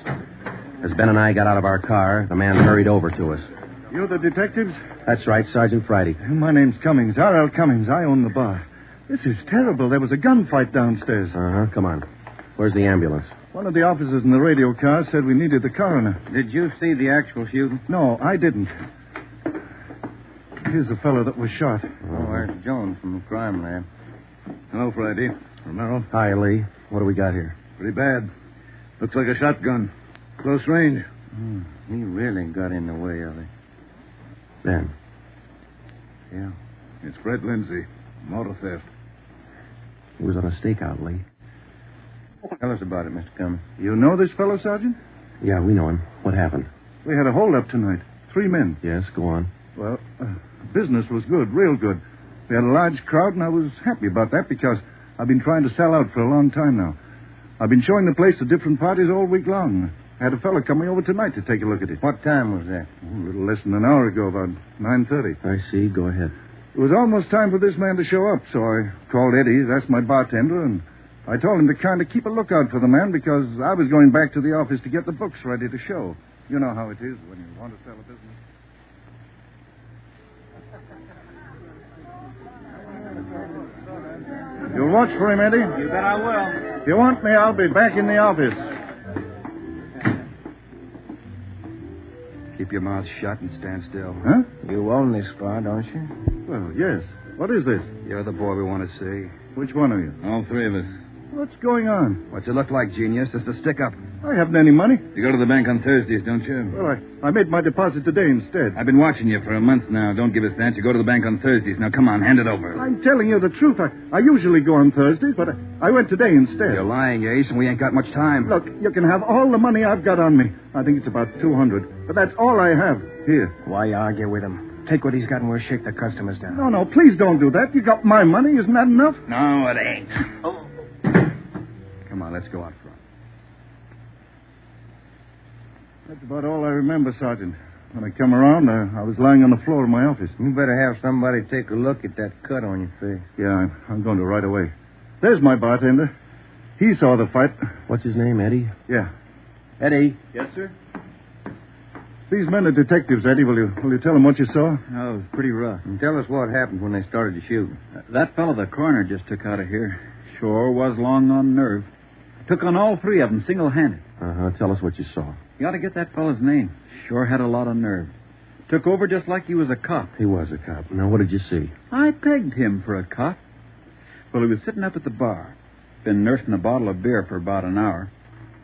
As Ben and I got out of our car, the man hurried over to us. You're the detectives? That's right, Sergeant Friday. My name's Cummings, R.L. Cummings. I own the bar. This is terrible. There was a gunfight downstairs. Uh-huh, come on. Where's the ambulance? One of the officers in the radio car said we needed the coroner. Did you see the actual shooting? No, I didn't. Here's the fellow that was shot. Oh, there's Jones from the crime lab. Hello, Friday. Romero. Hi, Lee. What do we got here? Pretty bad. Looks like a shotgun. Close range. He really got in the way of it. Ben. Yeah. It's Fred Lindsay. Motor theft. He was on a stakeout, Lee. Tell us about it, Mr. Cummings. You know this fellow, Sergeant? Yeah, we know him. What happened? We had a holdup tonight. 3 men. Yes, go on. Well, business was good, real good. We had a large crowd, and I was happy about that because I've been trying to sell out for a long time now. I've been showing the place to different parties all week long. I had a fellow coming over tonight to take a look at it. What time was that? A little less than an hour ago, about 9:30. I see. Go ahead. It was almost time for this man to show up, so I called Eddie, that's my bartender, and I told him to kind of keep a lookout for the man because I was going back to the office to get the books ready to show. You know how it is when you want to sell a business. You'll watch for him, Eddie? You bet I will. If you want me, I'll be back in the office. Keep your mouth shut and stand still. Huh? You own this bar, don't you? Well, yes. What is this? You're the boy we want to see. Which one of you? All three of us. What's going on? What's it look like, genius? Just a stick-up. I haven't any money. You go to the bank on Thursdays, don't you? Well, I made my deposit today instead. I've been watching you for a month now. Don't give us that. You go to the bank on Thursdays. Now, come on, hand it over. I'm telling you the truth. I usually go on Thursdays, but I went today instead. You're lying, Ace, and we ain't got much time. Look, you can have all the money I've got on me. I think it's about $200. But that's all I have. Here. Why argue with him? Take what he's got and we'll shake the customers down. No, please don't do that. You got my money. Isn't that enough? No, it ain't. Come on, let's go out front. That's about all I remember, Sergeant. When I come around, I was lying on the floor of my office. You better have somebody take a look at that cut on your face. Yeah, I'm going to right away. There's my bartender. He saw the fight. What's his name, Eddie? Yeah. Eddie. Yes, sir? These men are detectives, Eddie. Will you tell them what you saw? Oh, it was pretty rough. And tell us what happened when they started to shoot. That fellow the coroner just took out of here sure was long on nerve. Took on all three of them single-handed. Tell us what you saw. You ought to get that fellow's name. Sure had a lot of nerve. Took over just like he was a cop. He was a cop. Now, what did you see? I pegged him for a cop. Well, he was sitting up at the bar. Been nursing a bottle of beer for about an hour.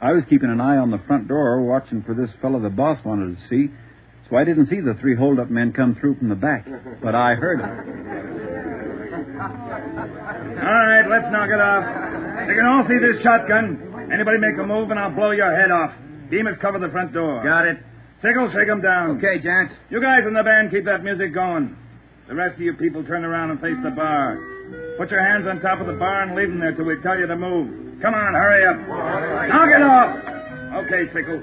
I was keeping an eye on the front door, watching for this fellow the boss wanted to see. So I didn't see the three hold-up men come through from the back. But I heard them. All right, let's knock it off. You can all see this shotgun. Anybody make a move and I'll blow your head off. Bemis, cover the front door. Got it. Sickles, shake them down. Okay, gents. You guys in the band, keep that music going. The rest of you people turn around and face the bar. Put your hands on top of the bar and leave them there till we tell you to move. Come on, hurry up. Knock it off. Okay, Sickles.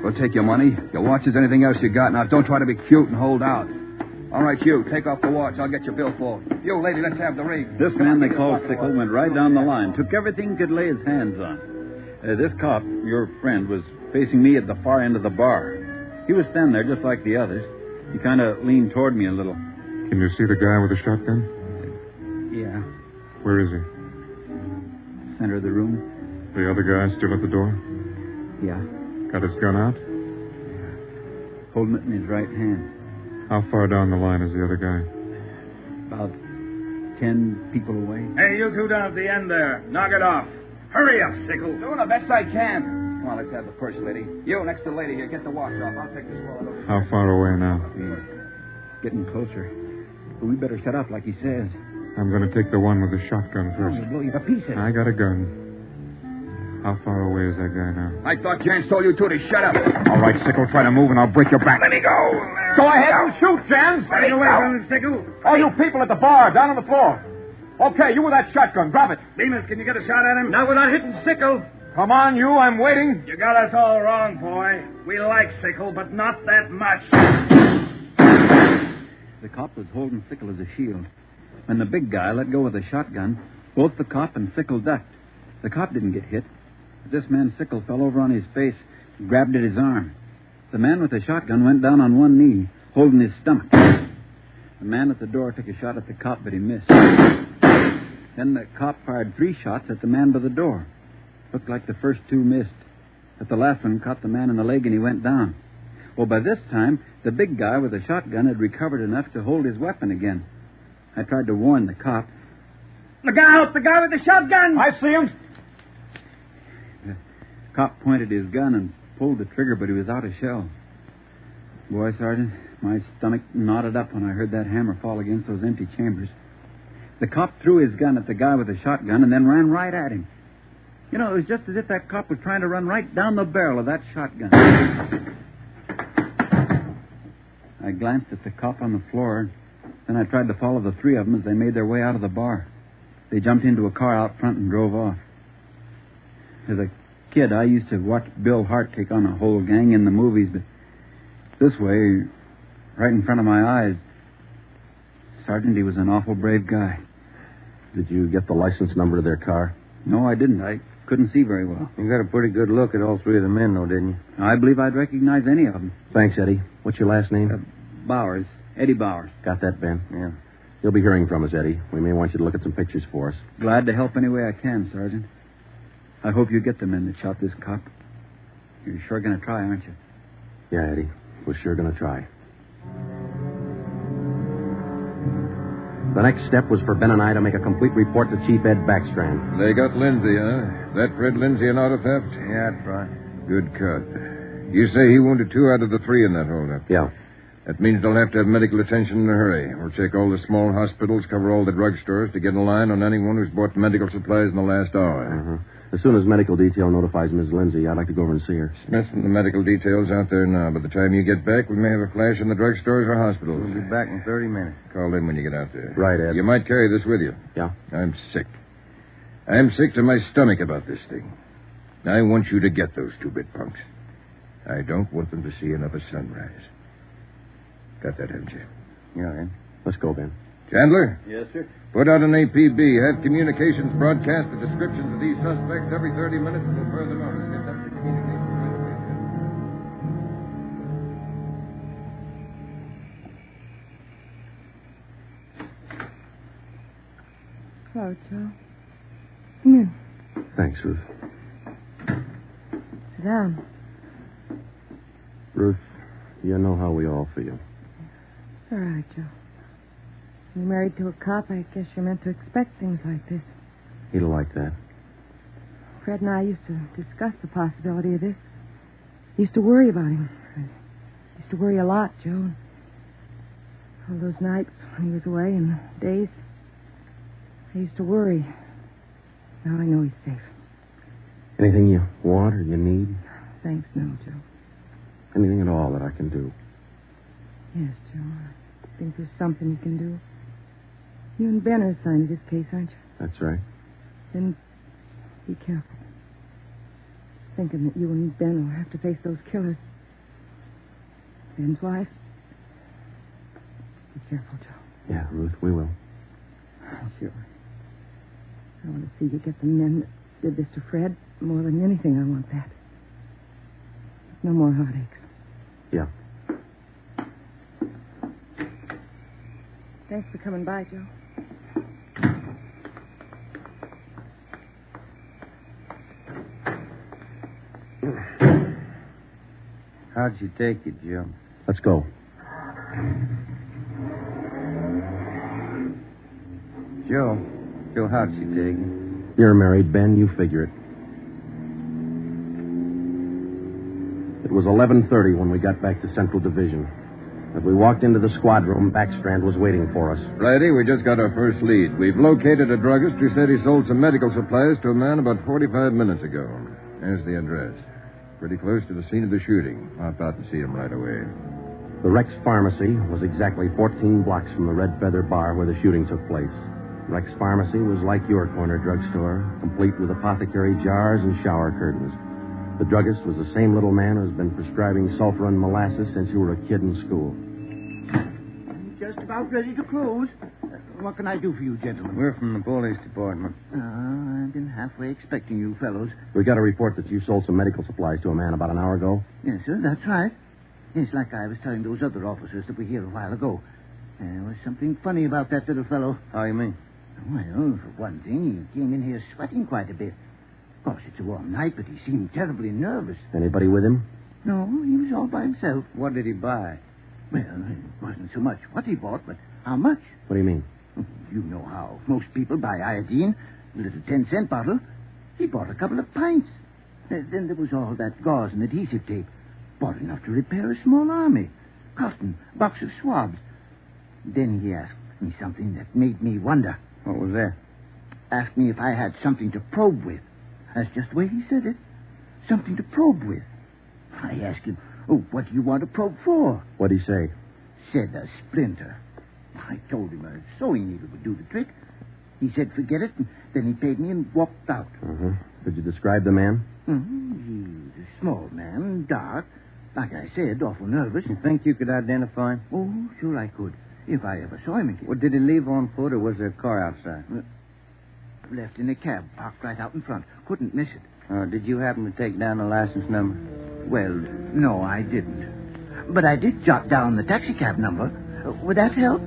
We'll take your money, your watches, anything else you got. Now, don't try to be cute and hold out. All right, you, take off the watch. I'll get your billfold. You, lady, let's have the ring. This man they called Sickle went right down the line, took everything he could lay his hands on. This cop, your friend, was facing me at the far end of the bar. He was standing there just like the others. He kind of leaned toward me a little. Can you see the guy with the shotgun? Yeah. Where is he? Center of the room. The other guy still at the door? Yeah. Got his gun out? Holding it in his right hand. How far down the line is the other guy? About 10 people away. Hey, you two down at the end there. Knock it off. Hurry up, Sickles. Doing the best I can. Come on, let's have the purse, lady. You, next to the lady here, get the watch off. I'll take this wallet over. How far away now? Getting closer. But we better shut up like he says. I'm going to take the one with the shotgun first. He'll blow you to pieces. I got a gun. How far away is that guy now? I thought Jans told you two to shut up. All right, Sickle, try to move and I'll break your back. Let me go. Go ahead and shoot, Jans. Get away from him, Sickles. All you people at the bar, down on the floor. Okay, you with that shotgun, drop it. Bemis, can you get a shot at him? Not without hitting Sickle. Come on, you, I'm waiting. You got us all wrong, boy. We like Sickle, but not that much. The cop was holding Sickle as a shield. When the big guy let go of the shotgun, both the cop and Sickle ducked. The cop didn't get hit. But this man Sickle fell over on his face, grabbed at his arm. The man with the shotgun went down on one knee, holding his stomach. The man at the door took a shot at the cop, but he missed. Then the cop fired 3 shots at the man by the door. Looked like the first 2 missed. But the last one caught the man in the leg and he went down. Well, by this time, the big guy with the shotgun had recovered enough to hold his weapon again. I tried to warn the cop. Look out! The guy with the shotgun! I see him. The cop pointed his gun and pulled the trigger, but he was out of shells. Boy, Sergeant, my stomach knotted up when I heard that hammer fall against those empty chambers. The cop threw his gun at the guy with the shotgun and then ran right at him. You know, it was just as if that cop was trying to run right down the barrel of that shotgun. I glanced at the cop on the floor, then I tried to follow the 3 of them as they made their way out of the bar. They jumped into a car out front and drove off. The kid, I used to watch Bill Hart take on a whole gang in the movies, but this way, right in front of my eyes, Sergeant, he was an awful brave guy. Did you get the license number of their car? No, I didn't. I couldn't see very well. You got a pretty good look at all three of the men, though, didn't you? I believe I'd recognize any of them. Thanks, Eddie. What's your last name? Bowers. Eddie Bowers. Got that, Ben? Yeah. You'll be hearing from us, Eddie. We may want you to look at some pictures for us. Glad to help any way I can, Sergeant. I hope you get the men that shot this cop. You're sure going to try, aren't you? Yeah, Eddie. We're sure going to try. The next step was for Ben and I to make a complete report to Chief Ed Backstrand. They got Lindsay, huh? That Fred Lindsay an auto theft? Yeah, that's right. Good cut. You say he wounded 2 out of the 3 in that holdup? Yeah. That means they'll have to have medical attention in a hurry. We'll check all the small hospitals, cover all the drugstores to get a line on anyone who's bought medical supplies in the last hour. Uh-huh. As soon as medical detail notifies Miss Lindsay, I'd like to go over and see her. Smith and the medical detail's out there now. By the time you get back, we may have a flash in the drugstores or hospitals. We'll be back in 30 minutes. Call in when you get out there. Right, Ed. You might carry this with you. Yeah? I'm sick. I'm sick to my stomach about this thing. I want you to get those 2-bit punks. I don't want them to see another sunrise. Got that, haven't you? Yeah, Ed. Let's go, Ben. Chandler? Yes, sir. Put out an APB. Have communications broadcast the descriptions of these suspects every 30 minutes until further notice. Get them to communicate right away. Hello, Joe. Come in. Thanks, Ruth. Sit down. Ruth, you know how we all feel. It's all right, Joe. You're married to a cop. I guess you're meant to expect things like this. He'd like that. Fred and I used to discuss the possibility of this. Used to worry about him. I used to worry a lot, Joe. All those nights when he was away and days, I used to worry. Now I know he's safe. Anything you want or you need? Thanks, no, Joe. Anything at all that I can do? Yes, Joe. I think there's something you can do. You and Ben are assigned to this case, aren't you? That's right. Then be careful. Thinking that you and Ben will have to face those killers. Ben's wife. Be careful, Joe. Yeah, Ruth, we will. Sure. I want to see you get the men that did this to Fred. More than anything, I want that. No more heartaches. Yeah. Thanks for coming by, Joe. How'd you take it, Joe? Let's go. Joe, how'd you take it? You're married, Ben. You figure it. It was 11:30 when we got back to Central Division. As we walked into the squad room, Backstrand was waiting for us. Friday, we just got our first lead. We've located a druggist who said he sold some medical supplies to a man about 45 minutes ago. There's the address. Pretty close to the scene of the shooting. I'll hop out and see him right away. The Rex Pharmacy was exactly 14 blocks from the Red Feather Bar where the shooting took place. Rex Pharmacy was like your corner drugstore, complete with apothecary jars and shower curtains. The druggist was the same little man who's been prescribing sulfur and molasses since you were a kid in school. Just about ready to close. What can I do for you, gentlemen? We're from the police department. I've been halfway expecting you fellows. We got a report that you sold some medical supplies to a man about an hour ago. Yes, sir, that's right. It's like I was telling those other officers that were here a while ago. There was something funny about that little fellow. How you mean? Well, for one thing, he came in here sweating quite a bit. Of course, it's a warm night, but he seemed terribly nervous. Anybody with him? No, he was all by himself. What did he buy? Well, it wasn't so much what he bought, but how much. What do you mean? You know how most people buy iodine, a little 10-cent bottle. He bought a couple of pints. Then there was all that gauze and adhesive tape. Bought enough to repair a small army. Cotton, box of swabs. Then he asked me something that made me wonder. What was that? Asked me if I had something to probe with. That's just the way he said it. Something to probe with. I asked him, what do you want to probe for? What'd he say? Said a splinter. I told him a sewing needle would do the trick. He said forget it, and then he paid me and walked out. Uh-huh. Did you describe the man? He's a small man, dark. Like I said, awful nervous. You think you could identify him? Oh, sure I could. If I ever saw him again. Well, did he leave on foot or was there a car outside? Left in a cab, parked right out in front. Couldn't miss it. Did you happen to take down the license number? Well, no, I didn't. But I did jot down the taxicab number. Would that help?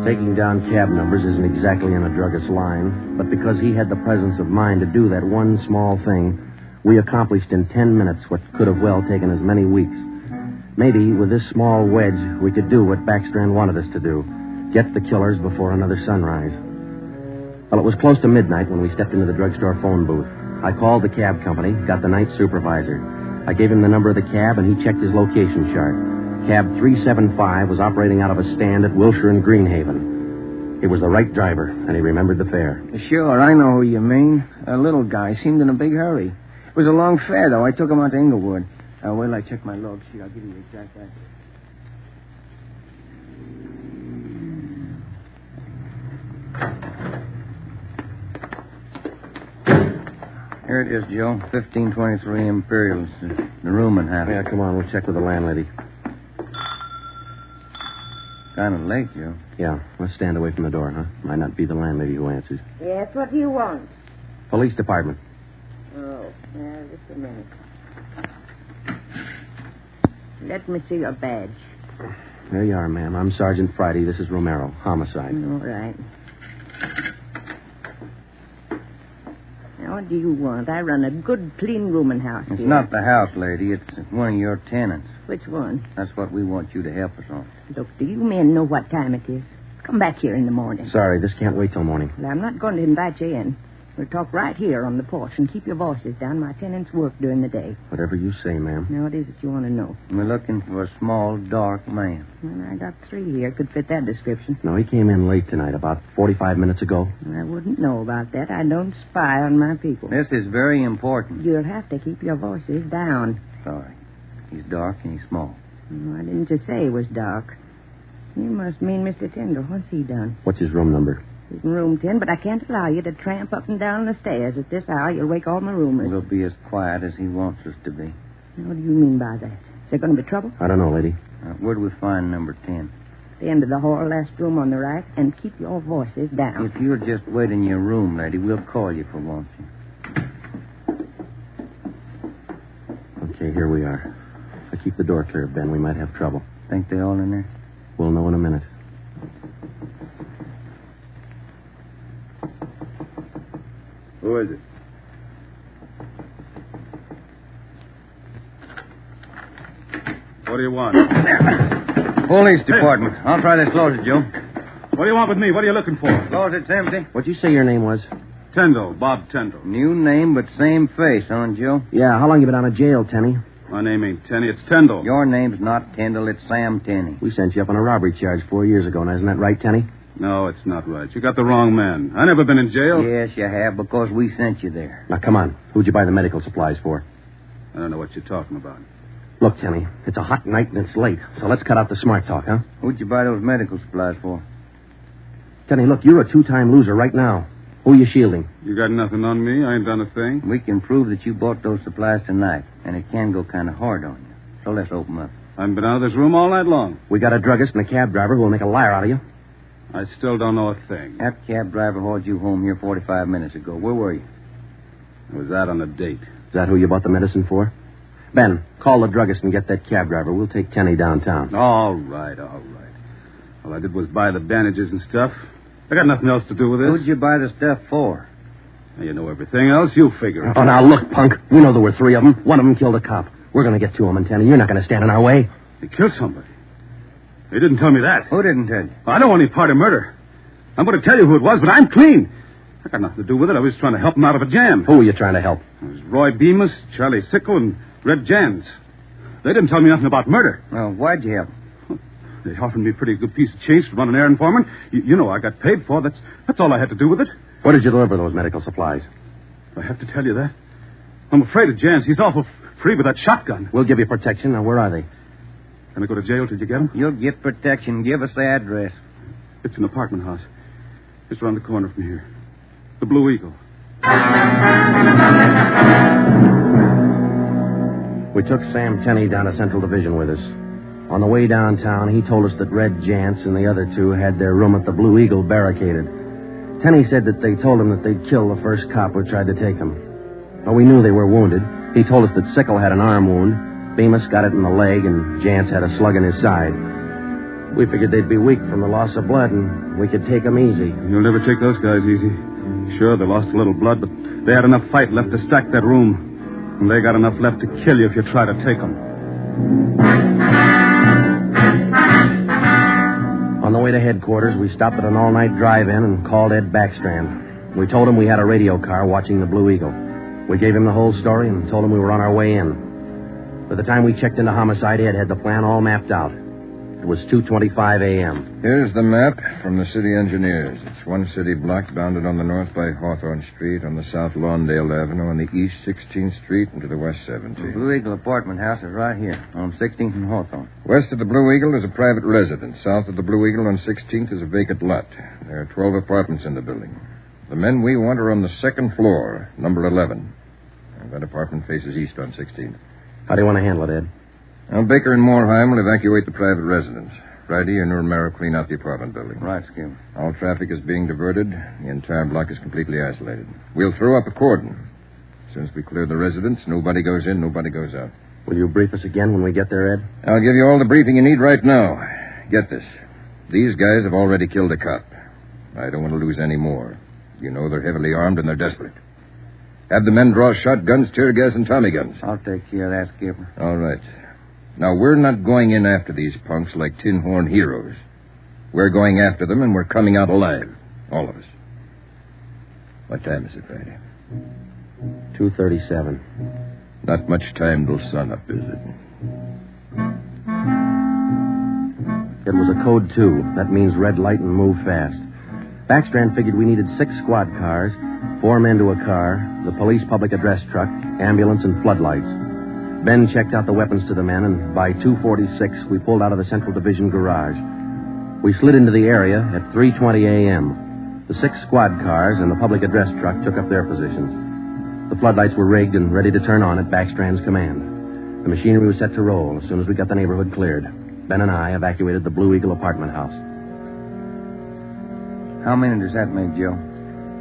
Taking down cab numbers isn't exactly in a druggist's line, but because he had the presence of mind to do that one small thing, we accomplished in 10 minutes what could have well taken as many weeks. Maybe with this small wedge, we could do what Backstrand wanted us to do, get the killers before another sunrise. Well, it was close to midnight when we stepped into the drugstore phone booth. I called the cab company, got the night supervisor. I gave him the number of the cab, and he checked his location chart. Cab 375 was operating out of a stand at Wilshire and Greenhaven. He was the right driver, and he remembered the fare. Sure, I know who you mean. A little guy seemed in a big hurry. It was a long fare, though. I took him out to Inglewood. Wait till I check my log sheet. I'll give you the exact address. Here it is, Joe. 1523 Imperials, the rooming house. Yeah, come on. We'll check with the landlady. Kind of late, Joe. Yeah, let's stand away from the door, huh? Might not be the landlady who answers. Yes, what do you want? Police department. Oh, just a minute. Let me see your badge. There you are, ma'am. I'm Sergeant Friday. This is Romero. Homicide. All right. Now, what do you want? I run a good, clean rooming house It's here. not the house, lady. It's one of your tenants. Which one? That's what we want you to help us on. Look, do you men know what time it is? Come back here in the morning. Sorry, this can't wait till morning. Well, I'm not going to invite you in. We'll talk right here on the porch and keep your voices down. My tenants work during the day. Whatever you say, ma'am. Now, what is it you want to know? We're looking for a small, dark man. Well, I got 3 here. Could fit that description. No, he came in late tonight, about 45 minutes ago. I wouldn't know about that. I don't spy on my people. This is very important. You'll have to keep your voices down. Sorry. He's dark and he's small. Why didn't you say he was dark? You must mean Mr. Tyndall. What's he done? What's his room number? He's in room 10, but I can't allow you to tramp up and down the stairs at this hour. You'll wake all my roomers. We'll be as quiet as he wants us to be. Now, what do you mean by that? Is there going to be trouble? I don't know, lady. Where do we find number 10? The end of the hall, last room on the right, and keep your voices down. If you'll just wait in your room, lady, we'll call you for watching. Okay, here we are. If I keep the door clear, Ben, we might have trouble. Think they all in there? We'll know in a minute. Who is it? What do you want? Police department. I'll try to close it, Joe. What do you want with me? What are you looking for? Close it's empty. What'd you say your name was? Tyndall, Bob Tyndall. New name, but same face, huh, Joe? Yeah, how long you been out of jail, Tenny? My name ain't Tenney, it's Tyndall. Your name's not Tyndall, it's Sam Tenney. We sent you up on a robbery charge 4 years ago. Now, isn't that right, Tenny? No, it's not right. You got the wrong man. I never been in jail. Yes, you have, because we sent you there. Now, come on. Who'd you buy the medical supplies for? I don't know what you're talking about. Look, Tenny, it's a hot night and it's late, so let's cut out the smart talk, huh? Who'd you buy those medical supplies for? Tenny, look, you're a 2-time loser right now. Who are you shielding? You got nothing on me. I ain't done a thing. We can prove that you bought those supplies tonight, and it can go kind of hard on you. So let's open up. I haven't been out of this room all night long. We got a druggist and a cab driver who will make a liar out of you. I still don't know a thing. That cab driver hauled you home here 45 minutes ago. Where were you? I was out on a date. Is that who you bought the medicine for? Ben, call the druggist and get that cab driver. We'll take Tenny downtown. All right. All I did was buy the bandages and stuff. I got nothing else to do with this. Who'd you buy the stuff for? Now, you know everything else. You figure it. Oh, now, look, punk. We know there were 3 of them. One of them killed a cop. We're going to get 2 of them, Tenny. You're not going to stand in our way. They killed somebody. They didn't tell me that. Who didn't tell you? I don't want any part of murder. I'm going to tell you who it was, but I'm clean. I got nothing to do with it. I was trying to help them out of a jam. Who were you trying to help? It was Roy Bemis, Charlie Sickle, and Red Jans. They didn't tell me nothing about murder. Well, why'd you help? They offered me a pretty good piece of change to run an errand foreman. You know I got paid for. That's all I had to do with it. Where did you deliver those medical supplies? I have to tell you that. I'm afraid of Jans. He's awful free with that shotgun. We'll give you protection. Now, where are they? Can I go to jail till you get them? You'll get protection. Give us the address. It's an apartment house. Just around the corner from here. The Blue Eagle. We took Sam Tenney down to Central Division with us. On the way downtown, he told us that Red Jantz and the other two had their room at the Blue Eagle barricaded. Tenney said that they told him that they'd kill the first cop who tried to take him. Well, we knew they were wounded. He told us that Sickle had an arm wound, Bemis got it in the leg, and Jantz had a slug in his side. We figured they'd be weak from the loss of blood, and we could take them easy. You'll never take those guys easy. Sure, they lost a little blood, but they had enough fight left to stack that room. And they got enough left to kill you if you try to take them. On the way to headquarters, we stopped at an all-night drive-in and called Ed Backstrand. We told him we had a radio car watching the Blue Eagle. We gave him the whole story and told him we were on our way in. By the time we checked into Homicide, Ed had the plan all mapped out. It was 2:25 a.m. Here's the map from the city engineers. It's one city block bounded on the north by Hawthorne Street, on the south Lawndale Avenue, on the east 16th Street, and to the west 17th. The Blue Eagle apartment house is right here, on 16th and Hawthorne. West of the Blue Eagle is a private residence. South of the Blue Eagle on 16th is a vacant lot. There are 12 apartments in the building. The men we want are on the second floor, number 11. And that apartment faces east on 16th. How do you want to handle it, Ed? Now, Baker and Moorheim will evacuate the private residence. Friday, you and Romero clean out the apartment building. Right, Skip. All traffic is being diverted. The entire block is completely isolated. We'll throw up a cordon. As soon as we clear the residence, nobody goes in, nobody goes out. Will you brief us again when we get there, Ed? I'll give you all the briefing you need right now. Get this. These guys have already killed a cop. I don't want to lose any more. You know they're heavily armed and they're desperate. Have the men draw shotguns, tear gas, and Tommy guns. I'll take care of that, Skipper. All right. Now, we're not going in after these punks like tin horn heroes. We're going after them, and we're coming out alive. All of us. What time is it, Friday? 2:37. Not much time till sunup, is it? It was a code 2. That means red light and move fast. Backstrand figured we needed 6 squad cars, 4 men to a car, the police public address truck, ambulance, and floodlights. Ben checked out the weapons to the men, and by 2:46, we pulled out of the Central Division garage. We slid into the area at 3:20 a.m. The 6 squad cars and the public address truck took up their positions. The floodlights were rigged and ready to turn on at Backstrand's command. The machinery was set to roll as soon as we got the neighborhood cleared. Ben and I evacuated the Blue Eagle apartment house. How many does that make, Joe?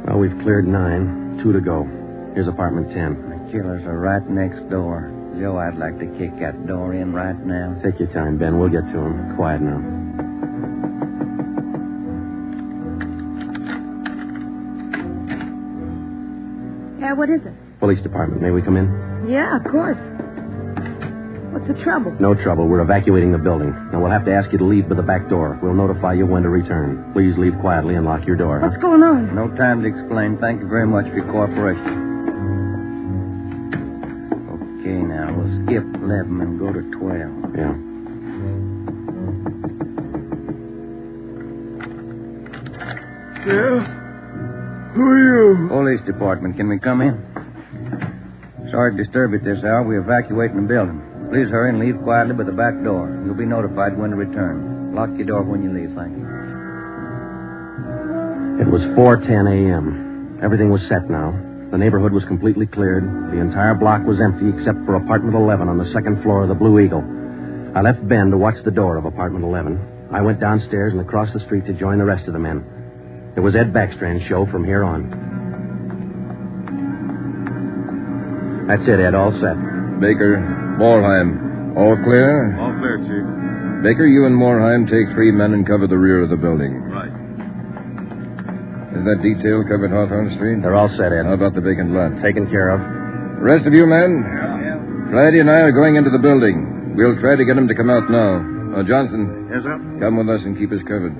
Well, we've cleared 9. 2 to go. Here's apartment 10. The killers are right next door. Joe, I'd like to kick that door in right now. Take your time, Ben. We'll get to him. Quiet now. Yeah, what is it? Police department. May we come in? Yeah, of course. What's the trouble? No trouble. We're evacuating the building. Now, we'll have to ask you to leave by the back door. We'll notify you when to return. Please leave quietly and lock your door. What's going on? No time to explain. Thank you very much for your cooperation. Okay, now, we'll skip 11 and go to 12. Yeah. Yeah? Who are you? Police department. Can we come in? Sorry to disturb you at this hour. We're evacuating the building. Please hurry and leave quietly by the back door. You'll be notified when to return. Lock your door when you leave, thank you. It was 4:10 a.m. Everything was set now. The neighborhood was completely cleared. The entire block was empty except for apartment 11 on the second floor of the Blue Eagle. I left Ben to watch the door of apartment 11. I went downstairs and across the street to join the rest of the men. It was Ed Backstrand's show from here on. That's it, Ed. All set. Baker, Moorheim, all clear? All clear, Chief. Baker, you and Moorheim take 3 men and cover the rear of the building. Right. Is that detail covered Hawthorne Street? They're all set, Ed. How about the vacant lot? Taken care of. The rest of you men? Yeah. Friday and I are going into the building. We'll try to get him to come out now. Johnson. Yes, sir? Come with us and keep us covered.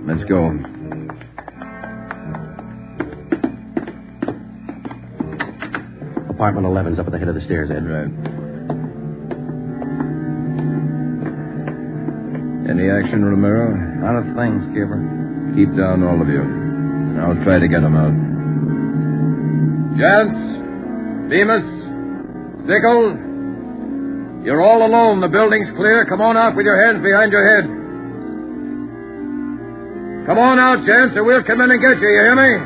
Let's go. Apartment 11's up at the head of the stairs, Ed. Right. Any action, Romero? Not a thing, Skipper. Keep down, all of you. I'll try to get them out. Jantz, Bemis, Sickle, you're all alone. The building's clear. Come on out with your hands behind your head. Come on out, Jantz, or we'll come in and get you. You hear me?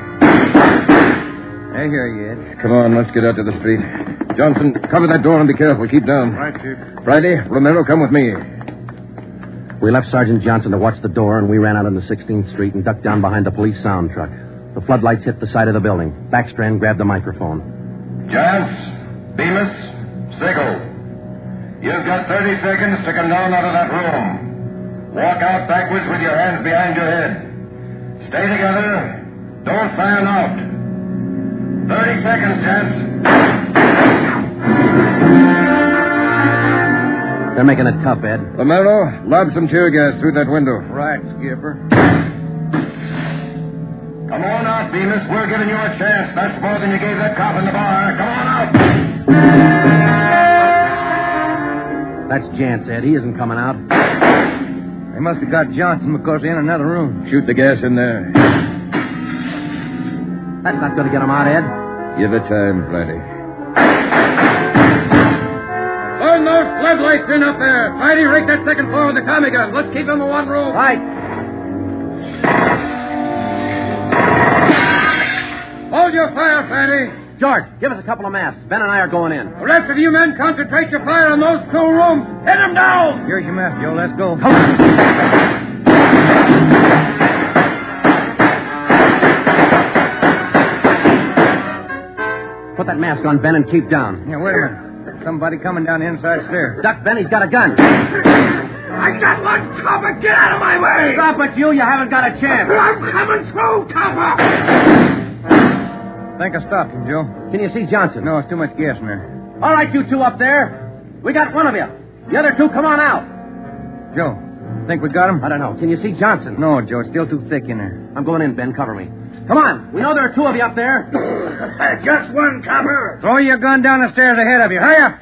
I hear you, Ed. Come on, let's get out to the street. Johnson, cover that door and be careful. Keep down. Right, Chief. Friday, Romero, come with me. We left Sergeant Johnson to watch the door, and we ran out on the 16th Street and ducked down behind the police sound truck. The floodlights hit the side of the building. Backstrand grabbed the microphone. Giants, Bemis, Sigel. You've got 30 seconds to come down out of that room. Walk out backwards with your hands behind your head. Stay together. Don't fan out. 30 seconds, gents. They're making it tough, Ed. Romero, lob some tear gas through that window. Right, Skipper. Come on out, Bemis. We're giving you a chance. That's more than you gave that cop in the bar. Come on out. That's Jance, Ed. He isn't coming out. They must have got Johnson because they're in another room. Shoot the gas in there. That's not going to get him out, Ed. Give it time, Friday. Burn those floodlights in up there. Friday, rake that second floor with the Tommy gun. Let's keep them in one room. Right. Hold your fire, Friday. George, give us a couple of masks. Ben and I are going in. The rest of you men concentrate your fire on those 2 rooms. Hit them down! Here's your mask, Joe. Let's go. Come on. Put that mask on, Ben, and keep down. Yeah, wait a minute. Somebody coming down the inside stairs. Duck, Ben, he's got a gun. I got one, copper. Get out of my way! Stop it, you. You haven't got a chance. I'm coming through, copper! I think I stopped him, Joe. Can you see Johnson? No, it's too much gas in there. All right, you two up there. We got one of you. The other 2, come on out. Joe, think we got him? I don't know. Can you see Johnson? No, Joe. It's still too thick in there. I'm going in, Ben. Cover me. Come on. We know there are 2 of you up there. Just one, copper. Throw your gun down the stairs ahead of you. Hurry up.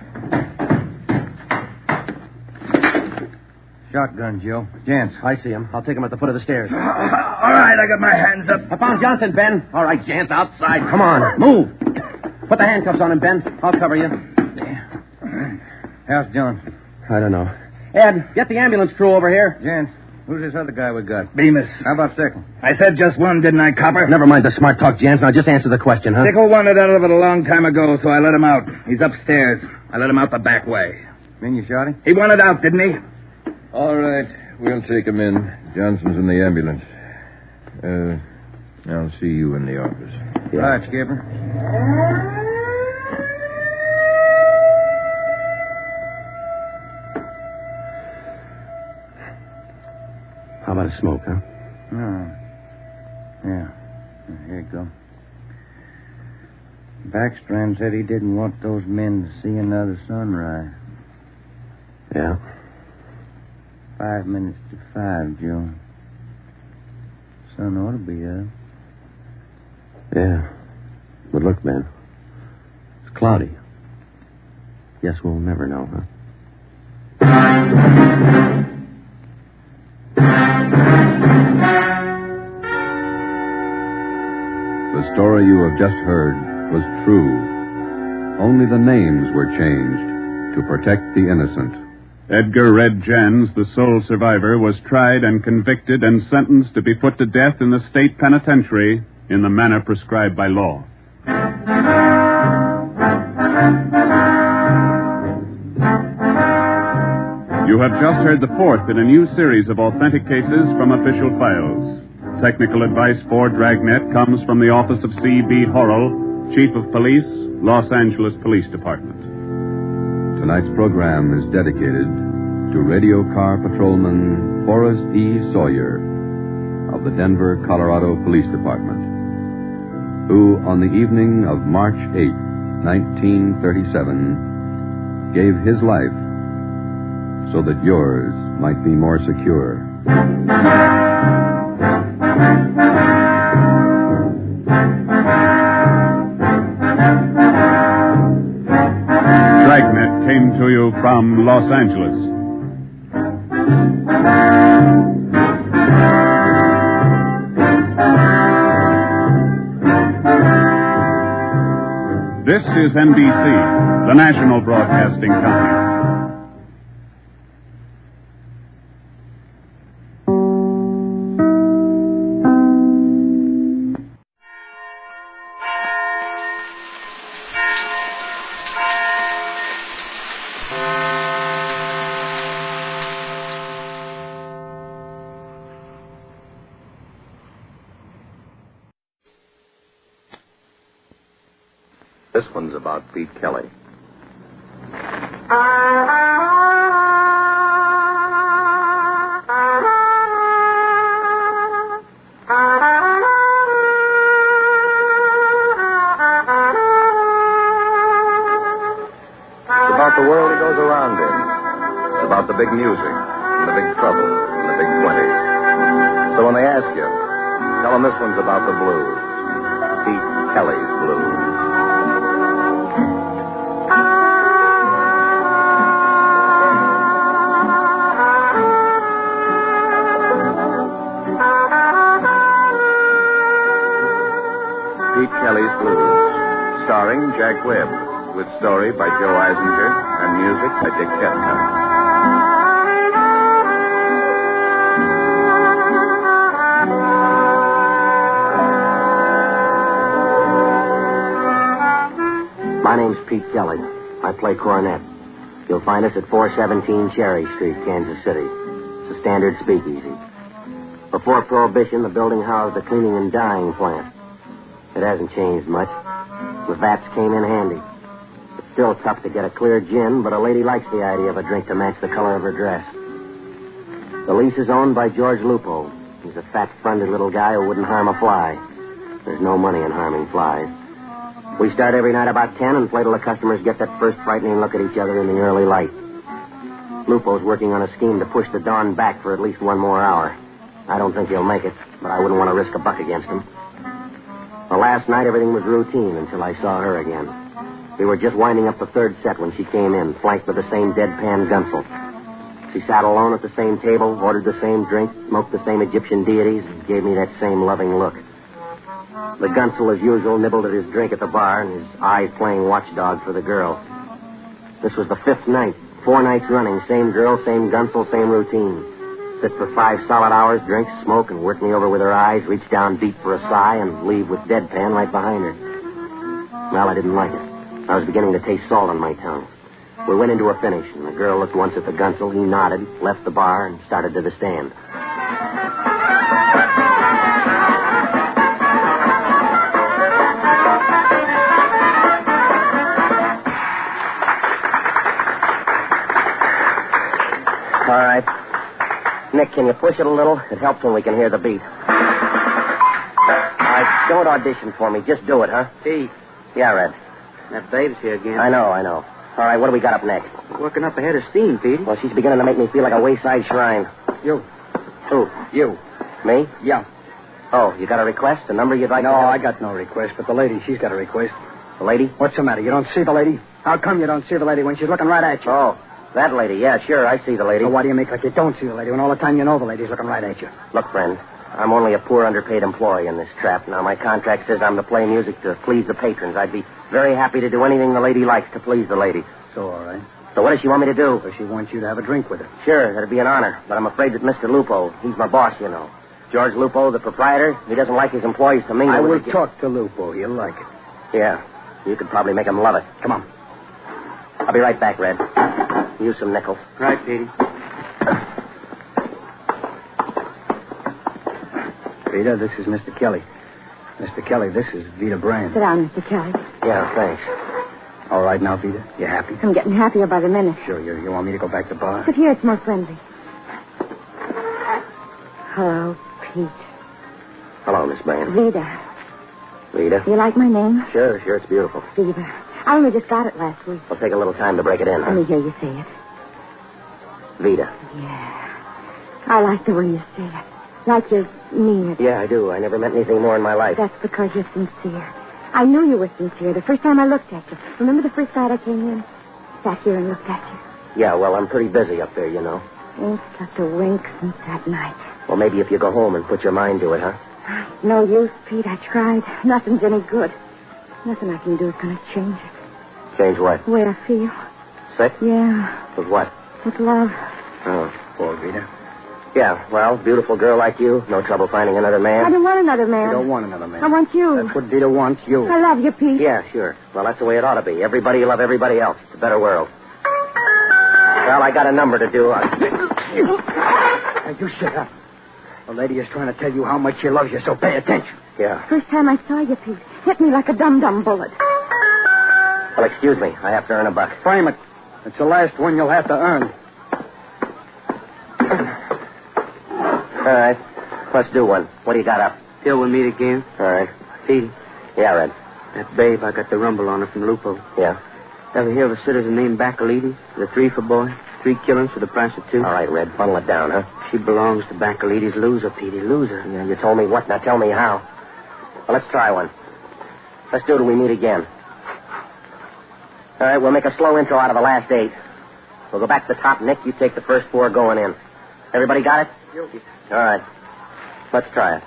Shotgun, Joe. Jance. I see him. I'll take him at the foot of the stairs. All right, I got my hands up. I found Johnson, Ben. All right, Jance, outside. Come on. Move. Put the handcuffs on him, Ben. I'll cover you. How's Johnson? I don't know. Ed, get the ambulance crew over here. Jance, who's this other guy we got? Bemis. How about Sickle? I said just one, didn't I, copper? Never mind the smart talk, Jance. Now just answer the question, huh? Sickle wanted out of it a long time ago, so I let him out. He's upstairs. I let him out the back way. Mean you shot him? He wanted out, didn't he? All right. We'll take him in. Johnson's in the ambulance. I'll see you in the office. Yeah. Right, Skipper. How about a smoke, huh? No. Yeah. Here you go. Backstrand said he didn't want those men to see another sunrise. Yeah. 5 minutes to 5, Joe. Sun ought to be up. Yeah. But look, Ben. It's cloudy. Guess we'll never know, huh? The story you have just heard was true. Only the names were changed to protect the innocent. Edgar Red Jans, the sole survivor, was tried and convicted and sentenced to be put to death in the state penitentiary in the manner prescribed by law. You have just heard the 4th in a new series of authentic cases from official files. Technical advice for Dragnet comes from the office of C.B. Horrell, Chief of Police, Los Angeles Police Department. Tonight's program is dedicated to Radio Car Patrolman Forrest E. Sawyer of the Denver, Colorado Police Department, who on the evening of March 8, 1937, gave his life so that yours might be more secure. Dragnet came to you from Los Angeles. This is NBC, the national broadcasting company. one's about Pete Kelly. It's about the world he goes around in. It's about the big music, and the big trouble, and the big plenty. So when they ask you, tell them this one's about the blues. Pete Kelly's blues. Pete Kelly's Blues, starring Jack Webb, with story by Joe Eisinger and music by Dick Ketchum. My name's Pete Kelly. I play cornet. You'll find us at 417 Cherry Street, Kansas City. It's a standard speakeasy. Before Prohibition, the building housed a cleaning and dyeing plant. It hasn't changed much. The vats came in handy. It's still tough to get a clear gin, but a lady likes the idea of a drink to match the color of her dress. The lease is owned by George Lupo. He's a fat-fronted little guy who wouldn't harm a fly. There's no money in harming flies. We start every night about 10 and play till the customers get that first frightening look at each other in the early light. Lupo's working on a scheme to push the dawn back for at least one more hour. I don't think he'll make it, but I wouldn't want to risk a buck against him. The last night, everything was routine until I saw her again. We were just winding up the third set when she came in, flanked with the same deadpan gunsel. She sat alone at the same table, ordered the same drink, smoked the same Egyptian deities, and gave me that same loving look. The gunsel, as usual, nibbled at his drink at the bar, and his eyes playing watchdog for the girl. This was the fifth night, 4 nights running, same girl, same gunsel, same routine. Sit for 5 solid hours, drink, smoke, and work me over with her eyes, reach down deep for a sigh, and leave with deadpan right behind her. Well, I didn't like it. I was beginning to taste salt on my tongue. We went into a finish, and the girl looked once at the gunsel. He nodded, left the bar, and started to the stand. All right. Nick, can you push it a little? It helps when we can hear the beat. All right, don't audition for me. Just do it, huh? Pete. Yeah, Red. That babe's here again. I know. All right, what do we got up next? Working up a head of steam, Pete. Well, she's beginning to make me feel like a wayside shrine. You. Who? You. Me? Yeah. Oh, you got a request? A number you'd like No, to have? I got no request, but the lady, she's got a request. The lady? What's the matter? You don't see the lady? How come you don't see the lady when she's looking right at you? Oh, that lady. Yeah, sure, I see the lady. Well, why do you make like you don't see the lady when all the time you know the lady's looking right at you? Look, friend, I'm only a poor underpaid employee in this trap. Now, my contract says I'm to play music to please the patrons. I'd be very happy to do anything the lady likes to please the lady. So, all right. So what does she want me to do? Well, she wants you to have a drink with her. Sure, that'd be an honor. But I'm afraid that Mr. Lupo, he's my boss, you know. George Lupo, the proprietor, he doesn't like his employees to mingle I will with the... talk to Lupo. He'll like it. Yeah, you could probably make him love it. Come on. I'll be right back, Red. Use some nickels. Right, Petey. Vita, this is Mr. Kelly. Mr. Kelly, this is Vita Brand. Sit down, Mr. Kelly. Yeah, thanks. All right now, Vita? You happy? I'm getting happier by the minute. Sure, you want me to go back to bar? Sit here, it's more friendly. Hello, Pete. Hello, Miss Brand. Vida. Vita? You like my name? Sure, it's beautiful. Vida. I only just got it last week. It'll take a little time to break it in, Let huh? me hear you say it. Vida. Yeah. I like the way you say it. Like you mean it. Yeah, I do. I never meant anything more in my life. That's because you're sincere. I knew you were sincere the first time I looked at you. Remember the first night I came in? Sat here and looked at you. Yeah, well, I'm pretty busy up there, you know. Ain't slept a wink since that night. Well, maybe if you go home and put your mind to it, huh? No use, Pete. I tried. Nothing's any good. Nothing I can do is going to change it. Change what? The way I feel. Sick? Yeah. With what? With love. Oh. Poor Vita. Yeah, well, beautiful girl like you, no trouble finding another man. I don't want another man. You don't want another man. I want you. That's what Vita wants, you. I love you, Pete. Yeah, sure. Well, that's the way it ought to be. Everybody love everybody else. It's a better world. Well, I got a number to do. Hey, you shut up. The lady is trying to tell you how much she loves you, so pay attention. Yeah. First time I saw you, Pete, hit me like a dum-dum bullet. Well, excuse me. I have to earn $1. Frame it. It's the last one you'll have to earn. All right. Let's do one. What do you got up? Till we meet again. All right. Petey. Yeah, Red. That babe, I got the rumble on her from Lupo. Yeah? Ever hear of a citizen named Bacalides? The 3-for boy? 3 killings for the price of 2? All right, Red. Funnel it down, huh? She belongs to Bacalides. Loser, Petey. Loser. Yeah, you told me what. Now tell me how. Well, let's try one. Let's do it till we meet again. All right, we'll make a slow intro out of the last 8. We'll go back to the top. Nick, you take the first 4 going in. Everybody got it? All right. Let's try it.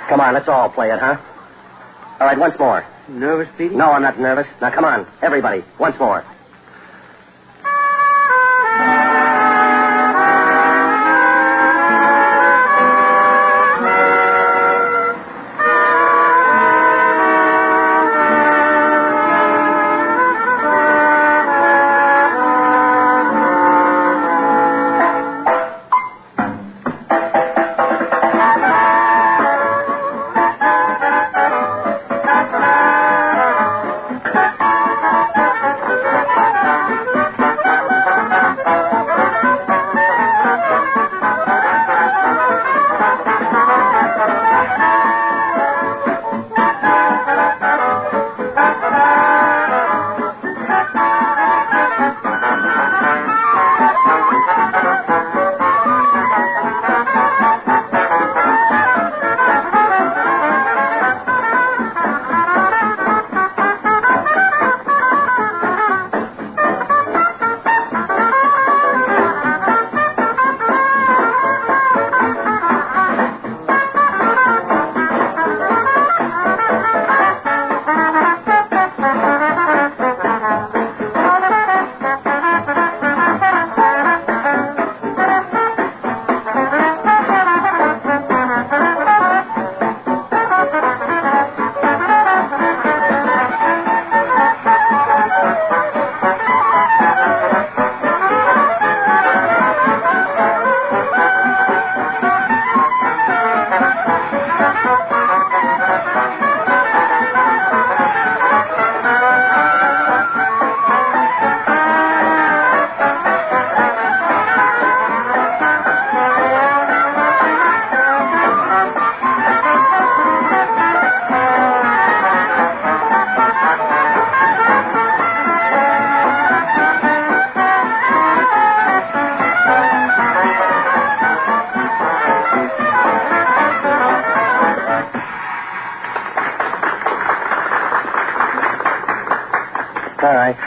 Come on, let's all play it, huh? All right, once more. Nervous, Petey? No, I'm not nervous. Now, come on, everybody, once more. All right.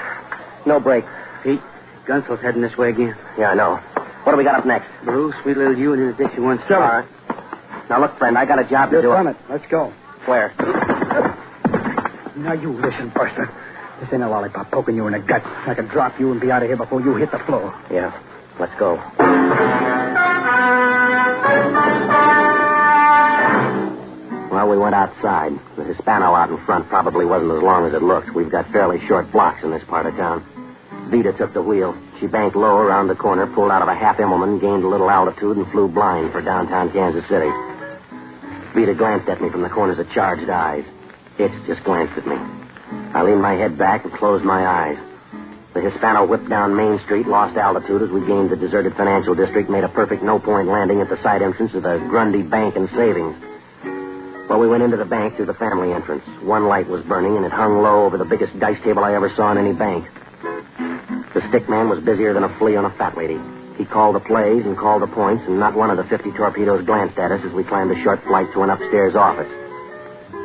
No break. Pete, Gunsel's heading this way again. Yeah, I know. What do we got up next? Blue, sweet little you, and in addition, one All silver. right. Now, look, friend, I got a job to Just do. run it. Let's go. Where? Now, you listen, Buster. This ain't a lollipop poking you in the gut. I can drop you and be out of here before you hit the floor. Yeah, let's go. Well, we went outside. The Hispano out in front probably wasn't as long as it looked. We've got fairly short blocks in this part of town. Vita took the wheel. She banked low around the corner, pulled out of a half Immelman, gained a little altitude, and flew blind for downtown Kansas City. Vita glanced at me from the corners of charged eyes. Itch just glanced at me. I leaned my head back and closed my eyes. The Hispano whipped down Main Street, lost altitude as we gained the deserted financial district, made a perfect no-point landing at the side entrance of the Grundy Bank and Savings. Well, we went into the bank through the family entrance. One light was burning, and it hung low over the biggest dice table I ever saw in any bank. The stick man was busier than a flea on a fat lady. He called the plays and called the points, and not one of the 50 torpedoes glanced at us as we climbed a short flight to an upstairs office.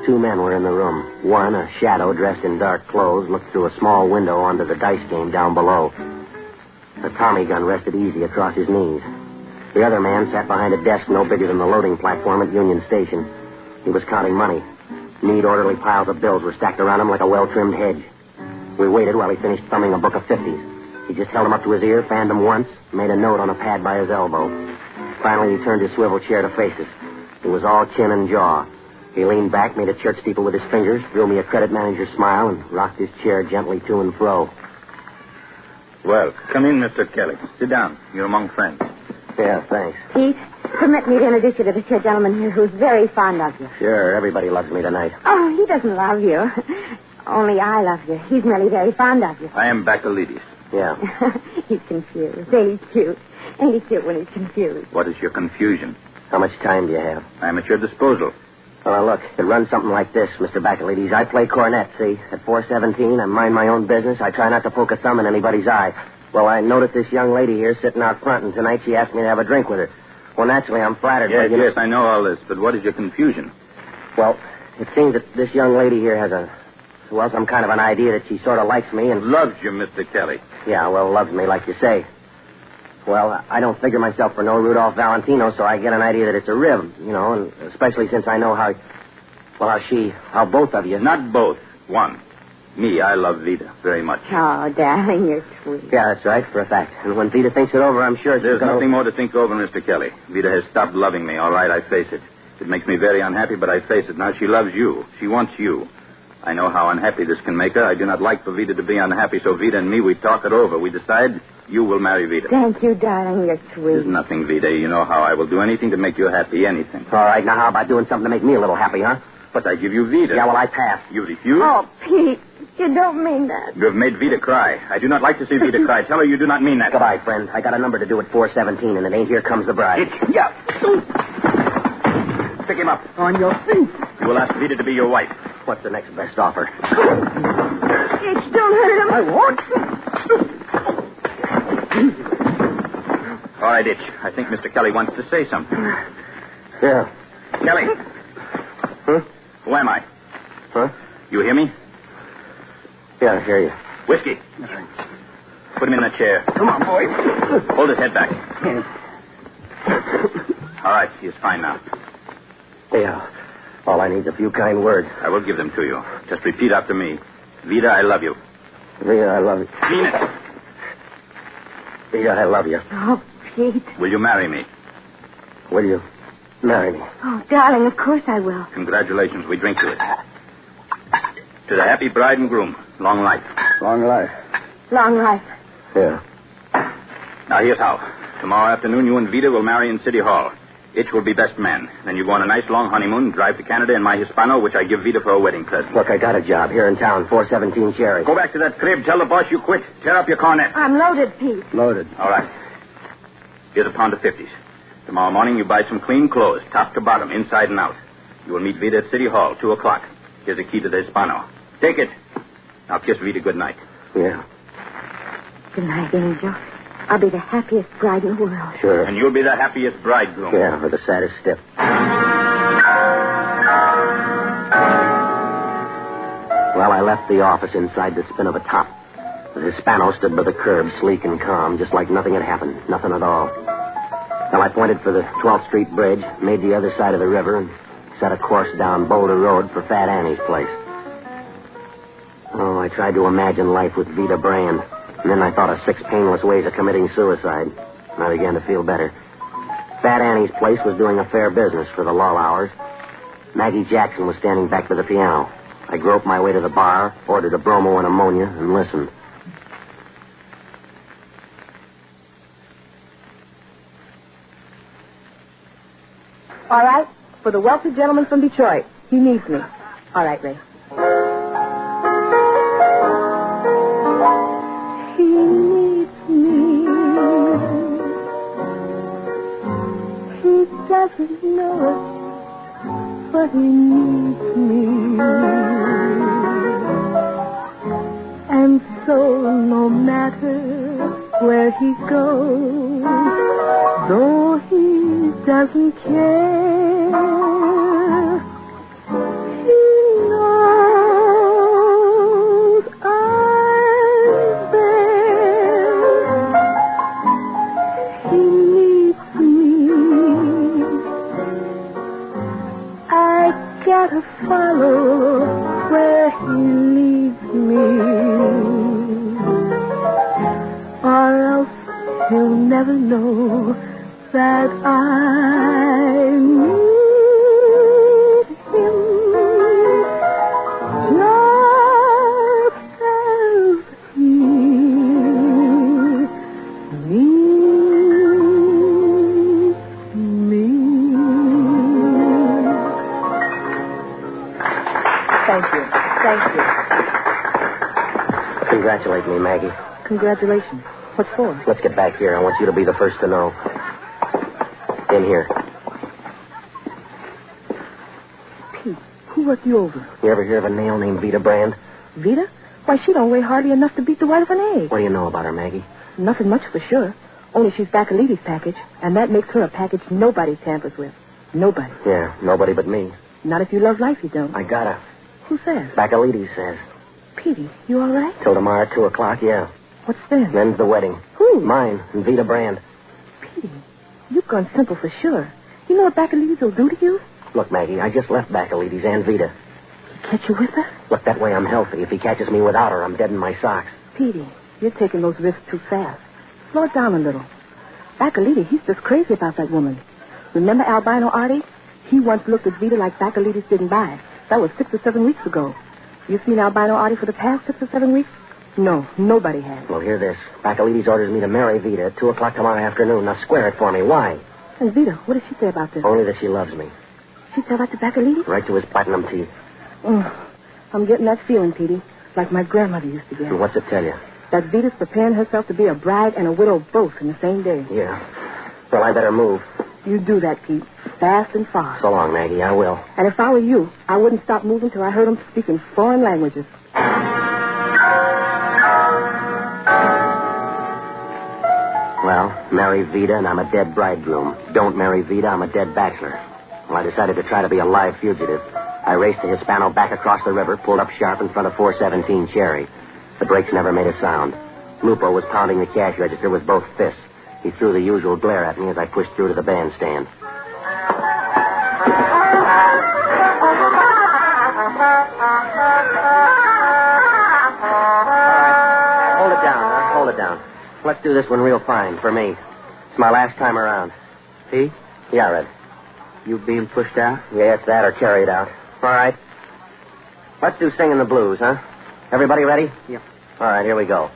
2 men were in the room. One, a shadow dressed in dark clothes, looked through a small window onto the dice game down below. A Tommy gun rested easy across his knees. The other man sat behind a desk no bigger than the loading platform at Union Station. He was counting money. Neat, orderly piles of bills were stacked around him like a well-trimmed hedge. We waited while he finished thumbing a book of 50s. He just held them up to his ear, fanned them once, made a note on a pad by his elbow. Finally, he turned his swivel chair to face us. It was all chin and jaw. He leaned back, made a church steeple with his fingers, drew me a credit manager's smile, and rocked his chair gently to and fro. Well, come in, Mr. Kelly. Sit down. You're among friends. Yeah, thanks. Pete, Permit me to introduce you to this here gentleman here who's very fond of you. Sure, everybody loves me tonight. Oh, he doesn't love you. Only I love you. He's merely very fond of you. I am Bacalidis. Yeah. He's confused. Ain't he cute? Ain't he cute when he's confused? What is your confusion? How much time do you have? I am at your disposal. Well, look, it runs something like this, Mr. Bacalidis. I play cornet, see? At 417, I mind my own business. I try not to poke a thumb in anybody's eye. Well, I noticed this young lady here sitting out front, and tonight she asked me to have a drink with her. Well, naturally, I'm flattered. Yes, but, yes, I know all this, but what is your confusion? Well, it seems that this young lady here has some kind of an idea that she sort of likes me and... Loves you, Mr. Kelly. Yeah, well, loves me, like you say. Well, I don't figure myself for no Rudolph Valentino, so I get an idea that it's a rib, and especially since I know how both of you... Not both. One. Me, I love Vida very much. Oh, darling, you're sweet. Yeah, that's right, for a fact. And when Vida thinks it over, I'm sure There's nothing more to think over, Mr. Kelly. Vida has stopped loving me, all right, I face it. It makes me very unhappy, but I face it. Now she loves you. She wants you. I know how unhappy this can make her. I do not like for Vida to be unhappy, so Vida and me, we talk it over. We decide you will marry Vida. Thank you, darling. You're sweet. There's nothing, Vida. You know how I will do anything to make you happy, anything. All right, now how about doing something to make me a little happy, huh? But I give you Vida. Yeah, well, I pass. You refuse? Oh, Pete, you don't mean that. You have made Vida cry. I do not like to see Vida cry. Tell her you do not mean that. Goodbye, friend. I got a number to do at 417, and it ain't Here Comes the Bride. Yeah. Pick him up. On your feet. You will ask Vida to be your wife. What's the next best offer? Itch, don't hurt him. I won't. All right, Itch. I think Mr. Kelly wants to say something. Yeah. Kelly. Huh? Who am I? Huh? You hear me? Yeah, I hear you. Whiskey. Put him in that chair. Come on, boy. Hold his head back. All right, he is fine now. Yeah. All I need is a few kind words. I will give them to you. Just repeat after me. Vida, I love you. Vida, I love you. Mean it. Vida, I love you. Oh, Pete. Will you marry me? Will you marry me? Oh, darling, of course I will. Congratulations. We drink to it. To the happy bride and groom. Long life. Long life. Long life. Yeah. Now, here's how. Tomorrow afternoon, you and Vida will marry in City Hall. Itch will be best man. Then you go on a nice long honeymoon, drive to Canada in my Hispano, which I give Vida for a wedding present. Look, I got a job here in town, 417 Cherry. Go back to that crib. Tell the boss you quit. Tear up your cornet. I'm loaded, Pete. Loaded. All right. Here's a pound of 50s. Tomorrow morning, you buy some clean clothes, top to bottom, inside and out. You will meet Vida at City Hall, 2 o'clock. Here's the key to the Hispano. Take it. Now kiss Vida good night. Yeah. Good night, Angel. I'll be the happiest bride in the world. Sure. And you'll be the happiest bridegroom. Yeah, or the saddest step. Well, I left the office inside the spin of a top. The Hispano stood by the curb, sleek and calm, just like nothing had happened. Nothing at all. Well, I pointed for the 12th Street Bridge, made the other side of the river, and set a course down Boulder Road for Fat Annie's place. Oh, I tried to imagine life with Vida Brand. And then I thought of 6 painless ways of committing suicide. And I began to feel better. Fat Annie's place was doing a fair business for the lull hours. Maggie Jackson was standing back by the piano. I groped my way to the bar, ordered a bromo and ammonia, and listened. All right, for the wealthy gentleman from Detroit. He needs me. All right, Ray. He needs me. He doesn't know it, but he needs me. And so no matter where he goes, though he doesn't care, he knows I'm there. He needs me. I gotta follow where he leads me, or else he'll never know that I need him. Just as he needs me. Thank you. Congratulate me, Maggie. Congratulations. What for? Let's get back here. I want you to be the first to know. In here. Pete, who worked you over? You ever hear of a nail named Vita Brand? Vita? Why, she don't weigh hardly enough to beat the white of an egg. What do you know about her, Maggie? Nothing much for sure. Only she's Bacalides' package, and that makes her a package nobody tampers with. Nobody. Yeah, nobody but me. Not if you love life, you don't. I gotta. Who says? Bacalides says. Petey, you all right? Till tomorrow at 2 o'clock, yeah. What's then? Then's the wedding. Who? Mine and Vita Brand. Petey, you've gone simple for sure. You know what Bacalides will do to you? Look, Maggie, I just left Bacalides and Vita. He catch you with her? Look, that way I'm healthy. If he catches me without her, I'm dead in my socks. Petey, you're taking those risks too fast. Slow it down a little. Bacalides, he's just crazy about that woman. Remember Albino Artie? He once looked at Vita like Bacalides didn't buy. That was 6 or 7 weeks ago. You seen Albino Artie for the past 6 or 7 weeks? No, nobody has. Well, hear this. Bacalides orders me to marry Vita at 2 o'clock tomorrow afternoon. Now square it for me. Why? And Vita, what did she say about this? Only that she loves me. She said that to Bacalides? Right to his platinum teeth. I'm getting that feeling, Petey, like my grandmother used to get. And what's it tell you? That Vita's preparing herself to be a bride and a widow both in the same day. Yeah. Well, I better move. You do that, Pete. Fast and far. So long, Maggie. I will. And if I were you, I wouldn't stop moving till I heard them speaking foreign languages. Well, marry Vita and I'm a dead bridegroom. Don't marry Vita, I'm a dead bachelor. Well, I decided to try to be a live fugitive. I raced the Hispano back across the river, pulled up sharp in front of 417 Cherry. The brakes never made a sound. Lupo was pounding the cash register with both fists. He threw the usual glare at me as I pushed through to the bandstand. Hold it down, huh? Hold it down. Let's do this one real fine, for me. It's my last time around. Pete? Yeah, Red. You being pushed out? Yeah, it's that or carried out. All right. Let's do Singing the Blues, huh? Everybody ready? Yeah. All right, here we go.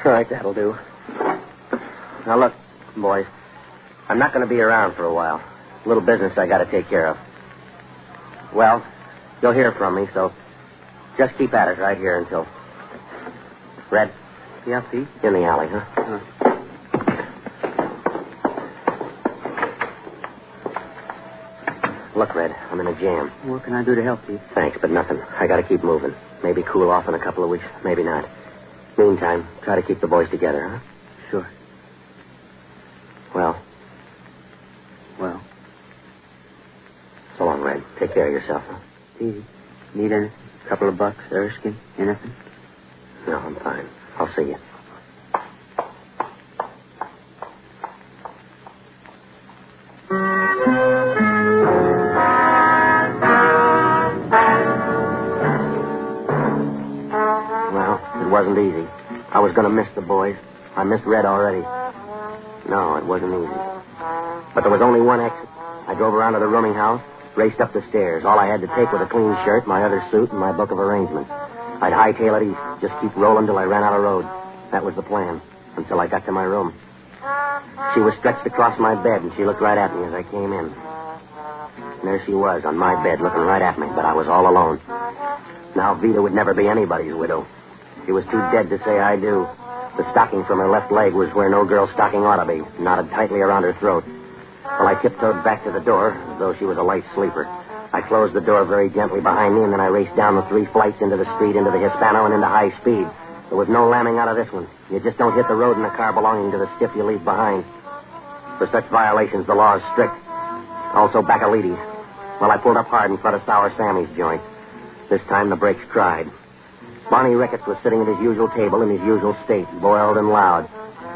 All right, that'll do. Now, look, boys. I'm not going to be around for a while. A little business I got to take care of. Well, you'll hear from me, so just keep at it right here until... Red? Yeah, Pete? In the alley, huh? Look, Red, I'm in a jam. What can I do to help you? Thanks, but nothing. I got to keep moving. Maybe cool off in a couple of weeks, maybe not. Meantime, try to keep the boys together, huh? Sure. Well? comrade. Take care of yourself. Need any? Couple of bucks, Erskine? Anything? No, I'm fine. I'll see you. Well, it wasn't easy. I was going to miss the boys. I missed Red already. No, it wasn't easy. But there was only one exit. I drove around to the rooming house, raced up the stairs. All I had to take was a clean shirt, my other suit, and my book of arrangements. I'd hightail it east, just keep rolling till I ran out of road. That was the plan, until I got to my room. She was stretched across my bed, and she looked right at me as I came in. And there she was, on my bed, looking right at me, but I was all alone. Now, Vida would never be anybody's widow. She was too dead to say I do. The stocking from her left leg was where no girl's stocking ought to be, knotted tightly around her throat. Well, I tiptoed back to the door, as though she was a light sleeper. I closed the door very gently behind me, and then I raced down the 3 flights into the street, into the Hispano, and into high speed. There was no lambing out of this one. You just don't hit the road in a car belonging to the stiff you leave behind. For such violations, the law is strict. Also, Bacalides. Well, I pulled up hard in front of Sour Sammy's joint. This time, the brakes cried. Barney Ricketts was sitting at his usual table in his usual state, boiled and loud.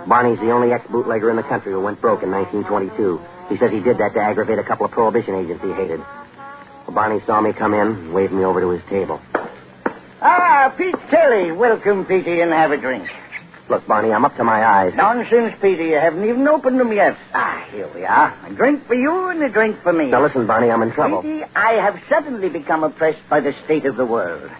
Barney's the only ex-bootlegger in the country who went broke in 1922. He says he did that to aggravate a couple of prohibition agents he hated. Well, Barney saw me come in and waved me over to his table. Ah, Pete Kelly. Welcome, Petey, and have a drink. Look, Barney, I'm up to my eyes. Nonsense, Petey. You haven't even opened them yet. Ah, here we are. A drink for you and a drink for me. Now, listen, Barney, I'm in trouble. Petey, I have suddenly become oppressed by the state of the world.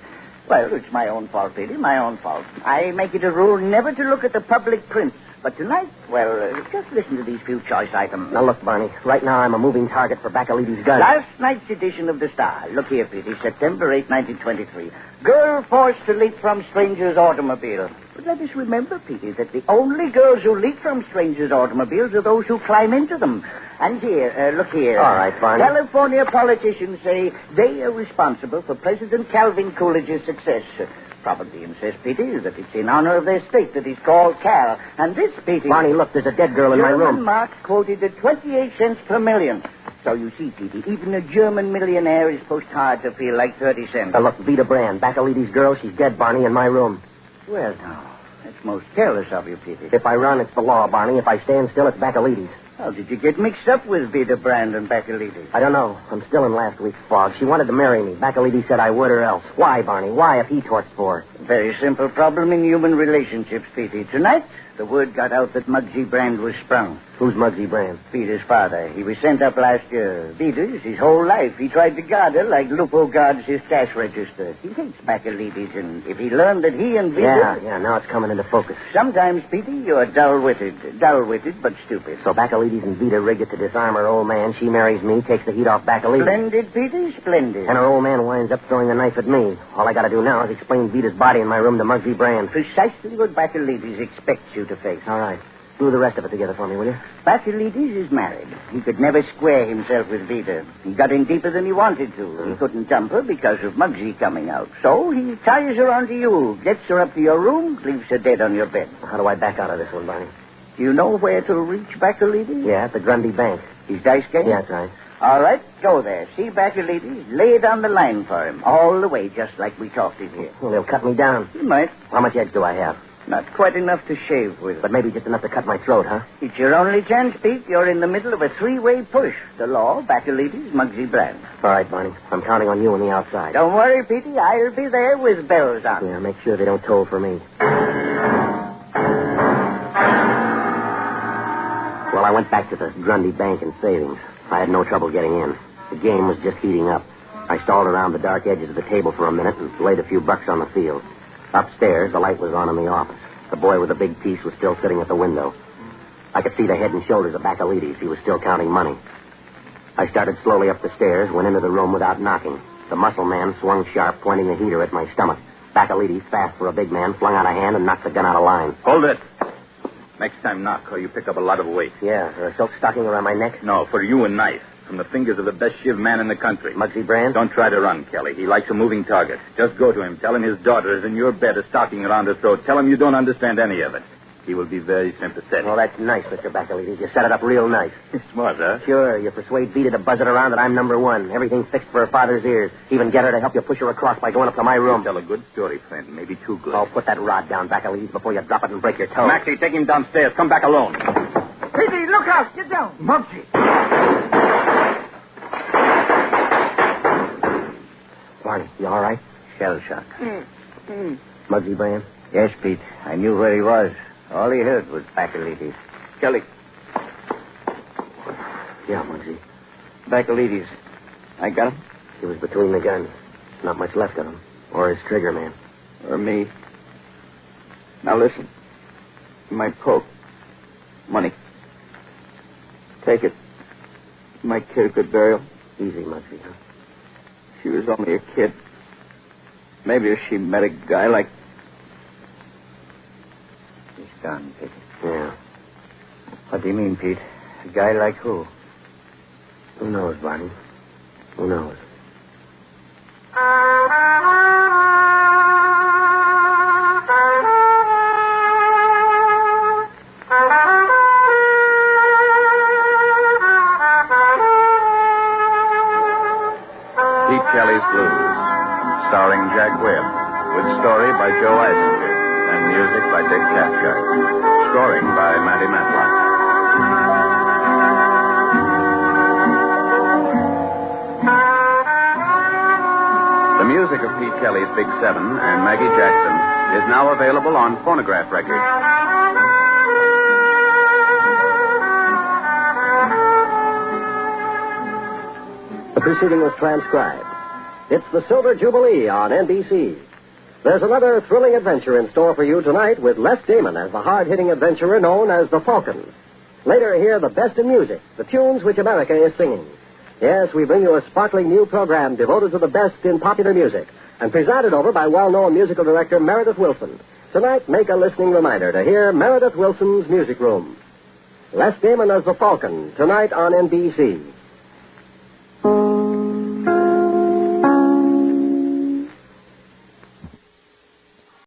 Well, it's my own fault, Petey, my own fault. I make it a rule never to look at the public prints. But tonight, well, just listen to these few choice items. Now, look, Barney, right now I'm a moving target for Bacalides' gun. Last night's edition of the Star. Look here, Petey, September 8, 1923. Girl forced to leap from stranger's automobile. But let us remember, Petey, that the only girls who leap from strangers' automobiles are those who climb into them. And here, look here. All right, Barney. California politicians say they are responsible for President Calvin Coolidge's success. Probably insists, Petey, that it's in honor of their state that he's called Cal. And this, Petey... Barney, look, there's a dead girl in my room. German Marx quoted at 28 cents per million. So you see, Petey, even a German millionaire is pushed hard to feel like 30 cents. Look, Vida Brand, Bacalides' girl, she's dead, Barney, in my room. Well, now, that's most careless of you, Petey. If I run, it's the law, Barney. If I stand still, it's Bacalides. How did you get mixed up with Vida Brand and Bacalides? I don't know. I'm still in last week's fog. She wanted to marry me. Bacalides said I would or else. Why, Barney? Why if he torched for her? Very simple problem in human relationships, Petey. Tonight, the word got out that Muggsy Brand was sprung. Who's Muggsy Brand? Vida's father. He was sent up last year. Vida's his whole life. He tried to guard her like Lupo guards his cash register. He hates Bacalides, and if he learned that he and Vida... Yeah, now it's coming into focus. Sometimes, Petey, you're dull-witted. Dull-witted, but stupid. So Bacalides and Vida rig it to disarm her old man. She marries me, takes the heat off Bacalides. Splendid, Petey, splendid. And her old man winds up throwing the knife at me. All I got to do now is explain Vida's body in my room to Muggsy Brand. Precisely what Bacalides expects you to face. All right. Do the rest of it together for me, will you? Bacalides is married. He could never square himself with Vida. He got in deeper than he wanted to. He couldn't dump her because of Muggsy coming out. So he ties her onto you, gets her up to your room, leaves her dead on your bed. How do I back out of this one, Barney? Do you know where to reach Bacalides? Yeah, at the Grundy Bank. His dice game? Yeah, that's right. All right, go there. See Bacalides, lay it on the line for him. All the way, just like we talked in here. Well, they'll cut me down. You might. How much edge do I have? Not quite enough to shave with. But maybe just enough to cut my throat, huh? It's your only chance, Pete. You're in the middle of a 3-way push. The law, Bacalides, Muggsy Brand. All right, Barney. I'm counting on you on the outside. Don't worry, Petey. I'll be there with bells on. Yeah, make sure they don't toll for me. Well, I went back to the Grundy Bank and Savings. I had no trouble getting in. The game was just heating up. I stalled around the dark edges of the table for a minute and laid a few bucks on the field. Upstairs, the light was on in the office. The boy with the big piece was still sitting at the window. I could see the head and shoulders of Bacalides. He was still counting money. I started slowly up the stairs, went into the room without knocking. The muscle man swung sharp, pointing the heater at my stomach. Bacalides, fast for a big man, flung out a hand and knocked the gun out of line. Hold it. Next time knock, or you pick up a lot of weight. Yeah, a silk stocking around my neck? No, for you a knife. From the fingers of the best shiv man in the country. Muggsy Brand? Don't try to run, Kelly. He likes a moving target. Just go to him. Tell him his daughter is in your bed, a stocking around her throat. Tell him you don't understand any of it. He will be very sympathetic. Well, that's nice, Mr. Bacalides. You set it up real nice. Smart, huh? Sure, you persuade Vita to buzz it around that I'm number one. Everything fixed for her father's ears. Even get her to help you push her across by going up to my room. You tell a good story, friend. Maybe too good. Oh, put that rod down, Bacalides, before you drop it and break your toe. Maxie, take him downstairs. Come back alone. Petey, look out. Get down. Muggsy. Barney, you all right? Shell shock. Muggsy Brand? Yes, Pete. I knew where he was. All he heard was Bacalides. Kelly. Yeah, Muggsy. Bacalides. I got him? He was between the guns. Not much left of him. Or his trigger man. Or me. Now listen. You might poke. Money. Take it. My kid a good burial. Easy, Muggsy, huh? She was only a kid. Maybe if she met a guy like... He's gone, Pete. Yeah. What do you mean, Pete? A guy like who? Who knows, Barney? Who knows? Pete Kelly's Blues, starring Jack Webb, with story by Joe Eisinger and music by Dick Cathcart, scoring by Matty Matlock. The music of Pete Kelly's Big Seven and Maggie Jackson is now available on phonograph records. The proceeding was transcribed. It's the Silver Jubilee on NBC. There's another thrilling adventure in store for you tonight with Les Damon as the hard-hitting adventurer known as the Falcon. Later, hear the best in music, the tunes which America is singing. Yes, we bring you a sparkling new program devoted to the best in popular music and presided over by well-known musical director Meredith Wilson. Tonight, make a listening reminder to hear Meredith Wilson's Music Room. Les Damon as the Falcon, tonight on NBC.